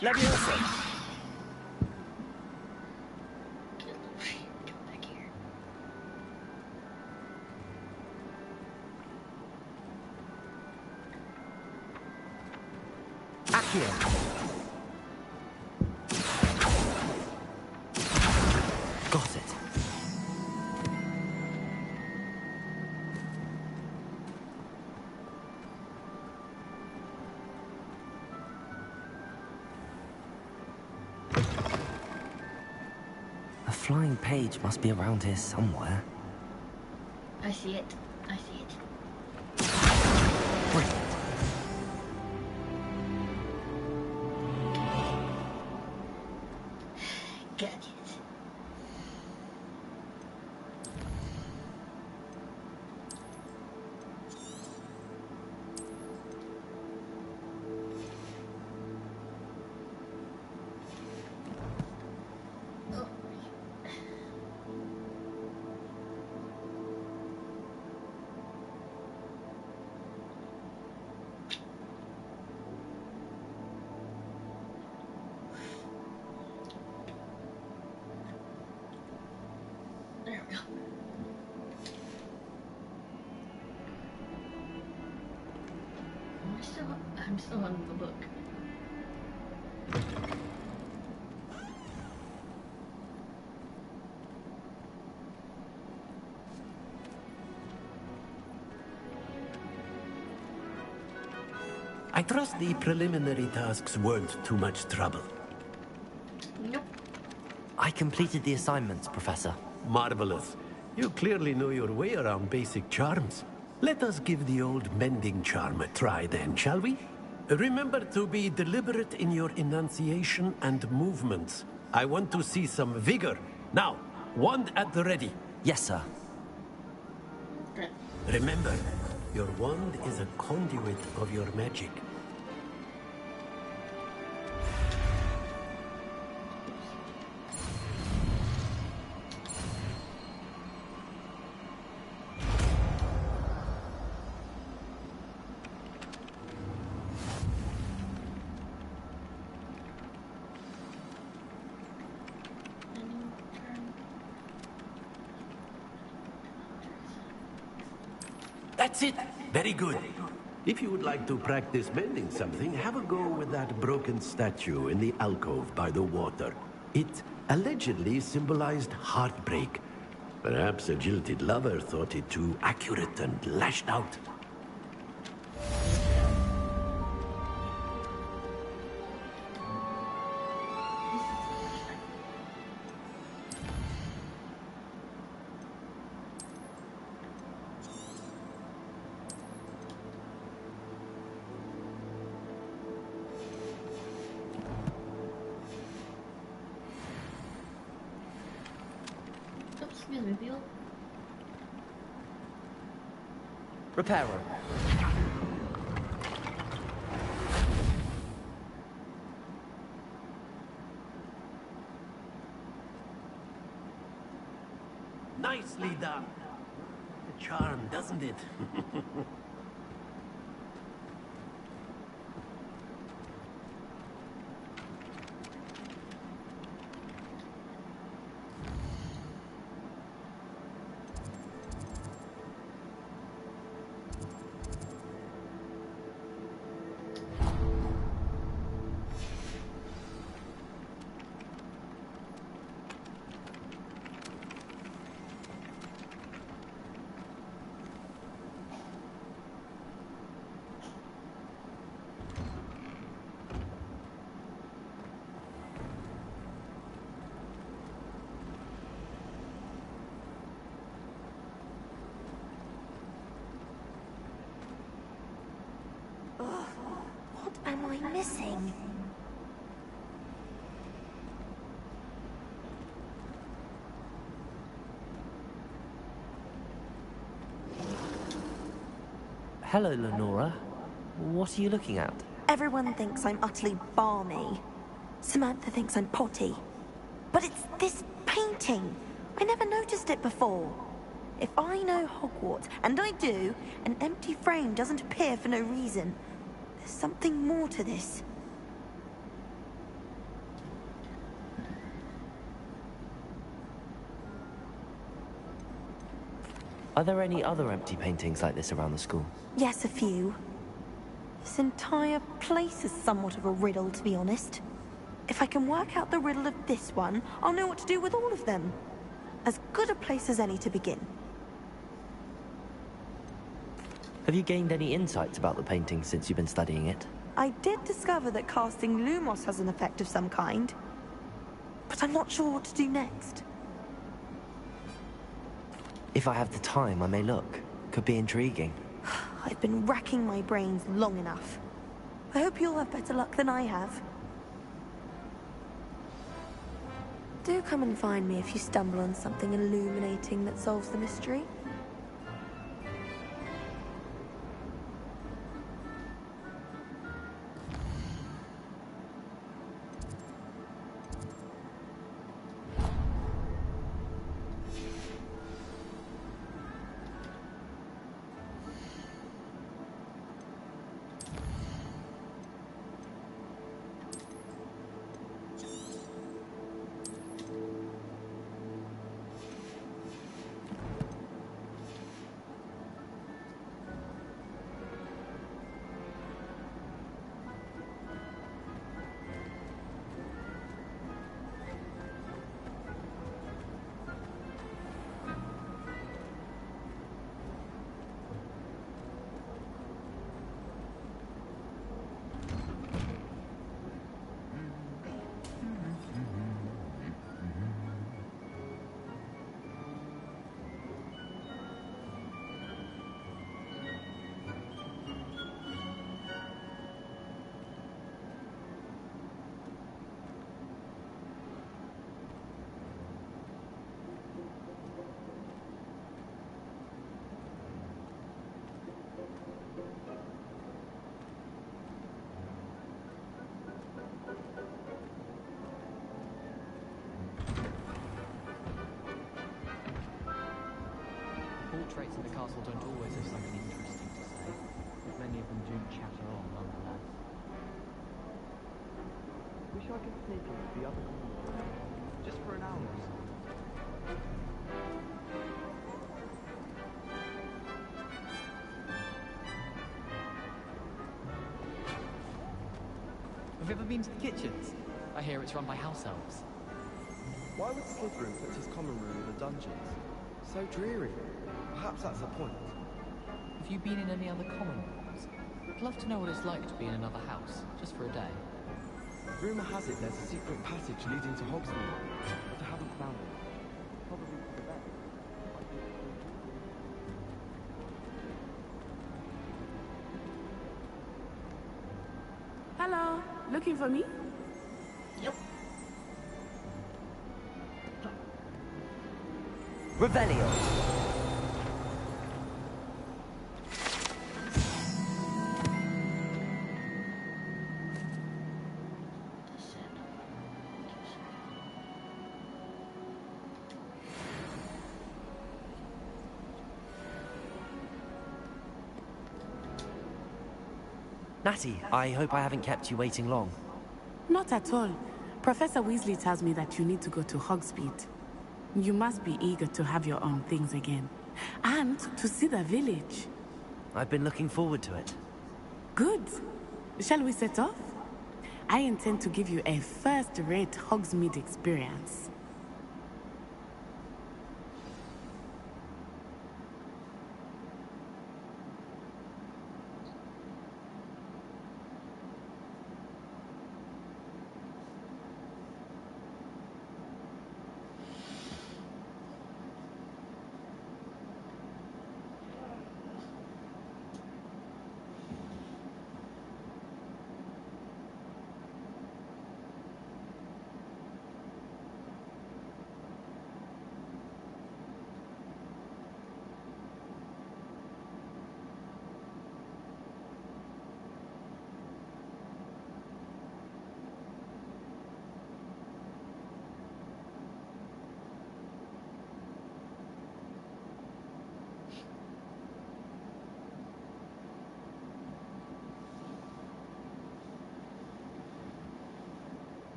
Levioso!
Got it. A flying page must be around here somewhere.
I see it. I see it.
Brilliant.
Got it. There we go. I'm still on the book.
I trust the preliminary tasks weren't too much trouble.
Nope.
I completed the assignments, Professor.
Marvelous. You clearly know your way around basic charms. Let us give the old mending charm a try then, shall we? Remember to be deliberate in your enunciation and movements. I want to see some vigor. Now, wand at the ready.
Yes, sir.
Good.
Remember, your wand is a conduit of your magic. That's it. Very good. If you would like to practice mending something, have a go with that broken statue in the alcove by the water. It allegedly symbolized heartbreak. Perhaps a jilted lover thought it too accurate and lashed out.
Excuse me, Bill.
Repairer.
Nicely done. A charm, doesn't it?
What am I missing?
Hello, Lenora. What are you looking at?
Everyone thinks I'm utterly balmy. Samantha thinks I'm potty. But it's this painting. I never noticed it before. If I know Hogwarts, and I do, an empty frame doesn't appear for no reason. There's something more to this.
Are there any other empty paintings like this around the school?
Yes, a few. This entire place is somewhat of a riddle, to be honest. If I can work out the riddle of this one, I'll know what to do with all of them. As good a place as any to begin.
Have you gained any insights about the painting since you've been studying it?
I did discover that casting Lumos has an effect of some kind, but I'm not sure what to do next.
If I have the time, I may look. Could be intriguing.
I've been racking my brains long enough. I hope you'll have better luck than I have. Do come and find me if you stumble on something illuminating that solves the mystery.
Portraits in the castle don't always have something interesting to say, but many of them do chatter on nonetheless. Wish I could sneak into the other corner, just for an hour or so. Have you ever been to the kitchens? I hear it's run by house elves.
Why would Slytherin put his common room in the dungeons? So dreary. Perhaps that's the point.
Have you been in any other common rooms? I'd love to know what it's like to be in another house, just for a day.
Rumour has it there's a secret passage leading to Hogsmeade, but I haven't found it. Probably for the best.
Hello, looking for me?
Yep.
Revelio. Natty, I hope I haven't kept you waiting long.
Not at all. Professor Weasley tells me that you need to go to Hogsmeade. You must be eager to have your own things again. And to see the village.
I've been looking forward to it.
Good. Shall we set off? I intend to give you a first-rate Hogsmeade experience.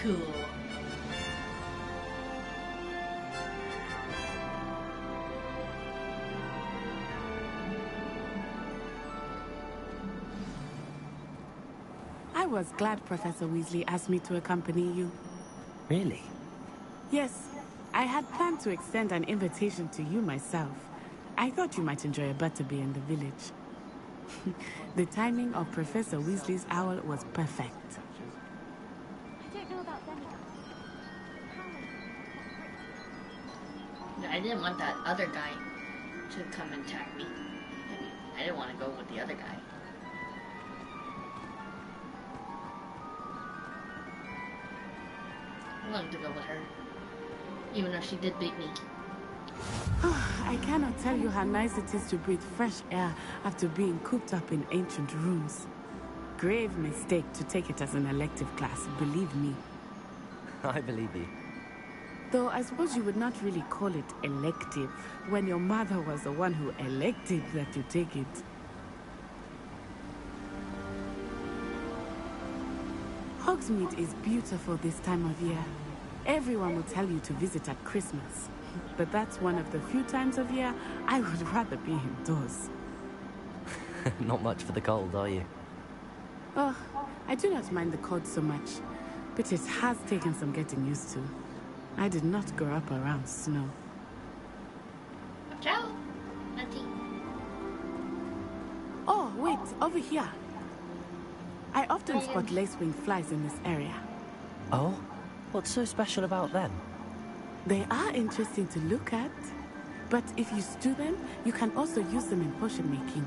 Cool.
I was glad Professor Weasley asked me to accompany you.
Really?
Yes, I had planned to extend an invitation to you myself. I thought you might enjoy a butterbeer in the village. The timing of Professor Weasley's owl was perfect.
I don't know about them.
I didn't want that other guy to come and attack me. I didn't want to go with the other guy. I wanted to go with her, even though she did beat me.
I cannot tell you how nice it is to breathe fresh air after being cooped up in ancient rooms. Grave mistake to take it as an elective class, believe me.
I believe you.
Though I suppose you would not really call it elective when your mother was the one who elected that you take it. Hogsmeade is beautiful this time of year. Everyone will tell you to visit at Christmas. But that's one of the few times of year I would rather be indoors.
Not much for the cold, are you?
Oh, I do not mind the cold so much, but it has taken some getting used to. I did not grow up around snow.
Watch out, Auntie.
Oh, wait, over here. I often spot lacewing flies in this area.
Oh? What's so special about them?
They are interesting to look at, but if you stew them, you can also use them in potion making.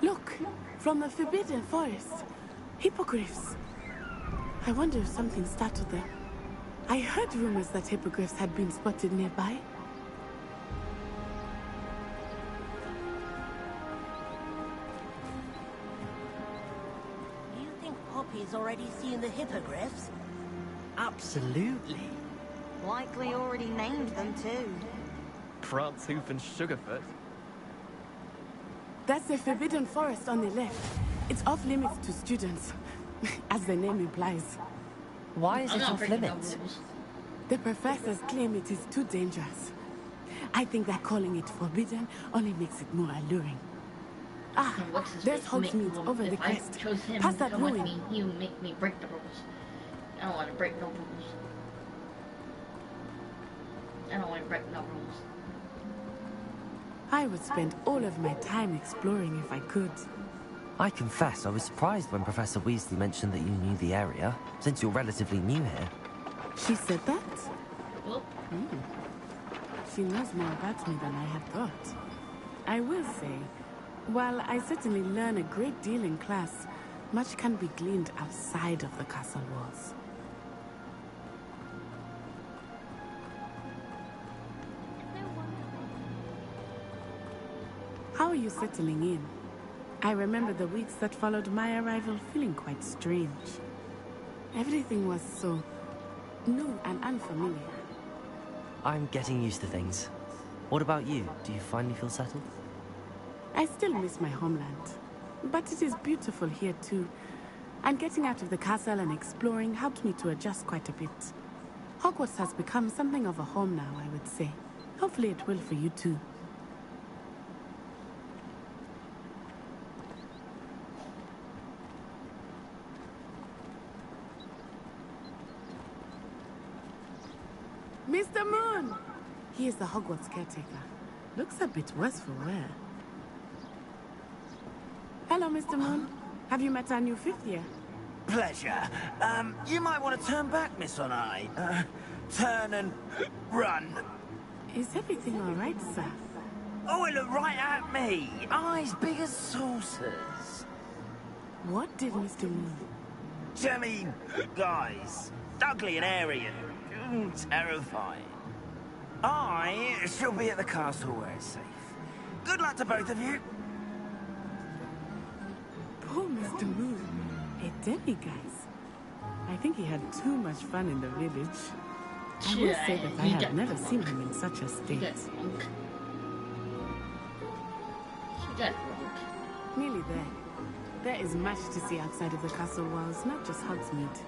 Look, from the Forbidden Forest. Hippogriffs. I wonder if something startled them. I heard rumors that hippogriffs had been spotted nearby.
You think Poppy's already seen the hippogriffs?
Absolutely.
Likely already named them too.
Prance, Hoof and Sugarfoot.
That's the Forbidden Forest on the left. It's off limits to students, as the name implies.
Why is it off limits?
The professors claim it is too dangerous. I think that calling it forbidden only makes it more alluring. Ah, there's Hogsmeade over the crest. Past that ruin.
He would make me break the rules. I don't want to break no rules. I don't want to break no rules.
I would spend all of my time exploring if I could.
I confess I was surprised when Professor Weasley mentioned that you knew the area, since you're relatively new here.
She said that?
Oh.
She knows more about me than I had thought. I will say, while I certainly learn a great deal in class, much can be gleaned outside of the castle walls. How are you settling in? I remember the weeks that followed my arrival feeling quite strange. Everything was so new and unfamiliar.
I'm getting used to things. What about you? Do you finally feel settled?
I still miss my homeland, but it is beautiful here too. And getting out of the castle and exploring helped me to adjust quite a bit. Hogwarts has become something of a home now, I would say. Hopefully it will for you too. Mr. Moon! He is the Hogwarts caretaker. Looks a bit worse for wear. Hello, Mr. Moon. Have you met our new fifth year?
Pleasure. You might want to turn back, Miss On-Eye. Turn and run.
Is everything all right, sir?
Oh, it looked right at me. Eyes big as saucers.
What did Mr. Moon?
I mean, guys, ugly and airy and terrifying. I shall be at the castle where it's safe. Good luck to both of you.
Poor Mr. Moon. Demi guys. I think he had too much fun in the village. I will say that I have never seen him in such a state.
He got drunk.
Nearly there. There is much to see outside of the castle walls, not just Hogsmeade.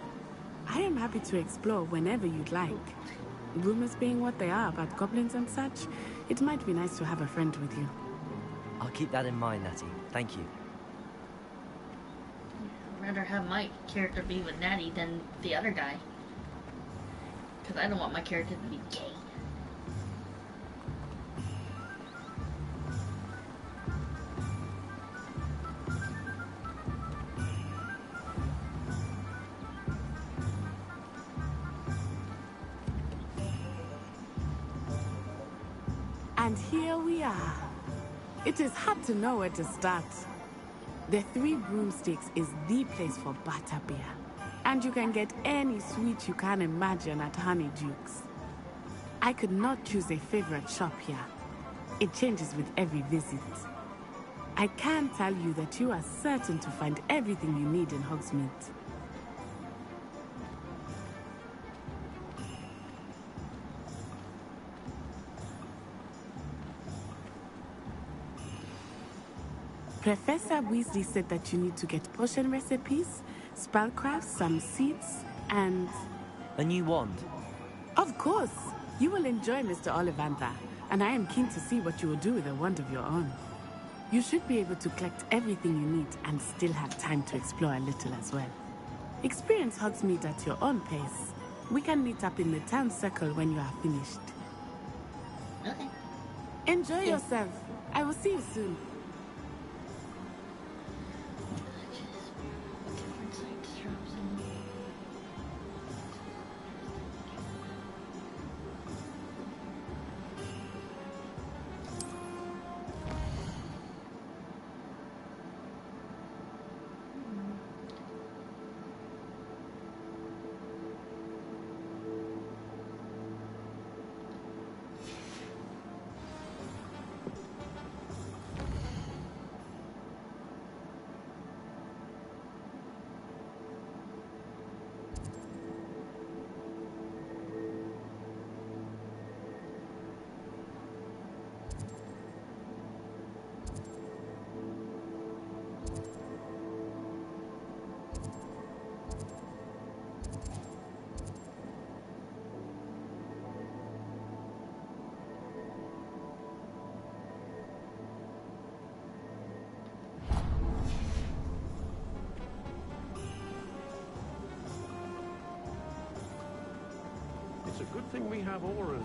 I am happy to explore whenever you'd like. Rumors being what they are about goblins and such, it might be nice to have a friend with you.
I'll keep that in mind, Natty. Thank you.
I'd rather have my character be with Natty than the other guy. Because I don't want my character to be gay.
And here we are. It is hard to know where to start. The Three Broomsticks is the place for butterbeer. And you can get any sweet you can imagine at Honeyduke's. I could not choose a favorite shop here. It changes with every visit. I can tell you that you are certain to find everything you need in Hogsmeade. Professor Weasley said that you need to get potion recipes, spellcrafts, some seeds, and...
a new wand?
Of course! You will enjoy Mr. Ollivander, and I am keen to see what you will do with a wand of your own. You should be able to collect everything you need and still have time to explore a little as well. Experience Hogsmeade at your own pace. We can meet up in the town circle when you are finished.
Okay.
Enjoy yourself. I will see you soon.
It's a good thing we have auras.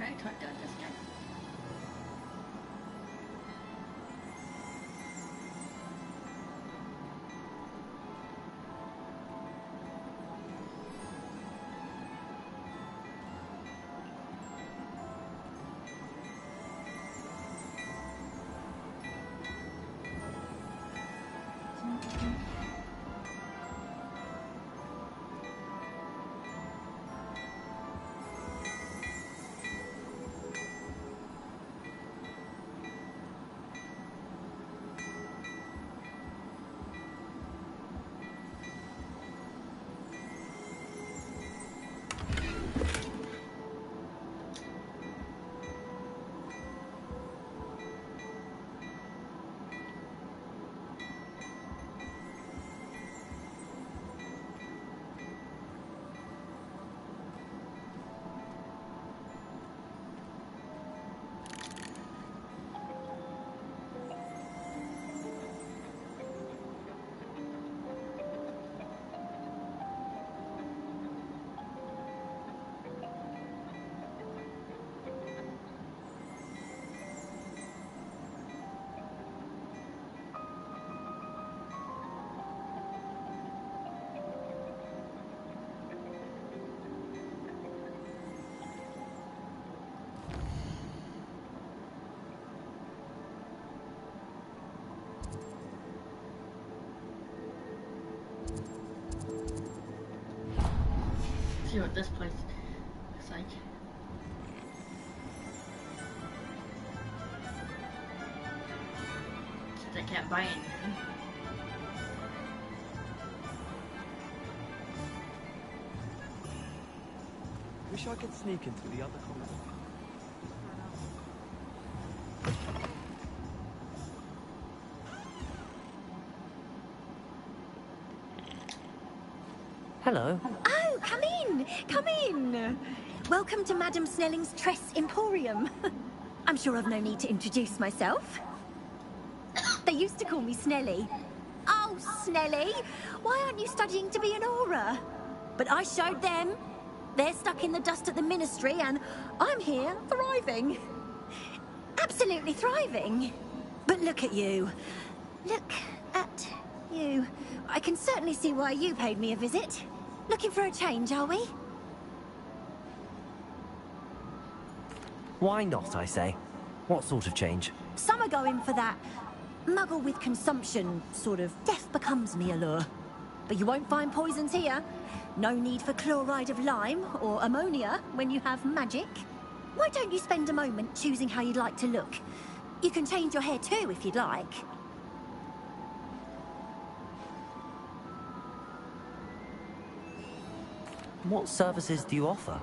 I talked about this guy. See what this place looks like. Since I can't buy anything.
Wish I could sneak into the other corner.
Hello.
Oh, come in! Come in! Welcome to Madame Snelling's Tress Emporium. I'm sure I've no need to introduce myself. They used to call me Snelly. Oh, Snelly! Why aren't you studying to be an aura? But I showed them. They're stuck in the dust at the ministry, and I'm here, thriving. Absolutely thriving. But look at you. Look at you. I can certainly see why you paid me a visit. Looking for a change, are we?
Why not, I say? What sort of change?
Some are going for that muggle with consumption, sort of death becomes me allure. But you won't find poisons here. No need for chloride of lime or ammonia when you have magic. Why don't you spend a moment choosing how you'd like to look? You can change your hair too if you'd like.
What services do you offer?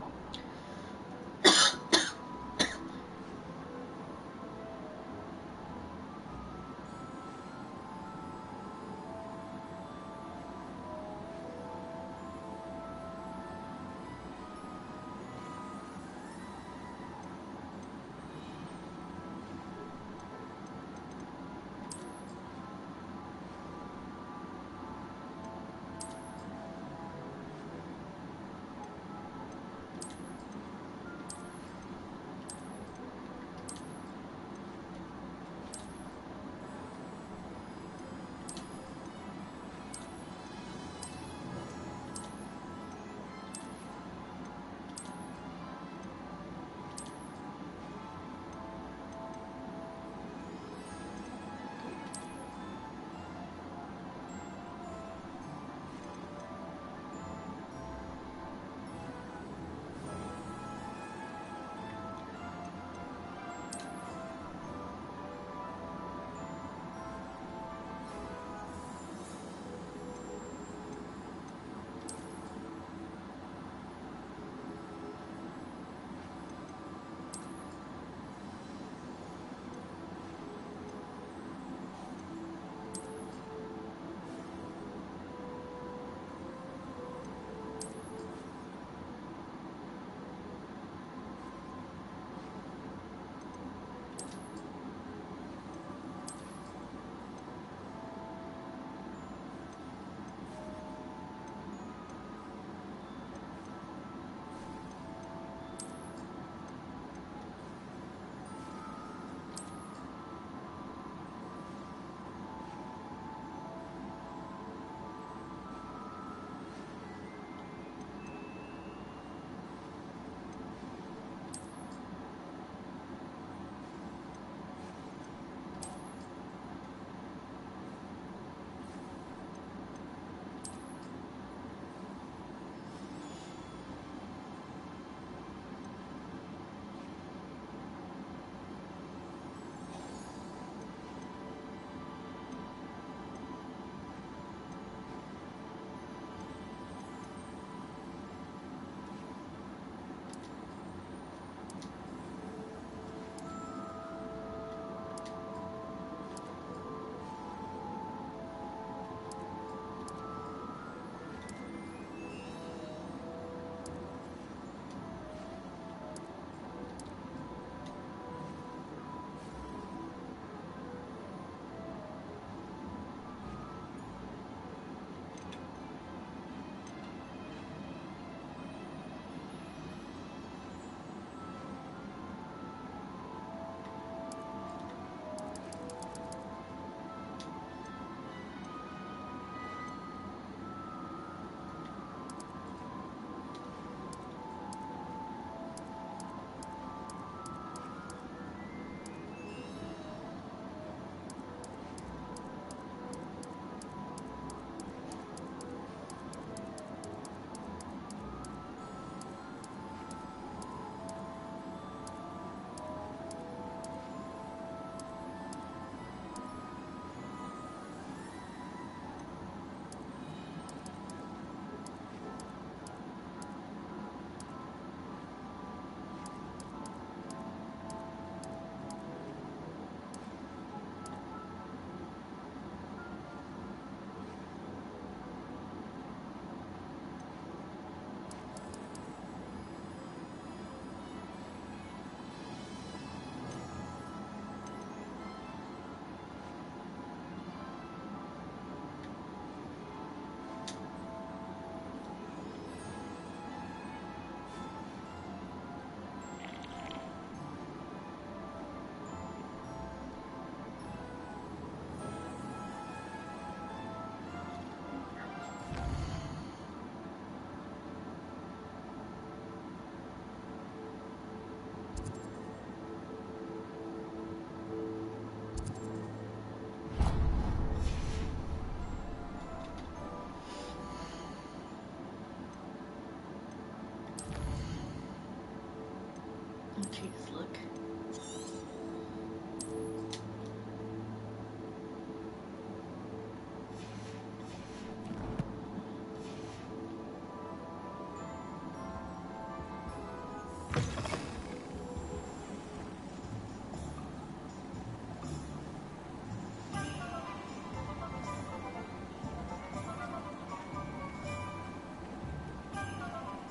Jesus, look.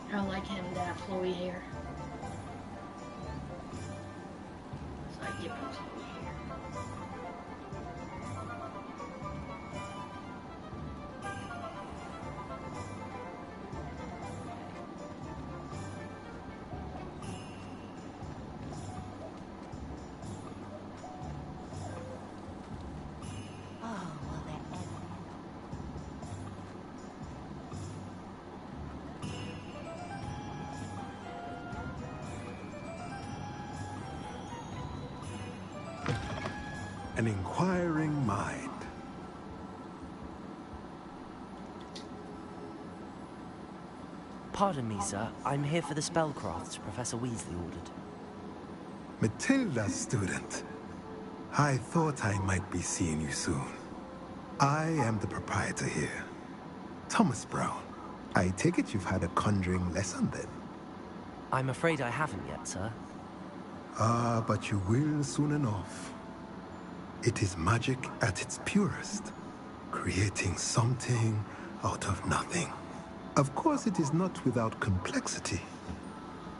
I don't like him to have flowy hair. So I give him flowy hair.
An inquiring mind.
Pardon me, sir. I'm here for the spellcrafts Professor Weasley ordered.
Matilda, student. I thought I might be seeing you soon. I am the proprietor here, Thomas Brown. I take it you've had a conjuring lesson then?
I'm afraid I haven't yet, sir.
Ah, but you will soon enough. It is magic at its purest, creating something out of nothing. Of course, it is not without complexity,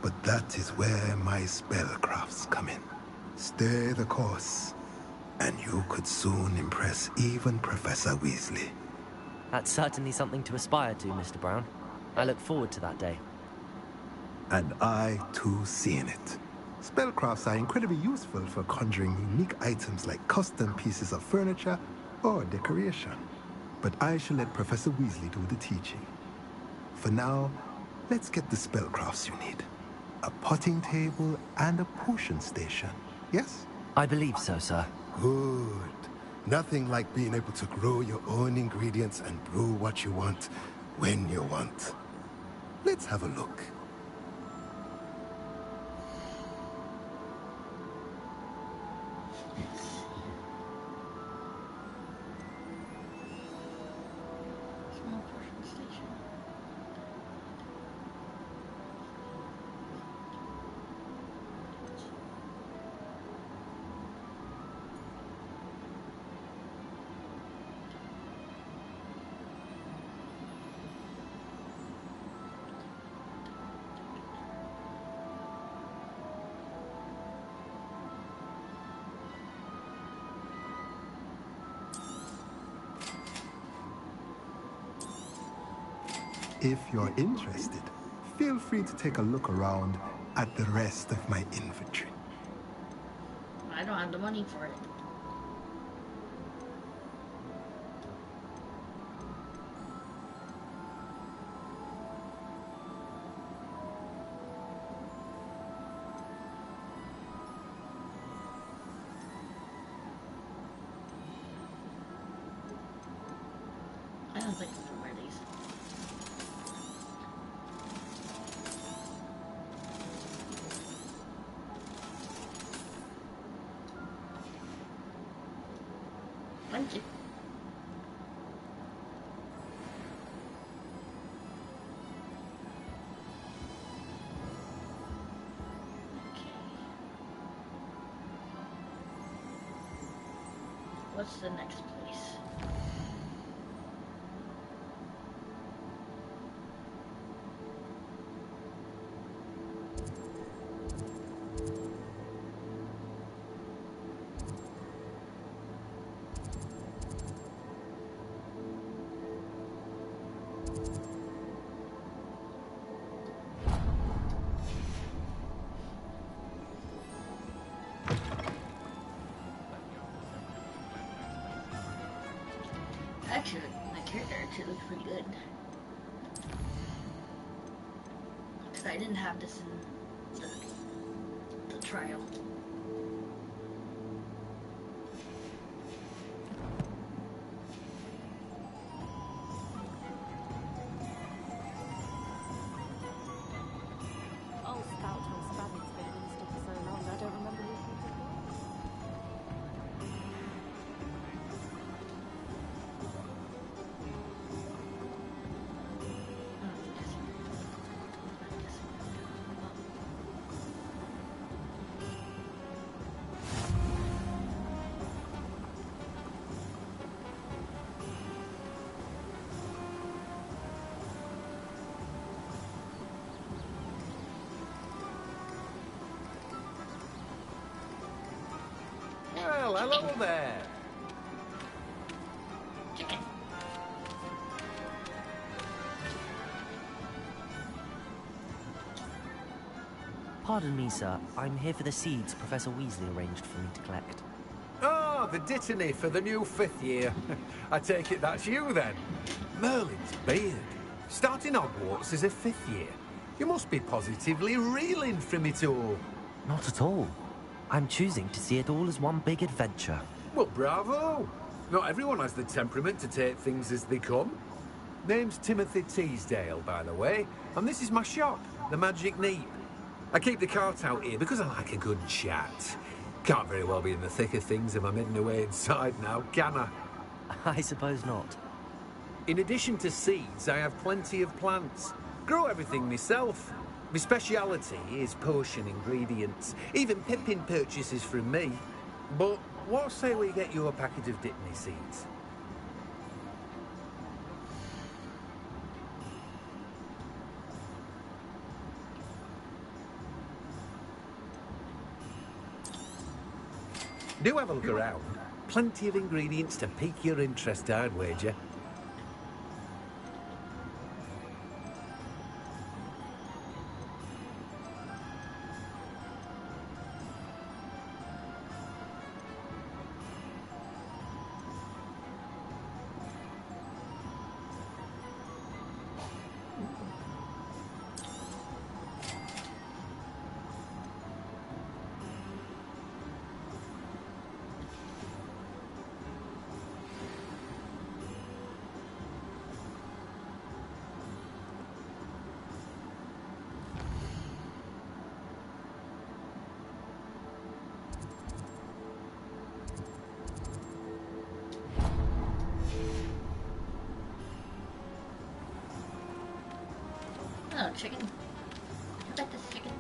but that is where my spellcrafts come in. Stay the course, and you could soon impress even Professor Weasley.
That's certainly something to aspire to, Mr. Brown. I look forward to that day.
And I, too, seeing it. Spellcrafts are incredibly useful for conjuring unique items like custom pieces of furniture or decoration. But I shall let Professor Weasley do the teaching. For now, let's get the spellcrafts you need. A potting table and a potion station, yes?
I believe so, sir.
Good. Nothing like being able to grow your own ingredients and brew what you want when you want. Let's have a look. If you're interested, feel free to take a look around at the rest of my inventory.
I don't have the money for it. I don't think I can wear these. Thank you. Okay. What's the next place? Actually, my character actually looks pretty good. Because I didn't have this in the trial.
Old Scout told Scrabby's been a minister for
chicken.
Hello there.
Chicken.
Pardon me, sir. I'm here for the seeds Professor Weasley arranged for me to collect.
Oh, the dittany for the new 5th year. I take it that's you, then. Merlin's beard. Starting Hogwarts as a 5th year. You must be positively reeling from it all.
Not at all. I'm choosing to see it all as one big adventure.
Well, bravo. Not everyone has the temperament to take things as they come. Name's Timothy Teasdale, by the way, and this is my shop, the Magic Neep. I keep the cart out here because I like a good chat. Can't very well be in the thick of things if I'm hidden away inside now, can I?
I suppose not.
In addition to seeds, I have plenty of plants. Grow everything myself. My speciality is potion ingredients. Even Pippin purchases from me. But what say we get you a packet of Dittany seeds? Do have a look around. Plenty of ingredients to pique your interest, I'd wager.
Oh, chicken. I pet this chicken.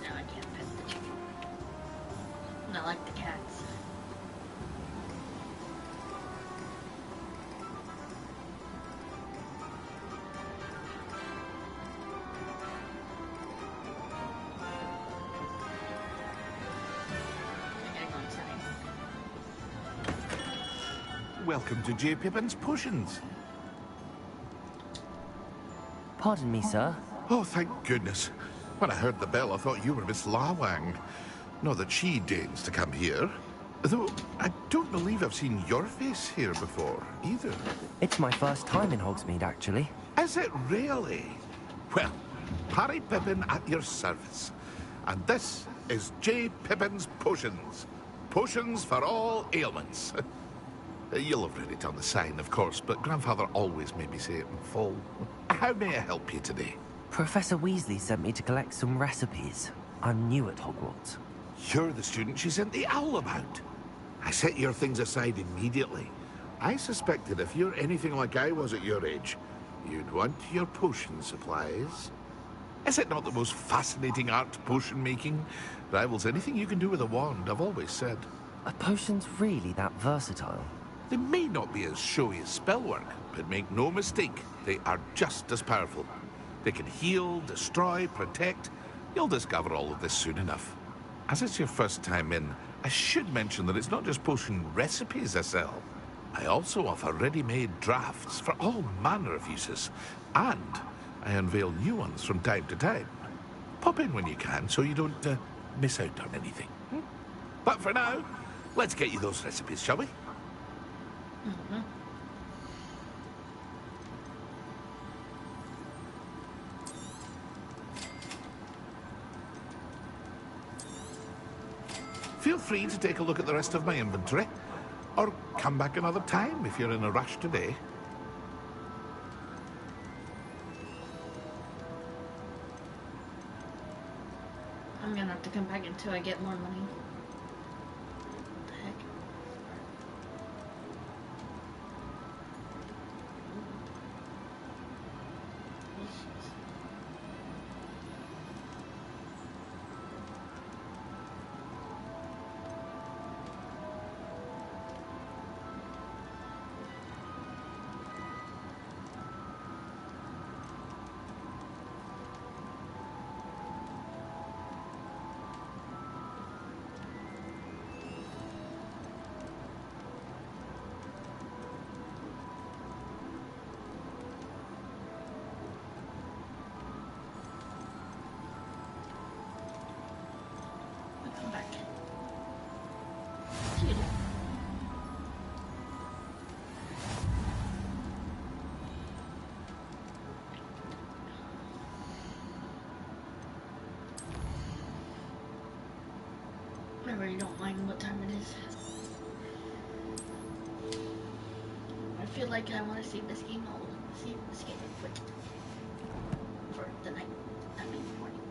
No, I can't pet the chicken. Not like the cats. I gotta go inside.
Welcome to J. Pippin's Potions.
Pardon me, sir.
Oh, thank goodness. When I heard the bell, I thought you were Miss Lawang. Not that she deigns to come here. Though, I don't believe I've seen your face here before, either.
It's my first time in Hogsmeade, actually.
Is it really? Well, Harry Pippin at your service. And this is J. Pippin's Potions. Potions for all ailments. You'll have read it on the sign, of course, but Grandfather always made me say it in full. How may I help you today?
Professor Weasley sent me to collect some recipes. I'm new at Hogwarts.
You're the student she sent the owl about. I set your things aside immediately. I suspected if you're anything like I was at your age, you'd want your potion supplies. Is it not the most fascinating art, potion making? Rivals anything you can do with a wand, I've always said.
Are potions really that versatile?
They may not be as showy as spellwork, but make no mistake, they are just as powerful. They can heal, destroy, protect. You'll discover all of this soon enough. As it's your first time in, I should mention that it's not just potion recipes I sell. I also offer ready-made drafts for all manner of uses, and I unveil new ones from time to time. Pop in when you can so you don't miss out on anything. But for now, let's get you those recipes, shall we?
Mm-hmm.
Feel free to take a look at the rest of my inventory, or come back another time if you're in a rush today.
I'm gonna have to come back until I get more money. What the heck? really don't mind what time it is. I feel like I want to save this game quick for the night. I mean morning.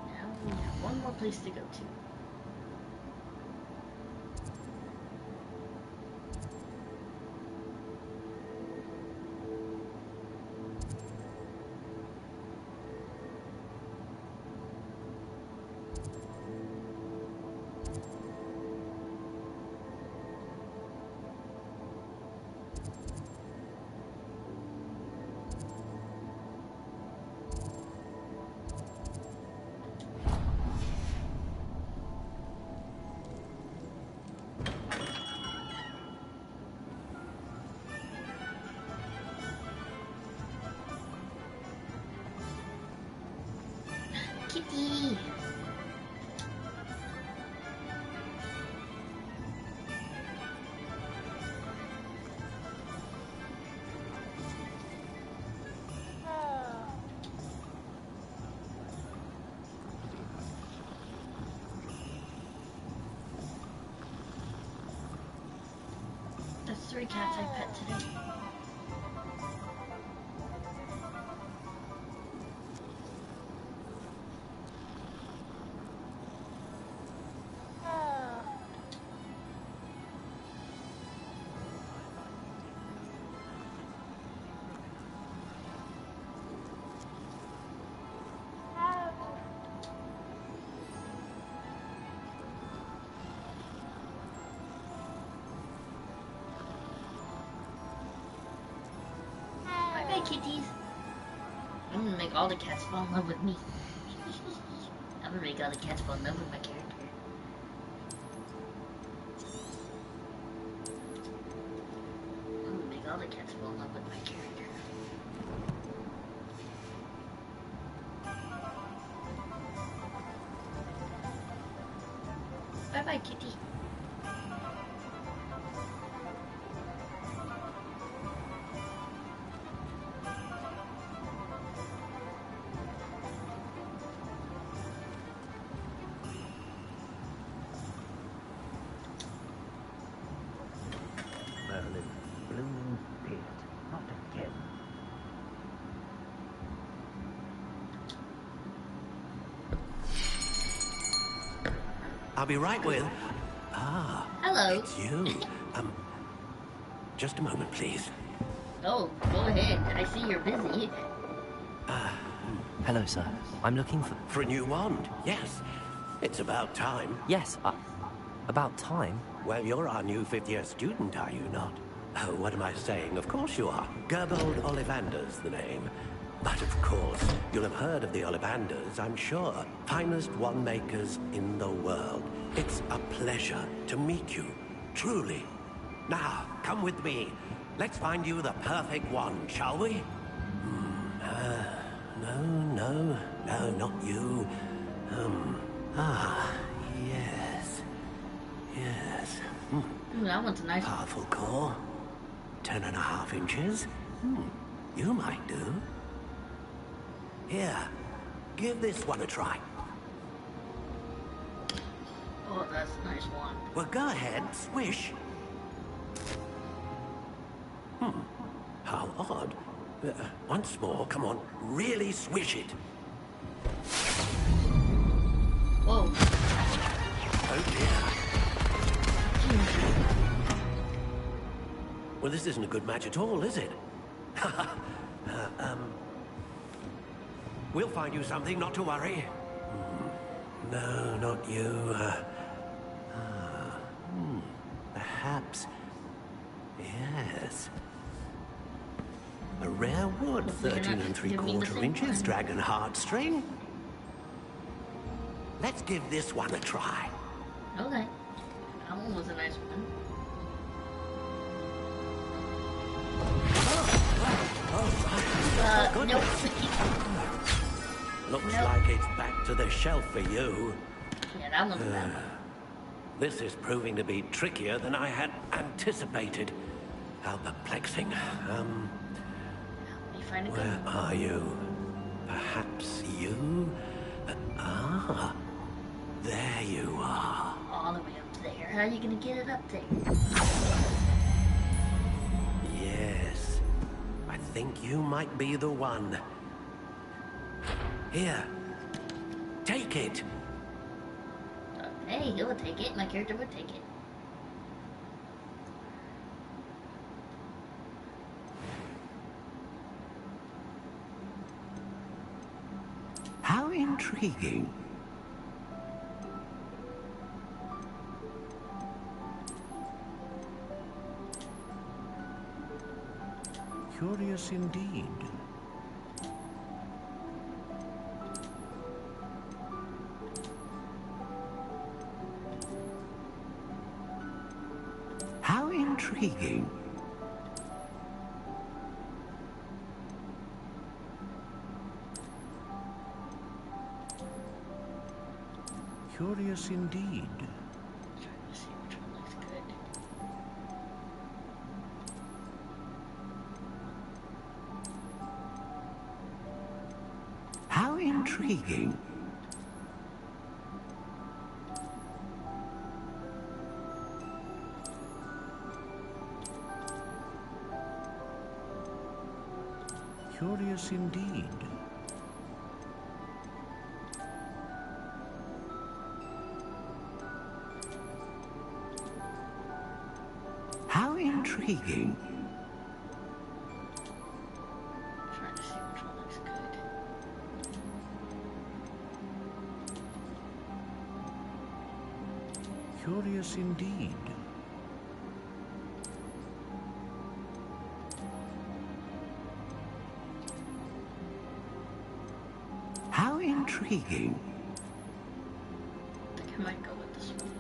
Now we have one more place to go to. Kitty! That's 3 cats I pet today. Bye, kitties. I'm gonna make all the cats fall in love with me. I'm gonna make all the cats fall in love with my character. I'm gonna make all the cats fall in love with my character. Bye bye, kitty.
I'll be right with... Ah.
Hello.
It's you. Just a moment, please.
Oh, go ahead. I see you're busy.
Hello, sir. I'm looking
for a new wand. Yes. It's about time.
Yes, about time?
Well, you're our new 5th-year student, are you not? Oh, what am I saying? Of course you are. Gerbold Ollivander's the name. But of course, you'll have heard of the Ollivanders, I'm sure. Finest wand makers in the world. It's a pleasure to meet you, truly. Now, come with me. Let's find you the perfect wand, shall we? No, not you. Yes. Yes.
Ooh, that one's a nice one.
Powerful core. 10.5 inches. You might do. Here, give this one a try.
Oh, that's a nice one.
Well, go ahead, swish. How odd. Once more, come on, really swish it.
Whoa.
Oh dear. Well, this isn't a good match at all, is it? We'll find you something, not to worry. No, not you. Perhaps. Yes. A rare wood, 13 3/4 inches, dragon heartstring. Let's give this one a try.
Okay. That one was a nice one. Nope.
Looks like it's back to the shelf for you.
Yeah, that one's a bad one.
This is proving to be trickier than I had anticipated. How perplexing. Where are you? Perhaps you? Ah, there you are.
All the way up there. How are you gonna get it up there?
Yes, I think you might be the one. Here, take it.
Hey, he would take it. My character would take it.
How intriguing. Curious indeed. How intriguing. Curious indeed.
Trying to see which one looks good.
How intriguing. Curious indeed. How intriguing.
Trying to see which one looks good.
Curious indeed. How intriguing.
I think I might go with this one.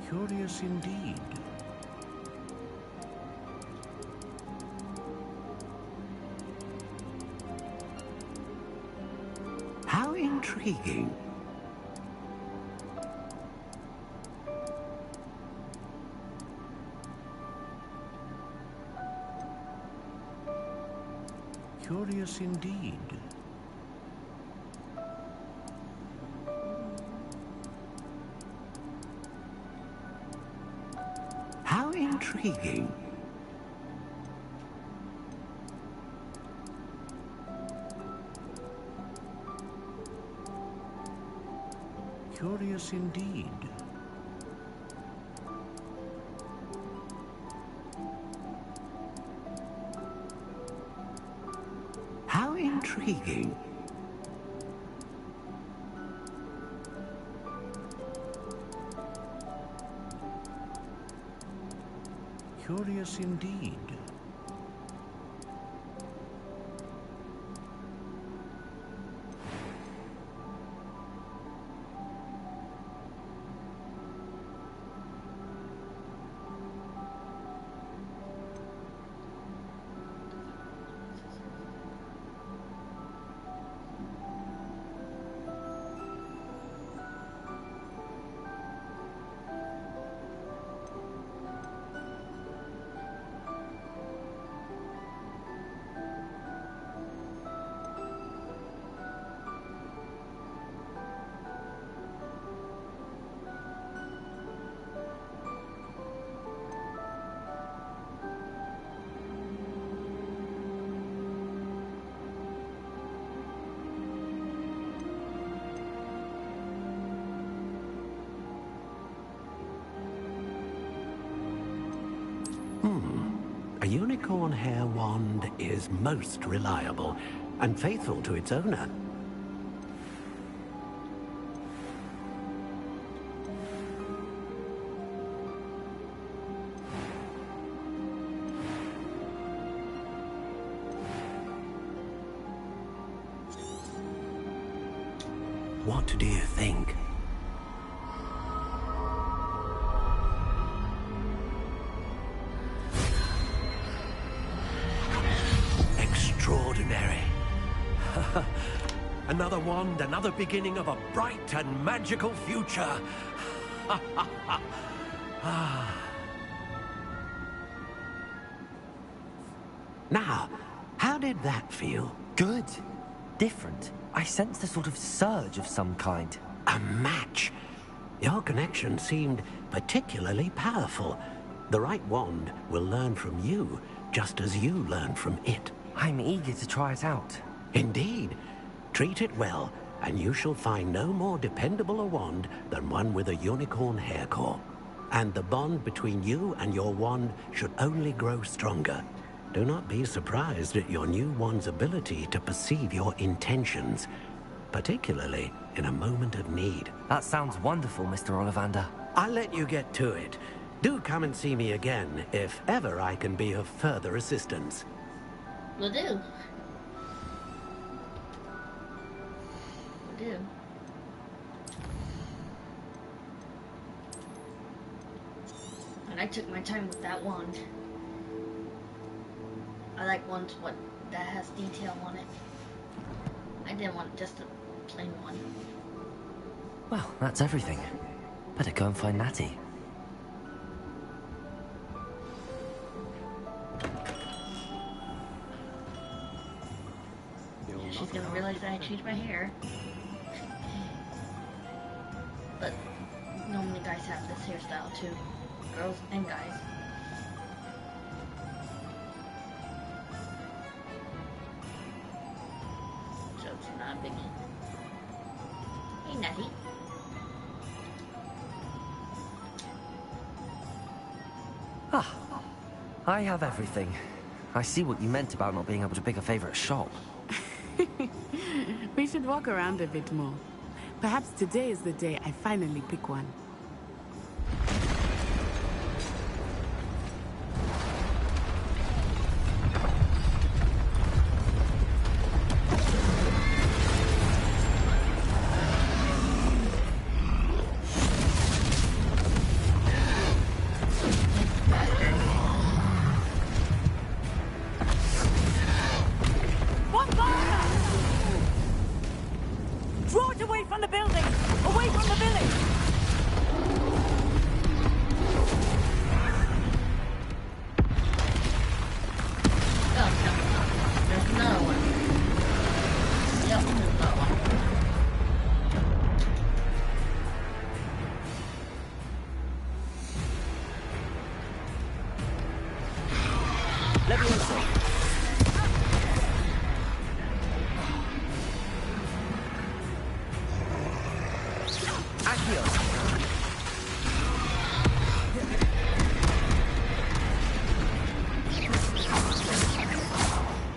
Curious indeed. How intriguing. Curious indeed. How intriguing. Curious indeed. How intriguing. Curious indeed. A unicorn hair wand is most reliable and faithful to its owner. What do you think? Extraordinary. Another wand, another beginning of a bright and magical future. Now, how did that feel?
Good. Different. I sensed a sort of surge of some kind.
A match. Your connection seemed particularly powerful. The right wand will learn from you, just as you learn from it.
I'm eager to try it out.
Indeed. Treat it well, and you shall find no more dependable a wand than one with a unicorn hair core. And the bond between you and your wand should only grow stronger. Do not be surprised at your new wand's ability to perceive your intentions, particularly in a moment of need.
That sounds wonderful, Mr. Ollivander.
I'll let you get to it. Do come and see me again if ever I can be of further assistance.
Will do. Will do. And I took my time with that wand. I like ones that has detail on it. I didn't want just a plain one.
Well, that's everything. Better go and find Natty.
She's gonna realize that I changed my hair. But normally guys have this hairstyle too. Girls and guys. So it's not a biggie. Hey, Natty.
Ah, I have everything. I see what you meant about not being able to pick a favorite shop.
We should walk around a bit more. Perhaps today is the day I finally pick one.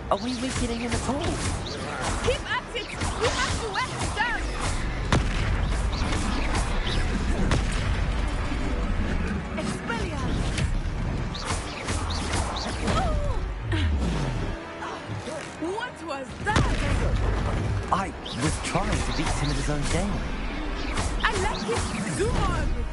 Are we weakening him at all?
Keep at it! We have to wear him down! Expelliarmus! What was that?
I was trying to beat him at his own game.
I let him do more of it!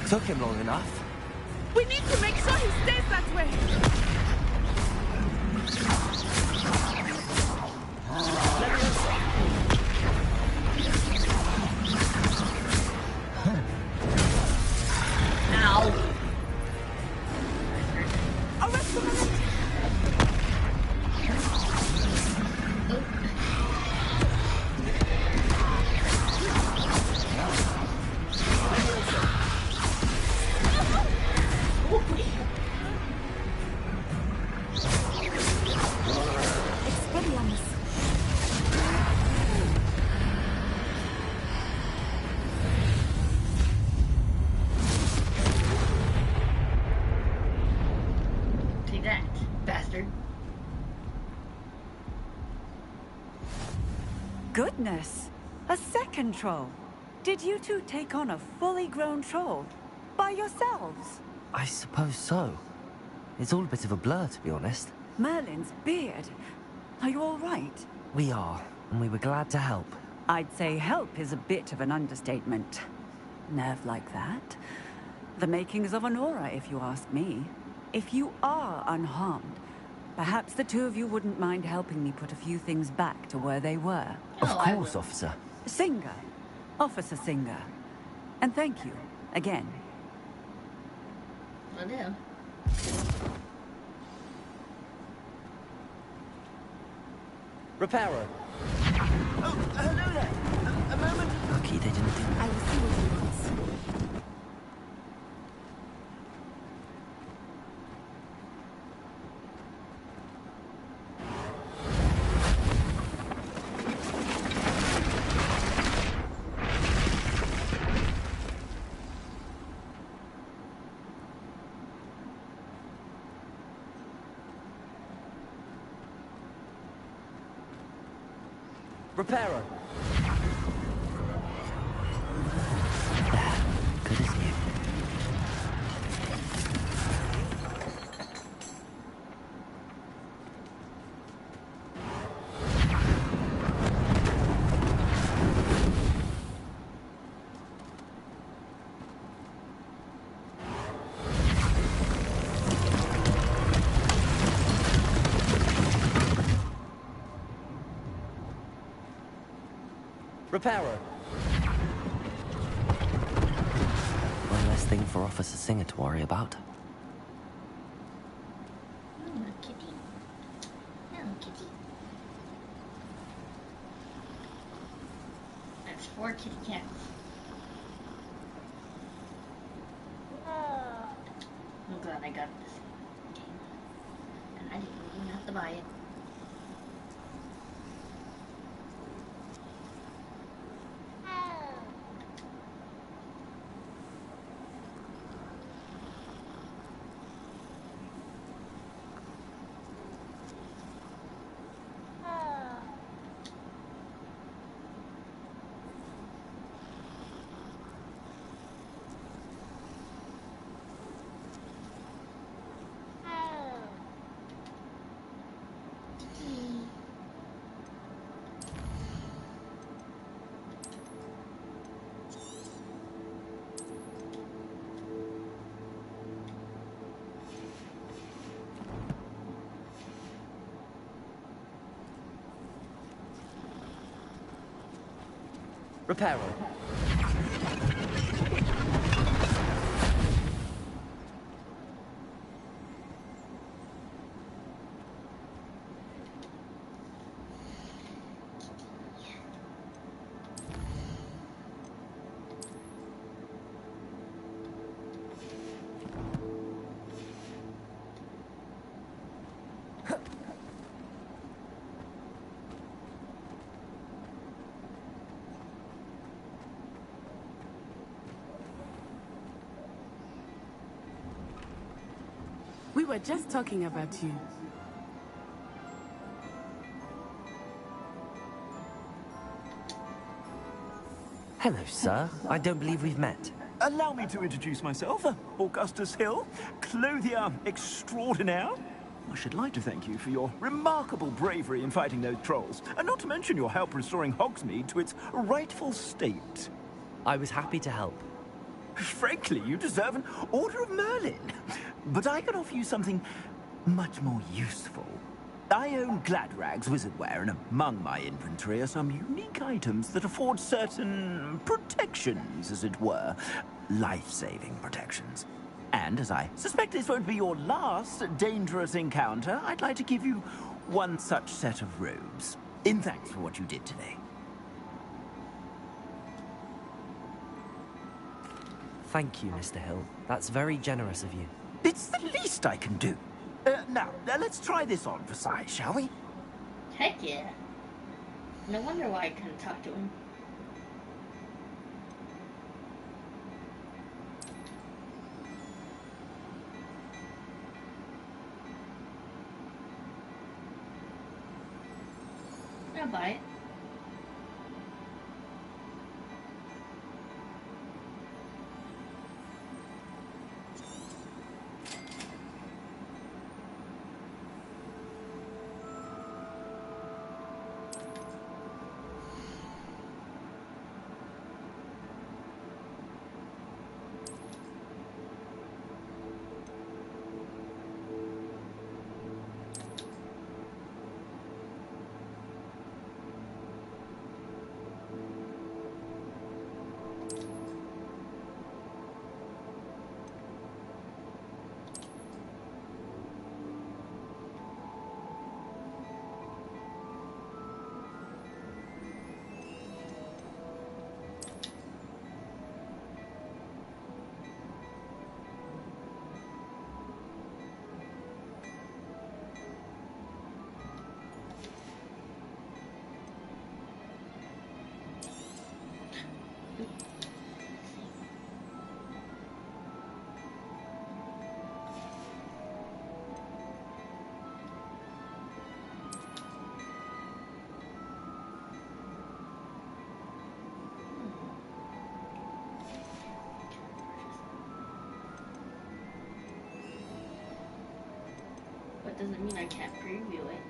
Took him long enough.
We need to make sure he stays that way.
Arrest them!
Take that, bastard.
Goodness! A second troll. Did you two take on a fully grown troll? By yourselves?
I suppose so. It's all a bit of a blur, to be honest.
Merlin's beard. Are you all right?
We are, and we were glad to help.
I'd say help is a bit of an understatement. Nerve like that? The makings of an aura, if you ask me. If you are unharmed, perhaps the two of you wouldn't mind helping me put a few things back to where they were.
Of course, officer.
Singer. Officer Singer. And thank you, again.
I do.
Repairer.
Oh, hello there. A moment.
Lucky they didn't do
I will see what he wants.
Repairer.
Good as new.
Repairer.
One less thing for Officer Singer to worry about.
Oh, kitty. Hello, kitty. That's 4 kitty cats. I'm glad I got this game. And I didn't even have to buy it.
Repairer.
We were just talking about you.
Hello, sir. I don't believe we've met.
Allow me to introduce myself, Augustus Hill, clothier extraordinaire. I should like to thank you for your remarkable bravery in fighting those trolls, and not to mention your help restoring Hogsmeade to its rightful state.
I was happy to help.
Frankly, you deserve an Order of Merlin. But I can offer you something much more useful. I own Gladrag's wizardware, and among my inventory are some unique items that afford certain protections, as it were. Life-saving protections. And as I suspect this won't be your last dangerous encounter, I'd like to give you one such set of robes, in thanks for what you did today.
Thank you, Mr. Hill. That's very generous of you.
It's the least I can do. Now, let's try this on for size, shall we?
Heck yeah. No wonder why I couldn't talk to him. I'll buy it. But doesn't mean I can't preview it.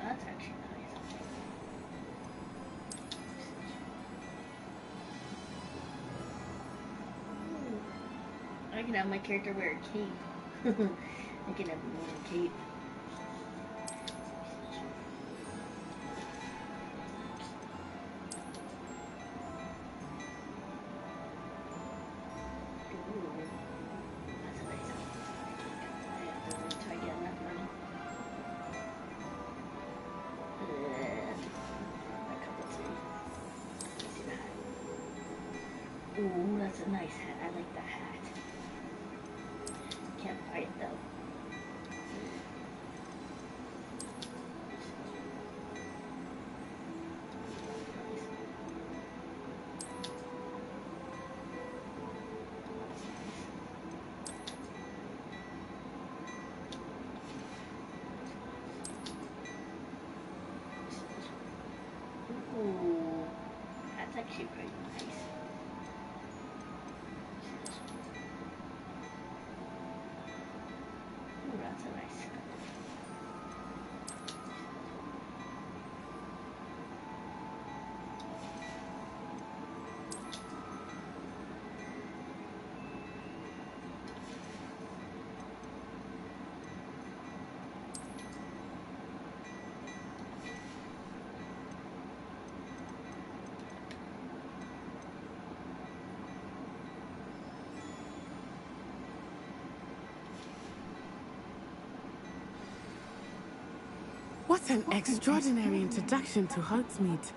That's actually nice. Ooh. I can have my character wear a cape. I can have him wear a cape. Ooh, that's a nice hat. I like the hat. Can't buy it though. Ooh, that's actually pretty nice. Ooh, that's a nice.
What an extraordinary introduction to Hogsmeade.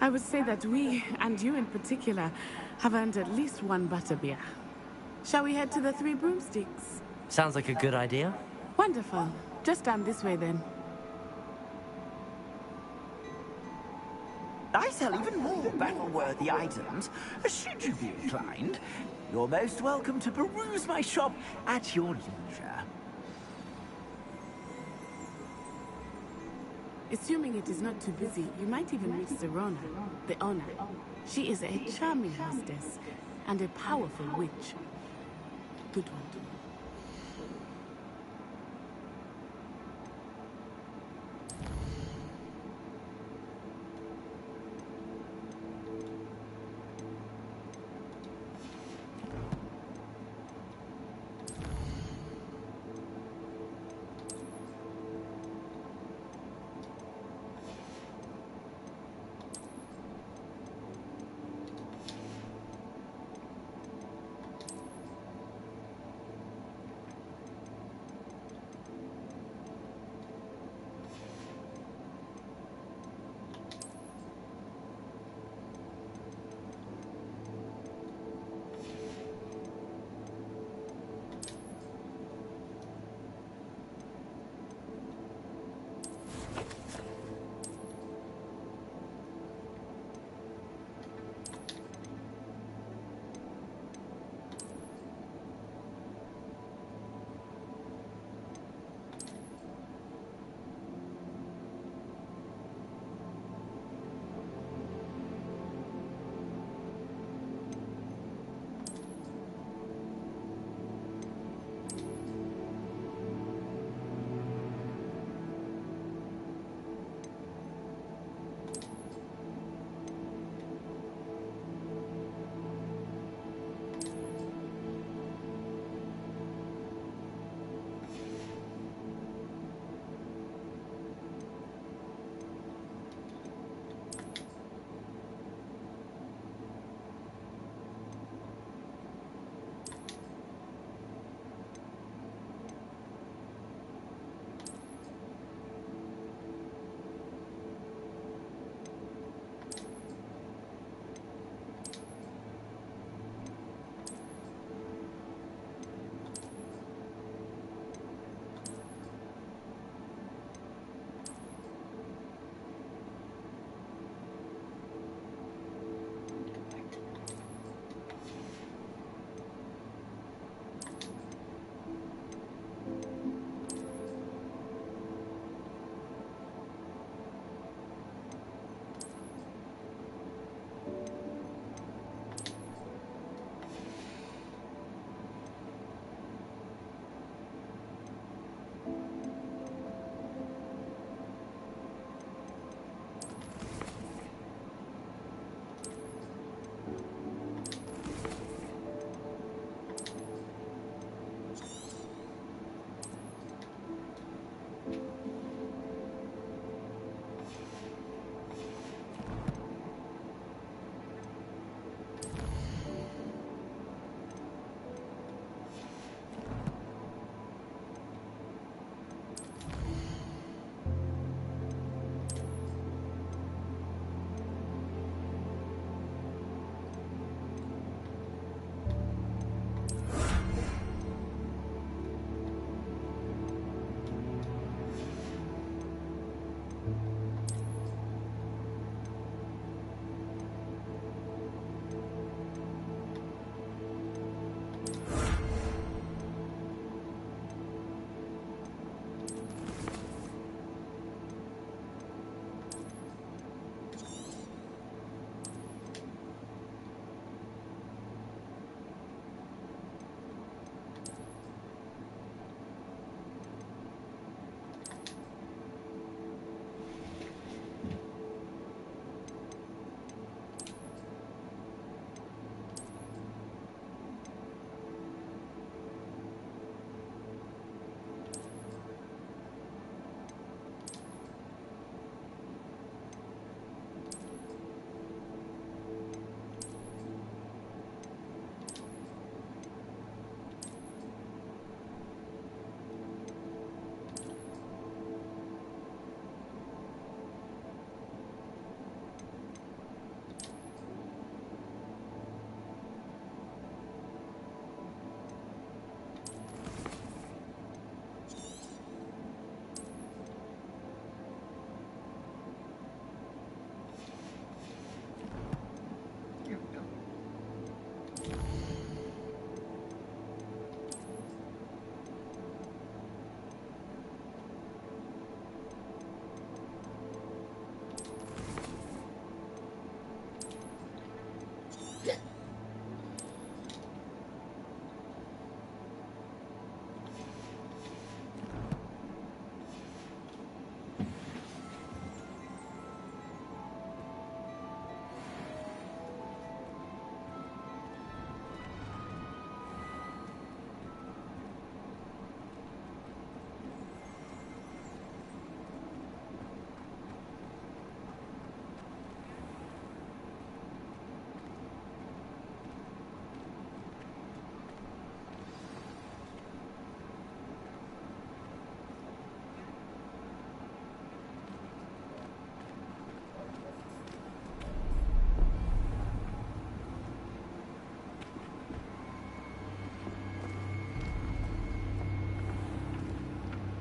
I would say that we, and you in particular, have earned at least one butterbeer. Shall we head to the Three Broomsticks?
Sounds like a good idea.
Wonderful. Just down this way then.
I sell even more battle-worthy items, should you be inclined. You're most welcome to peruse my shop at your leisure.
Assuming it is not too busy, you might even meet Serona, the owner. She is a charming hostess and a powerful witch. Good one to know.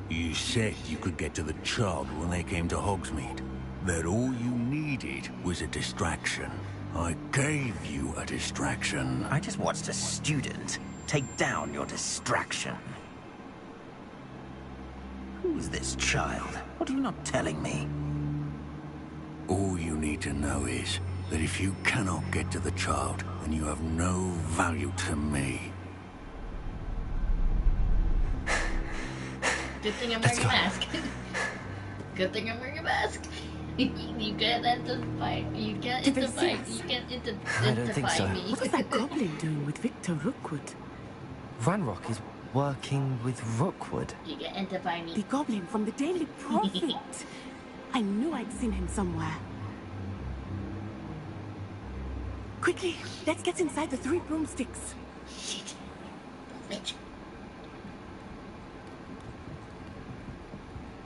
You said you could get to the child when they came to Hogsmeade. That all you needed was a distraction. I gave you a distraction.
I just watched a student take down your distraction. Who's this child? What are you not telling me?
All you need to know is that if you cannot get to the child, then you have no value to me.
Good thing I'm wearing a mask. Good thing I'm wearing a mask. You can't identify. You can't identify. You can't identify me.
What is that goblin doing with Victor Rookwood?
Ranrock is working with Rookwood.
You can't identify me.
The goblin from the Daily Prophet. I knew I'd seen him somewhere. Quickly, let's get inside the 3 broomsticks.
Shit. Bitch.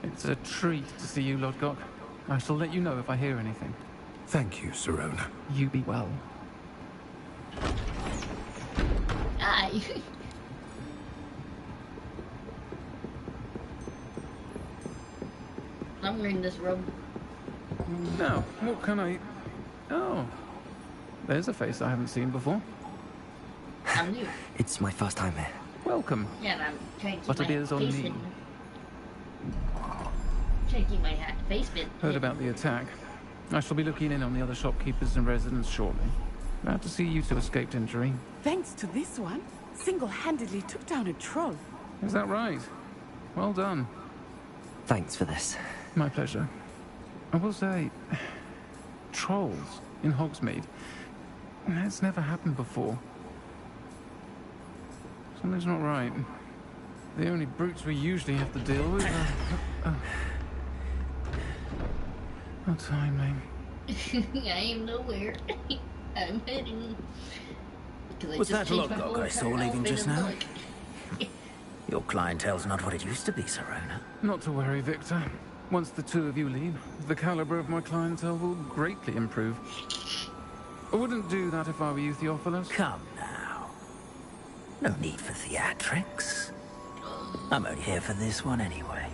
It's a treat to see you, Lodgok. I shall let you know if I hear anything.
Thank you, Sirona.
You be well.
Aye. I'm wearing this robe.
Now, what can I... Oh. There's a face I haven't seen before.
I'm new.
It's my first time here.
Welcome.
Yeah, and I'm trying to keep
Butterbeer's
my
on
face
me.
hidden. Trying to keep my face hidden.
Heard about the attack. I shall be looking in on the other shopkeepers and residents shortly. Glad to see you two escaped injury.
Thanks to this one, single-handedly took down a troll.
Is that right? Well done.
Thanks for this.
My pleasure. I will say, trolls in Hogsmeade. It's never happened before. Something's not right. The only brutes we usually have to deal with are... How timely.
I am nowhere. I'm heading.
Was that Lodgok I saw leaving just now? Your clientele's not what it used to be, Sirona.
Not to worry, Victor. Once the two of you leave, the caliber of my clientele will greatly improve. I wouldn't do that if I were you, Theophilus.
Come now. No need for theatrics. I'm only here for this one anyway.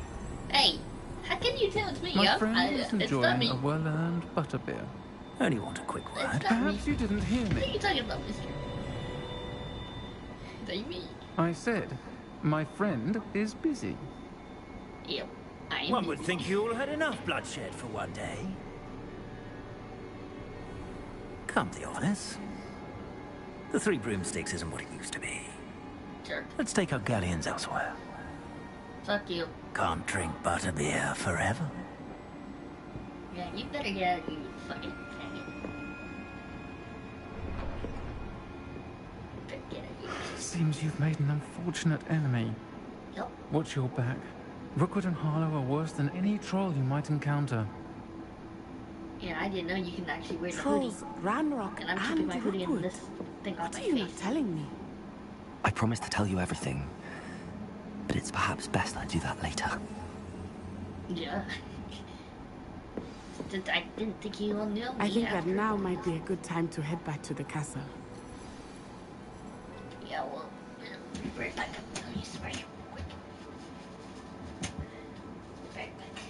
Hey, how can you tell it's me?
My friend is
it's not
enjoying
me.
a well-earned butterbeer.
Only want a quick word.
It's not
Perhaps
me.
you didn't hear
What are
me.
you talking about, mister? Is that me?
I said, my friend is busy.
Yep. I am
One would think you all had enough bloodshed for one day. Come, Theophilus. The 3 broomsticks isn't what it used to be.
Sure.
Let's take our galleons elsewhere.
Fuck you.
Can't drink butterbeer forever.
Yeah, you better get out, you fucking faggot. Better get out, you.
Seems you've made an unfortunate enemy.
Yep.
Watch your back. Rookwood and Harlow are worse than any troll you might encounter.
Yeah, I didn't know you can actually wear the
Trolls,
hoodie.
Ranrock,
And I'm keeping my hoodie in
Rookwood.
this thing on
What
my
are you not
face.
telling me?
I promised to tell you everything. But it's perhaps best I do that later.
Yeah. I didn't think you all knew me.
I think that
after.
now might be a good time to head back to the castle.
Yeah, well, right back. Let me spray you real quick. Right back.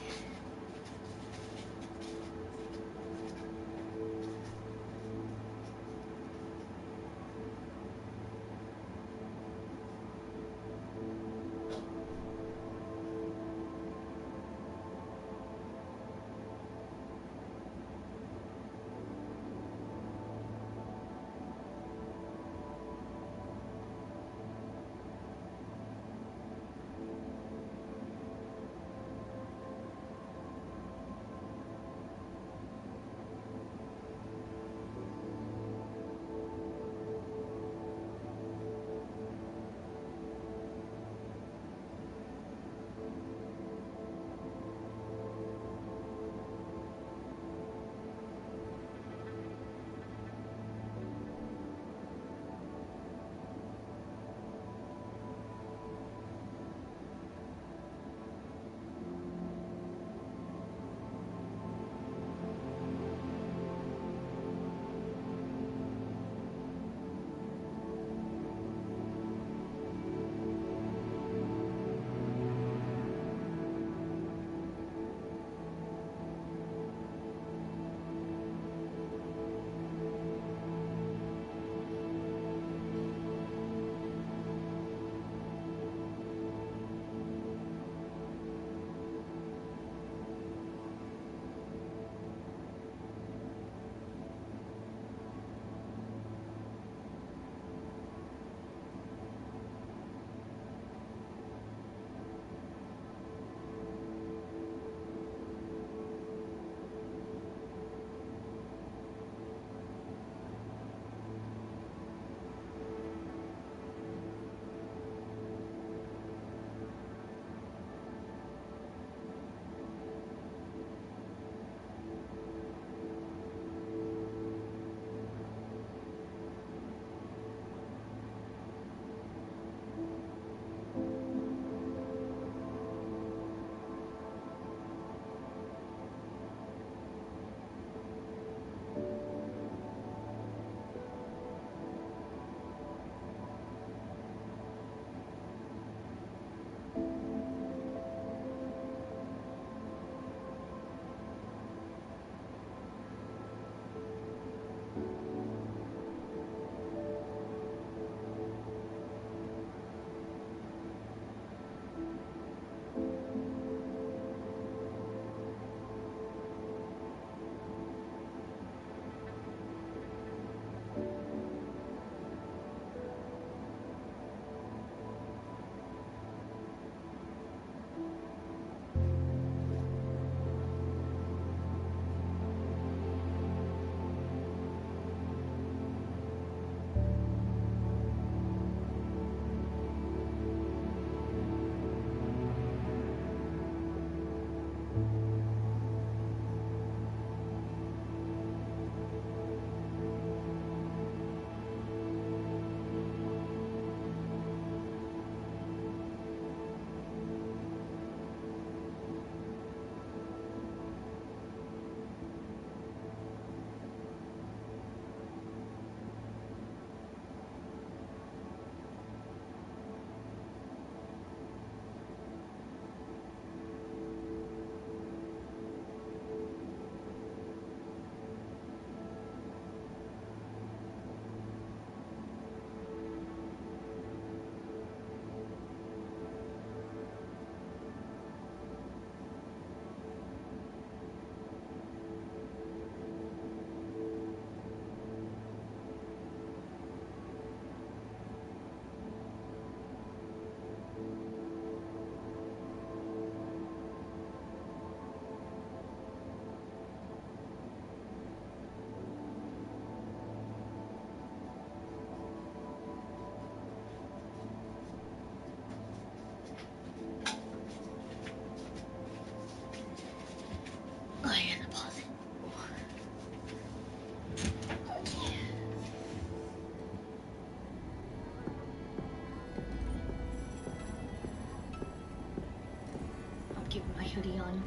hoodie on.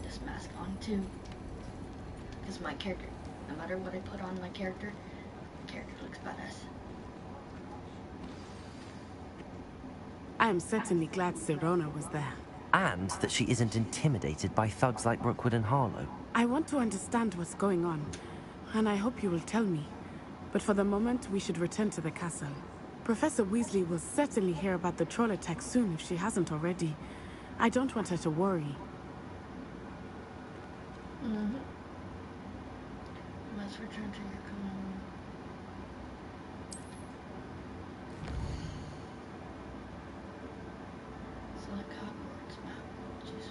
This mask on too. Because my character, no matter what I put on my character looks badass.
I am certainly glad Sirona was there.
And that she isn't intimidated by thugs like Rookwood and Harlow.
I want to understand what's going on, and I hope you will tell me. But for the moment, we should return to the castle. Professor Weasley will certainly hear about the troll attack soon if she hasn't already. I don't want her to worry.
Mm-hmm. Let's return to your common room. Select Hogwarts map. Choose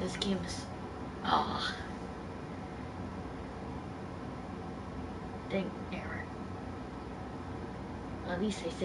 this game is... Oh. Dang error. At least they saved